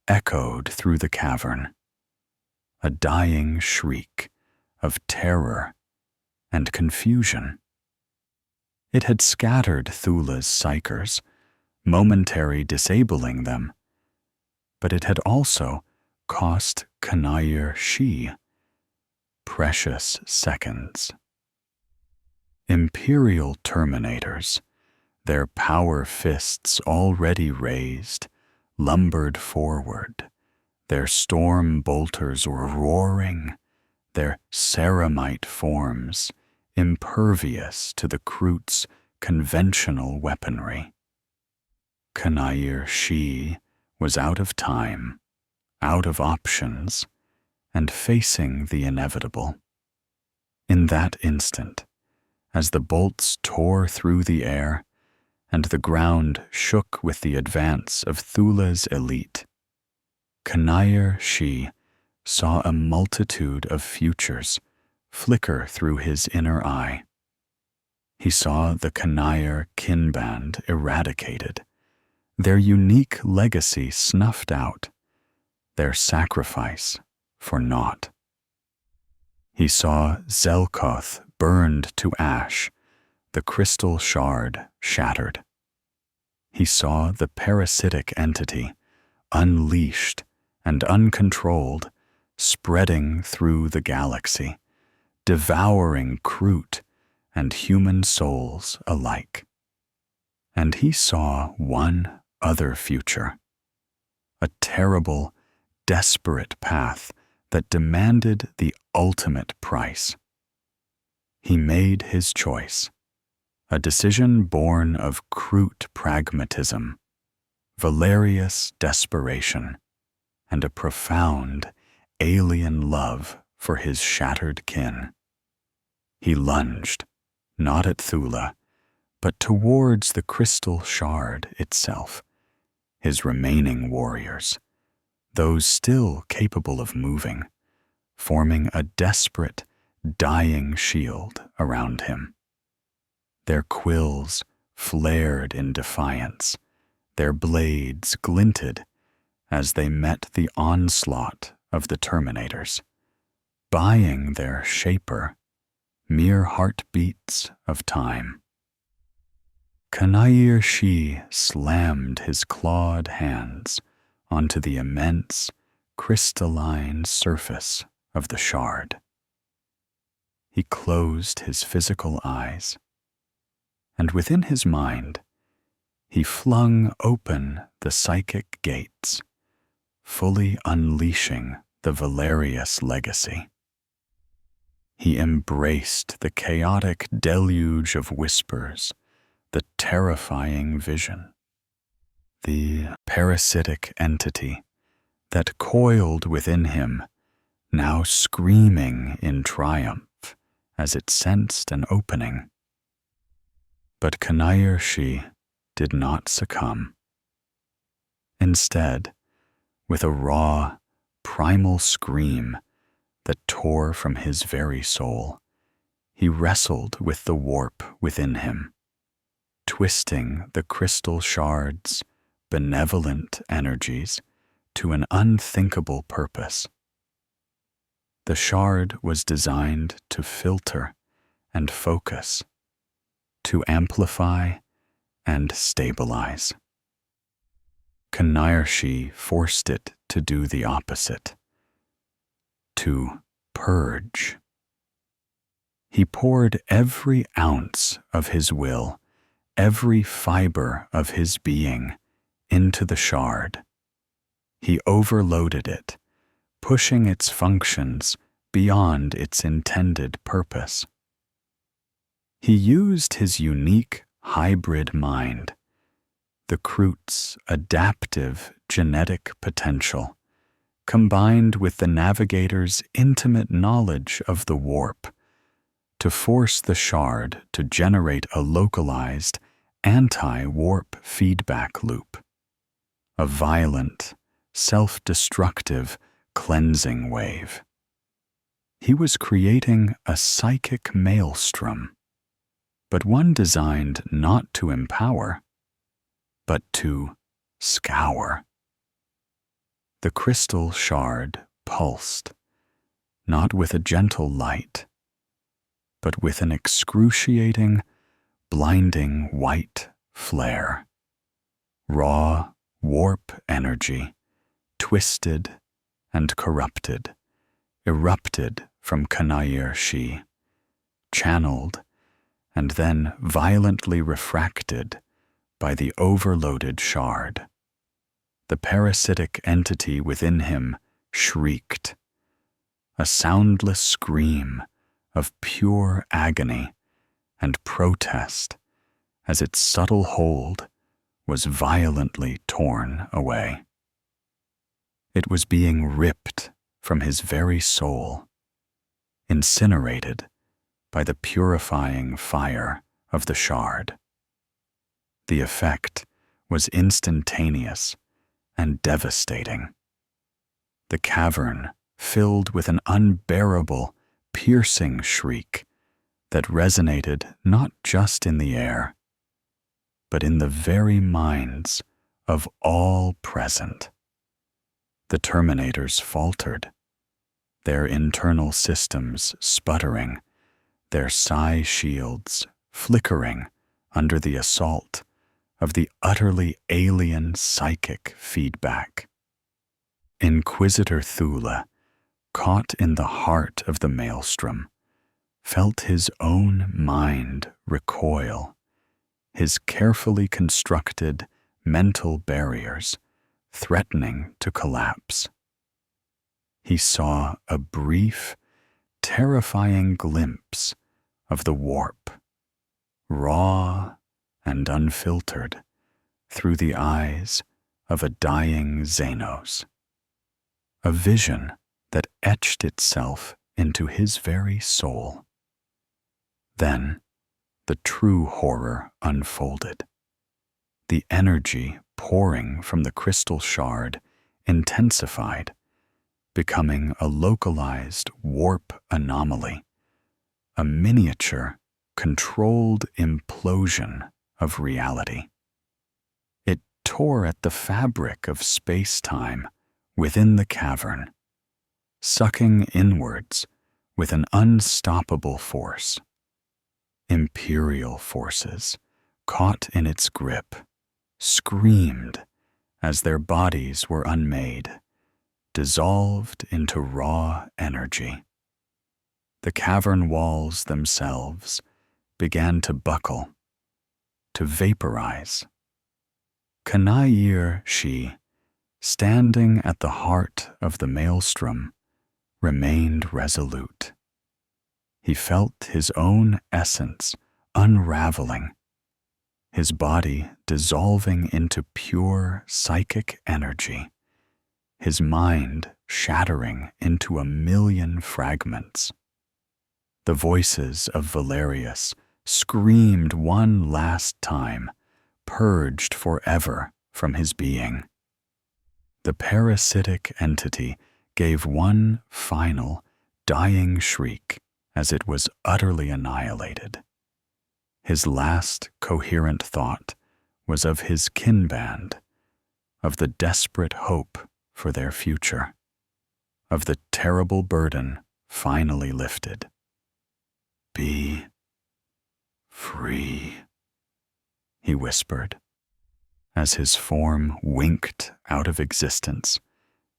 echoed through the cavern, a dying shriek of terror and confusion. It had scattered Thule's psychers, momentarily disabling them, but it had also cost Kanayir Shi precious seconds. Imperial Terminators, their power fists already raised, lumbered forward, their storm bolters were roaring, their ceramite forms impervious to the Kroot's conventional weaponry. Kanayir-Shi was out of time, out of options, and facing the inevitable. In that instant, as the bolts tore through the air and the ground shook with the advance of Thula's elite, Kanayir-Shi saw a multitude of futures flicker through his inner eye. He saw the Kanayir kinband eradicated, their unique legacy snuffed out, their sacrifice for naught. He saw Zelkoth burned to ash, the crystal shard shattered. He saw the parasitic entity, unleashed and uncontrolled, spreading through the galaxy, devouring Kroot and human souls alike. And he saw one other future, a terrible, desperate path that demanded the ultimate price. He made his choice, a decision born of Kroot pragmatism, Valerius desperation, and a profound, alien love for his shattered kin. He lunged, not at Thula, but towards the crystal shard itself, his remaining warriors, those still capable of moving, forming a desperate, dying shield around him. Their quills flared in defiance, their blades glinted as they met the onslaught of the Terminators, buying their shaper mere heartbeats of time. Kanayir-Shi slammed his clawed hands onto the immense, crystalline surface of the shard. He closed his physical eyes, and within his mind, he flung open the psychic gates, fully unleashing the Valerius legacy. He embraced the chaotic deluge of whispers, the terrifying vision, the parasitic entity that coiled within him, now screaming in triumph as it sensed an opening. But Kanayir-Shi did not succumb. Instead, with a raw, primal scream that tore from his very soul, he wrestled with the warp within him, twisting the crystal shard's benevolent energies to an unthinkable purpose. The shard was designed to filter and focus, to amplify and stabilize. Kanayir-Shi forced it to do the opposite, to purge. He poured every ounce of his will, every fiber of his being, into the shard. He overloaded it, pushing its functions beyond its intended purpose. He used his unique hybrid mind, the Kroot's adaptive genetic potential, combined with the navigator's intimate knowledge of the warp, to force the shard to generate a localized anti-warp feedback loop, a violent, self-destructive cleansing wave. He was creating a psychic maelstrom, but one designed not to empower, but to scour. The crystal shard pulsed, not with a gentle light, but with an excruciating, blinding white flare. Raw warp energy, twisted and corrupted, erupted from Kanayir-Shi, channeled and then violently refracted by the overloaded shard. The parasitic entity within him shrieked, a soundless scream of pure agony and protest as its subtle hold was violently torn away. It was being ripped from his very soul, incinerated by the purifying fire of the shard. The effect was instantaneous and devastating. The cavern filled with an unbearable, piercing shriek that resonated not just in the air, but in the very minds of all present. The Terminators faltered, their internal systems sputtering, their psi shields flickering under the assault of the utterly alien psychic feedback. Inquisitor Thula, caught in the heart of the maelstrom, felt his own mind recoil, his carefully constructed mental barriers threatening to collapse. He saw a brief, terrifying glimpse of the warp, raw and unfiltered, through the eyes of a dying Xenos. A vision that etched itself into his very soul. Then, the true horror unfolded. The energy pouring from the crystal shard intensified, becoming a localized warp anomaly, a miniature, controlled implosion of reality. It tore at the fabric of space-time within the cavern, sucking inwards with an unstoppable force. Imperial forces, caught in its grip, screamed as their bodies were unmade, dissolved into raw energy. The cavern walls themselves began to buckle, to vaporize. Kanayir Shi, standing at the heart of the maelstrom, remained resolute. He felt his own essence unraveling, his body dissolving into pure psychic energy, his mind shattering into a million fragments. The voices of Valerius screamed one last time, purged forever from his being. The parasitic entity gave one final, dying shriek as it was utterly annihilated. His last coherent thought was of his kinband, of the desperate hope for their future, of the terrible burden finally lifted. Be free, he whispered, as his form winked out of existence,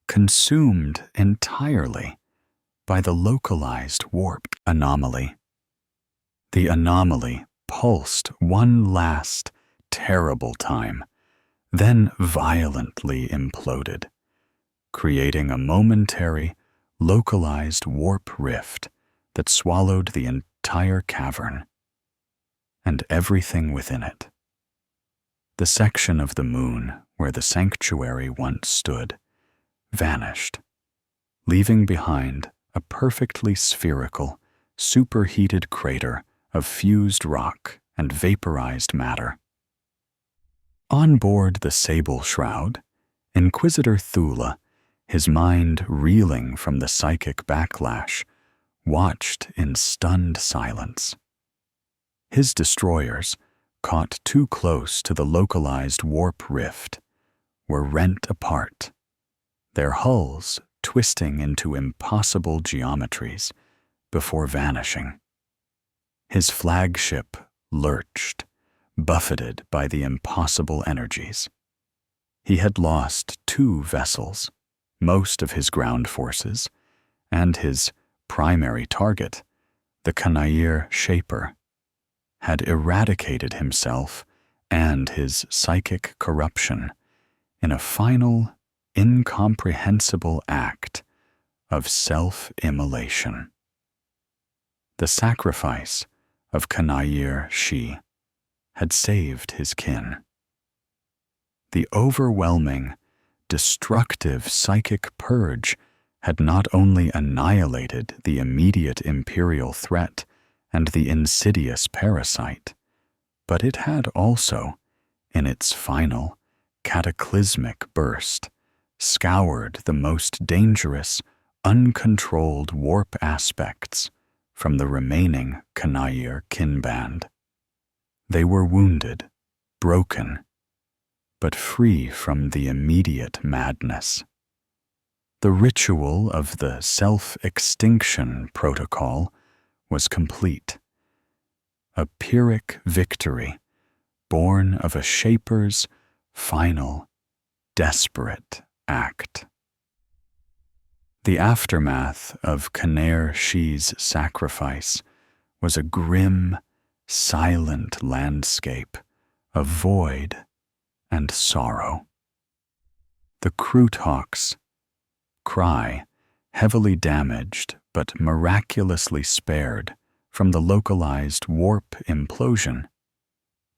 consumed entirely by the localized warp anomaly. The anomaly pulsed one last, terrible time, then violently imploded, creating a momentary, localized warp rift that swallowed the entire cavern and everything within it. The section of the moon where the sanctuary once stood vanished, leaving behind a perfectly spherical, superheated crater of fused rock and vaporized matter. On board the Sable Shroud, Inquisitor Thula, his mind reeling from the psychic backlash, watched in stunned silence. His destroyers, caught too close to the localized warp rift, were rent apart, their hulls twisting into impossible geometries before vanishing. His flagship lurched, buffeted by the impossible energies. He had lost 2 vessels, most of his ground forces, and his primary target, the Kanayir Shaper, had eradicated himself and his psychic corruption in a final, incomprehensible act of self-immolation. The sacrifice of Kanayir Shi had saved his kin. The overwhelming, destructive psychic purge had not only annihilated the immediate imperial threat and the insidious parasite, but it had also, in its final, cataclysmic burst, scoured the most dangerous, uncontrolled warp aspects from the remaining Kanayir kinband. They were wounded, broken, but free from the immediate madness. The ritual of the self-extinction protocol was complete. A Pyrrhic victory born of a Shaper's final, desperate act. The aftermath of Kanayir Shi's sacrifice was a grim, silent landscape of void and sorrow. The Kroot hawks, Cry, heavily damaged but miraculously spared from the localized warp implosion,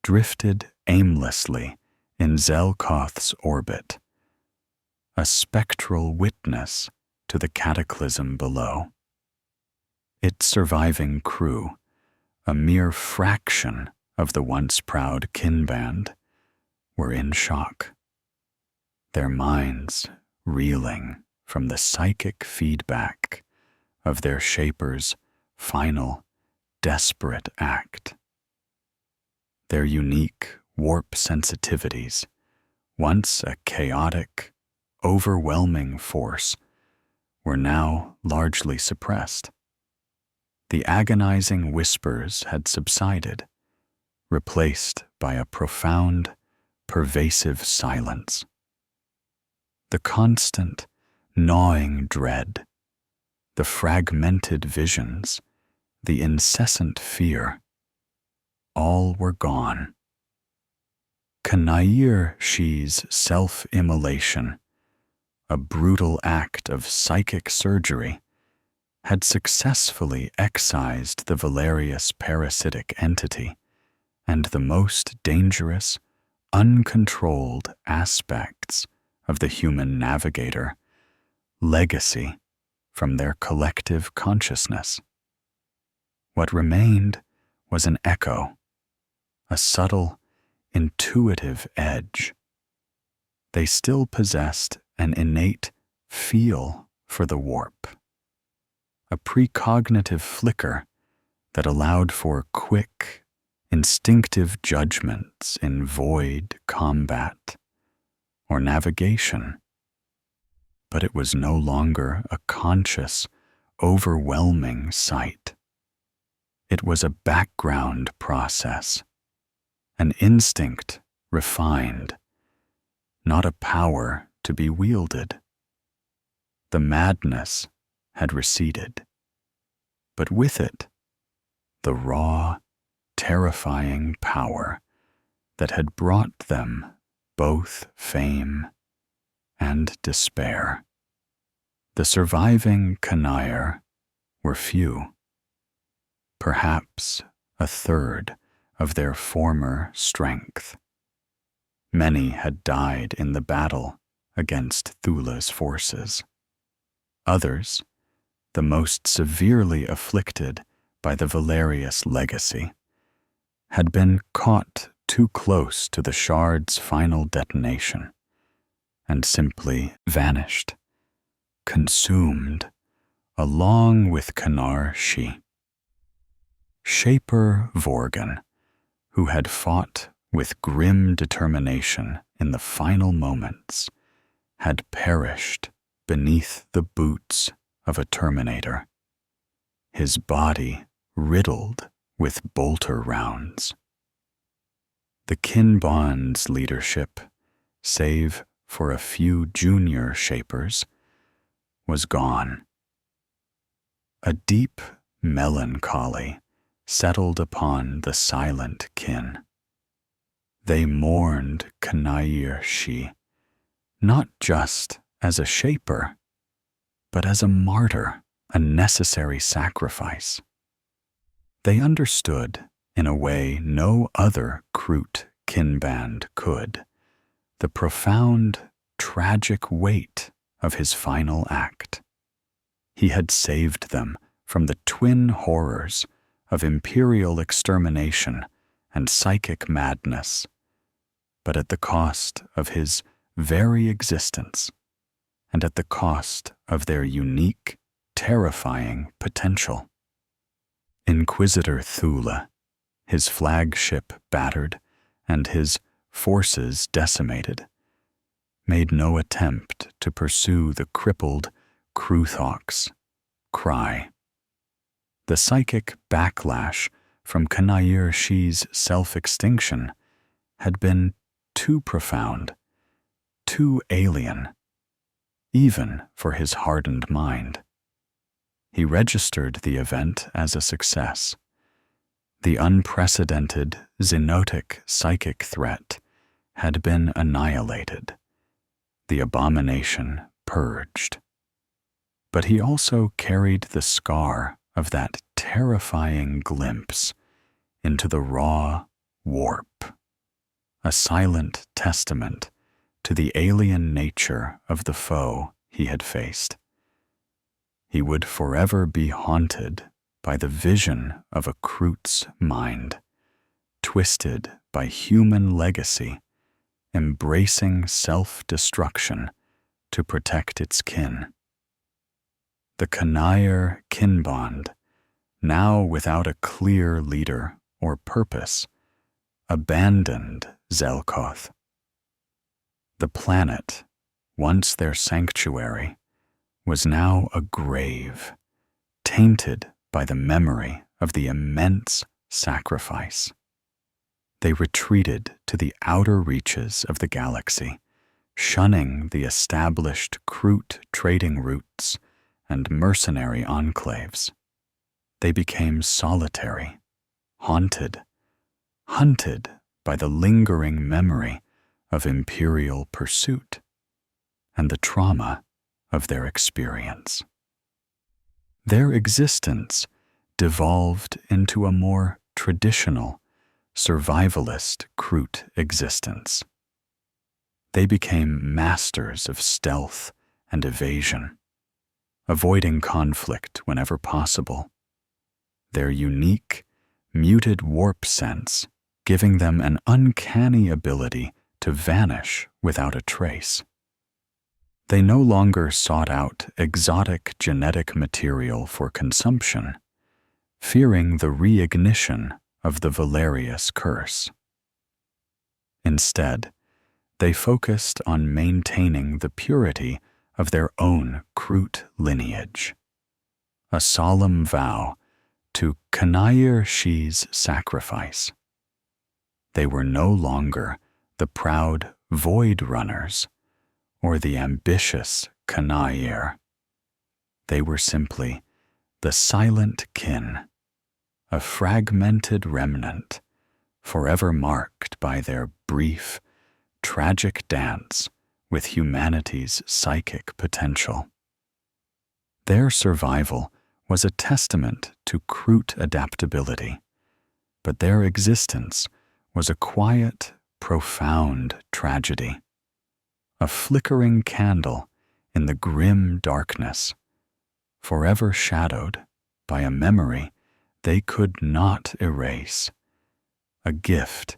drifted aimlessly in Zelkoth's orbit, a spectral witness to the cataclysm below. Its surviving crew, a mere fraction of the once proud kinband, were in shock, their minds reeling from the psychic feedback of their Shaper's final, desperate act. Their unique warp sensitivities, once a chaotic, overwhelming force, were now largely suppressed. The agonizing whispers had subsided, replaced by a profound, pervasive silence. The constant, gnawing dread, the fragmented visions, the incessant fear, all were gone. Kanayir Shi's self-immolation, a brutal act of psychic surgery, had successfully excised the valerious parasitic entity and the most dangerous, uncontrolled aspects of the human navigator legacy from their collective consciousness. What remained was an echo, a subtle, intuitive edge. They still possessed an innate feel for the warp, a precognitive flicker that allowed for quick, instinctive judgments in void combat or navigation. But it was no longer a conscious, overwhelming sight. It was a background process, an instinct refined, not a power to be wielded. The madness had receded, but with it, the raw, terrifying power that had brought them both fame and despair. The surviving Kanayir were few, perhaps a third of their former strength. Many had died in the battle against Thula's forces. Others, the most severely afflicted by the Valerius legacy, had been caught too close to the shard's final detonation and simply vanished, consumed, along with Kanayir Shi. Shaper Vorgan, who had fought with grim determination in the final moments, had perished beneath the boots of a Terminator, his body riddled with bolter rounds. The kinband's leadership, save for a few junior Shapers, was gone. A deep melancholy settled upon the silent kin. They mourned Kanayir Shi, not just as a Shaper, but as a martyr, a necessary sacrifice. They understood, in a way no other Kroot kinband could, the profound, tragic weight of his final act. He had saved them from the twin horrors of imperial extermination and psychic madness, but at the cost of his very existence, and at the cost of their unique, terrifying potential. Inquisitor Thule, his flagship battered and his forces decimated, made no attempt to pursue the crippled Kroot's cry. The psychic backlash from Kanair Shi's self-extinction had been too profound, too alien, even for his hardened mind. He registered the event as a success. The unprecedented zenotic psychic threat had been annihilated, the abomination purged. But he also carried the scar of that terrifying glimpse into the raw warp, a silent testament to the alien nature of the foe he had faced. He would forever be haunted by the vision of a Kroot's mind, twisted by human legacy, embracing self-destruction to protect its kin. The Kanair kinband, now without a clear leader or purpose, abandoned Zelkoth. The planet, once their sanctuary, was now a grave, tainted by the memory of the immense sacrifice. They retreated to the outer reaches of the galaxy, shunning the established Kroot trading routes and mercenary enclaves. They became solitary, haunted, hunted by the lingering memory of imperial pursuit and the trauma of their experience. Their existence devolved into a more traditional, survivalist Kroot existence. They became masters of stealth and evasion, avoiding conflict whenever possible, their unique, muted warp sense giving them an uncanny ability to vanish without a trace. They no longer sought out exotic genetic material for consumption, fearing the reignition of the Valerius curse. Instead, they focused on maintaining the purity of their own Kroot lineage, a solemn vow to Kanair Shi's sacrifice. They were no longer the proud Void Runners or the ambitious Kanair. They were simply the silent kin, a fragmented remnant, forever marked by their brief, tragic dance with humanity's psychic potential. Their survival was a testament to Kroot adaptability, but their existence was a quiet, profound tragedy, a flickering candle in the grim darkness, forever shadowed by a memory they could not erase, a gift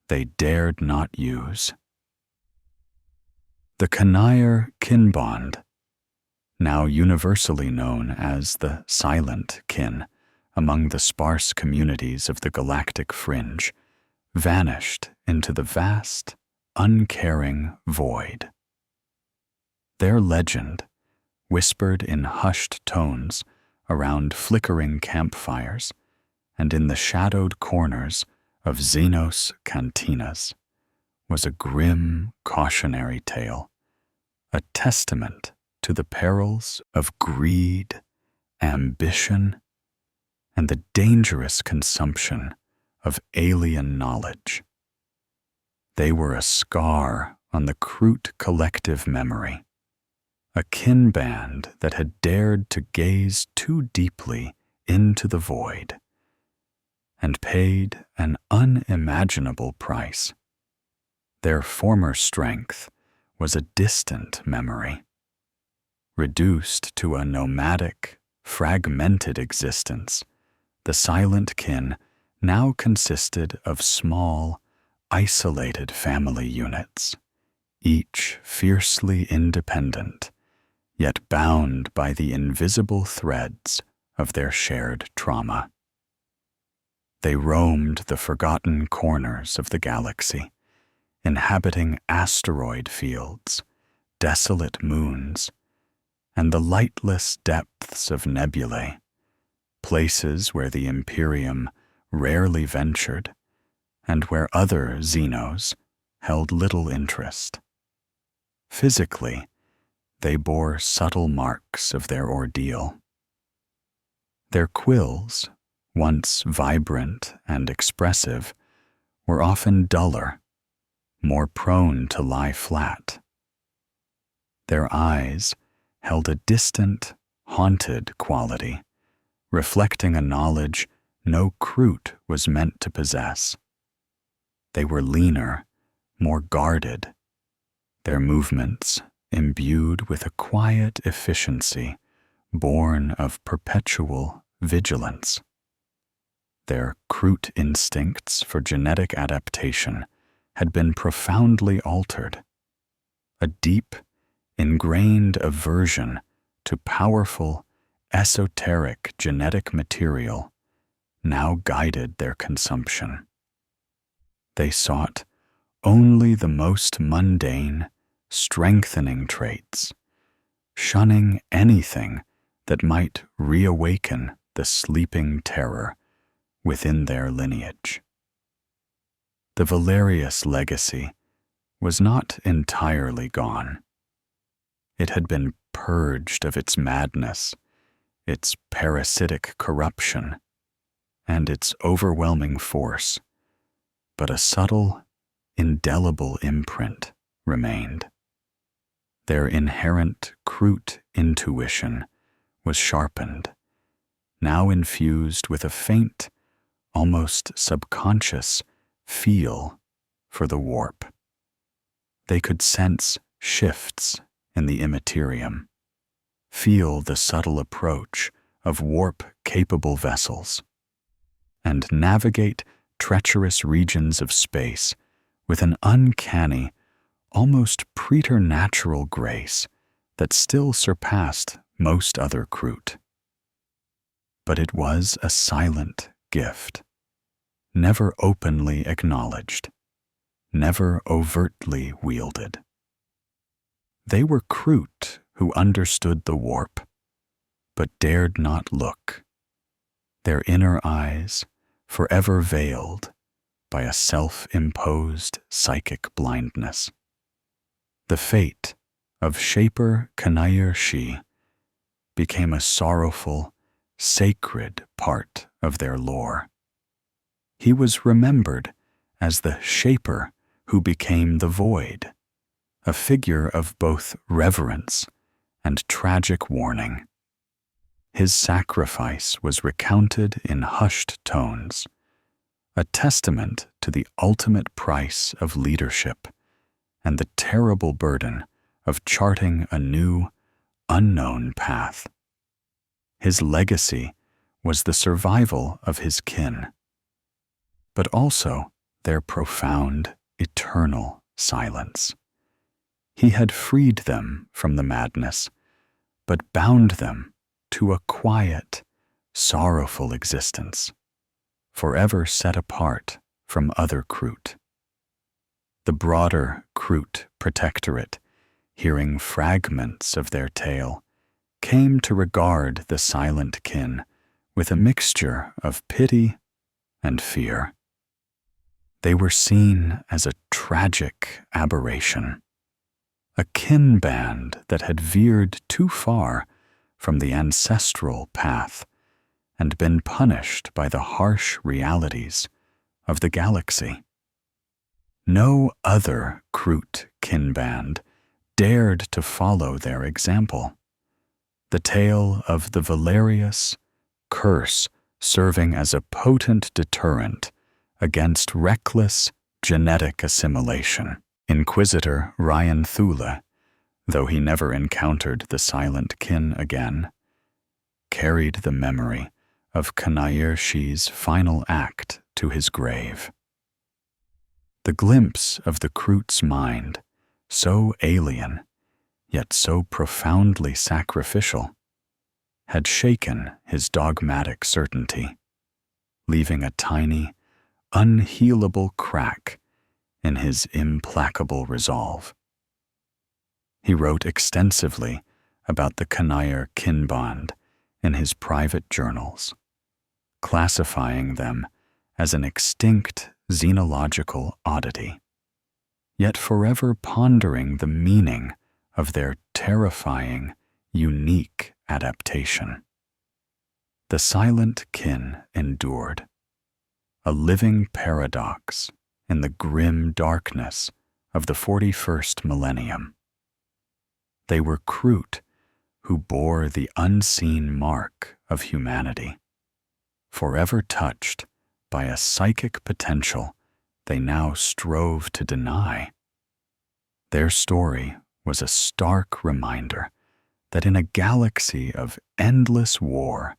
they dared not use. The Kanair kinband, now universally known as the Silent Kin among the sparse communities of the galactic fringe, vanished into the vast, uncaring void. Their legend, whispered in hushed tones around flickering campfires and in the shadowed corners of Xenos cantinas, was a grim, cautionary tale, a testament to the perils of greed, ambition, and the dangerous consumption of alien knowledge. They were a scar on the Kroot collective memory, a kinband that had dared to gaze too deeply into the void, and paid an unimaginable price. Their former strength was a distant memory. Reduced to a nomadic, fragmented existence, the silent kin now consisted of small, isolated family units, each fiercely independent, yet bound by the invisible threads of their shared trauma. They roamed the forgotten corners of the galaxy, inhabiting asteroid fields, desolate moons, and the lightless depths of nebulae, places where the Imperium rarely ventured and where other Xenos held little interest. Physically, they bore subtle marks of their ordeal. Their quills, once vibrant and expressive, were often duller, more prone to lie flat. Their eyes held a distant, haunted quality, reflecting a knowledge no Kroot was meant to possess. They were leaner, more guarded, their movements imbued with a quiet efficiency born of perpetual vigilance. Their Kroot instincts for genetic adaptation had been profoundly altered. A deep, ingrained aversion to powerful, esoteric genetic material now guided their consumption. They sought only the most mundane, strengthening traits, shunning anything that might reawaken the sleeping terror within their lineage. The Valerius legacy was not entirely gone. It had been purged of its madness, its parasitic corruption, and its overwhelming force, but a subtle, indelible imprint remained. Their inherent Kroot intuition was sharpened, now infused with a faint, almost subconscious feel for the warp. They could sense shifts in the immaterium, feel the subtle approach of warp-capable vessels, and navigate treacherous regions of space with an uncanny, almost preternatural grace that still surpassed most other Kroot. But it was a silent gift, never openly acknowledged, never overtly wielded. They were Kroot who understood the warp, but dared not look, their inner eyes forever veiled by a self-imposed psychic blindness. The fate of Shaper Kanayir Shi became a sorrowful, sacred part of their lore. He was remembered as the Shaper who became the Void, a figure of both reverence and tragic warning. His sacrifice was recounted in hushed tones, a testament to the ultimate price of leadership and the terrible burden of charting a new, unknown path. His legacy was the survival of his kin, but also their profound, eternal silence. He had freed them from the madness, but bound them to a quiet, sorrowful existence, forever set apart from other Kroot. The broader Kroot protectorate, hearing fragments of their tale, came to regard the silent kin with a mixture of pity and fear. They were seen as a tragic aberration, a kin band that had veered too far from the ancestral path and been punished by the harsh realities of the galaxy. No other Kroot kin band dared to follow their example. The tale of the Valerius curse serving as a potent deterrent against reckless genetic assimilation. Inquisitor Ryan Thule, though he never encountered the Silent Kin again, carried the memory of Kanair-Shi's final act to his grave. The glimpse of the Kroot's mind, so alien, yet so profoundly sacrificial, had shaken his dogmatic certainty, leaving a tiny, unhealable crack in his implacable resolve. He wrote extensively about the Kanair kin bond in his private journals, classifying them as an extinct xenological oddity, yet forever pondering the meaning of their terrifying, unique adaptation. The Silent Kin endured, a living paradox in the grim darkness of the 41st millennium. They were Kroot, who bore the unseen mark of humanity, forever touched by a psychic potential they now strove to deny. Their story was a stark reminder that in a galaxy of endless war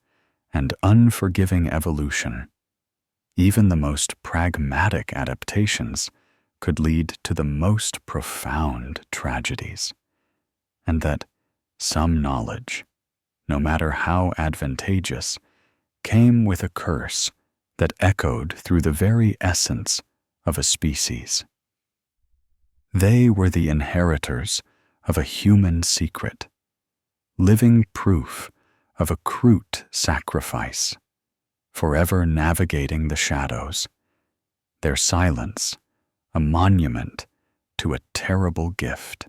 and unforgiving evolution, even the most pragmatic adaptations could lead to the most profound tragedies, and that some knowledge, no matter how advantageous, came with a curse that echoed through the very essence of a species. They were the inheritors of a human secret, living proof of a Kroot sacrifice, forever navigating the shadows, their silence a monument to a terrible gift.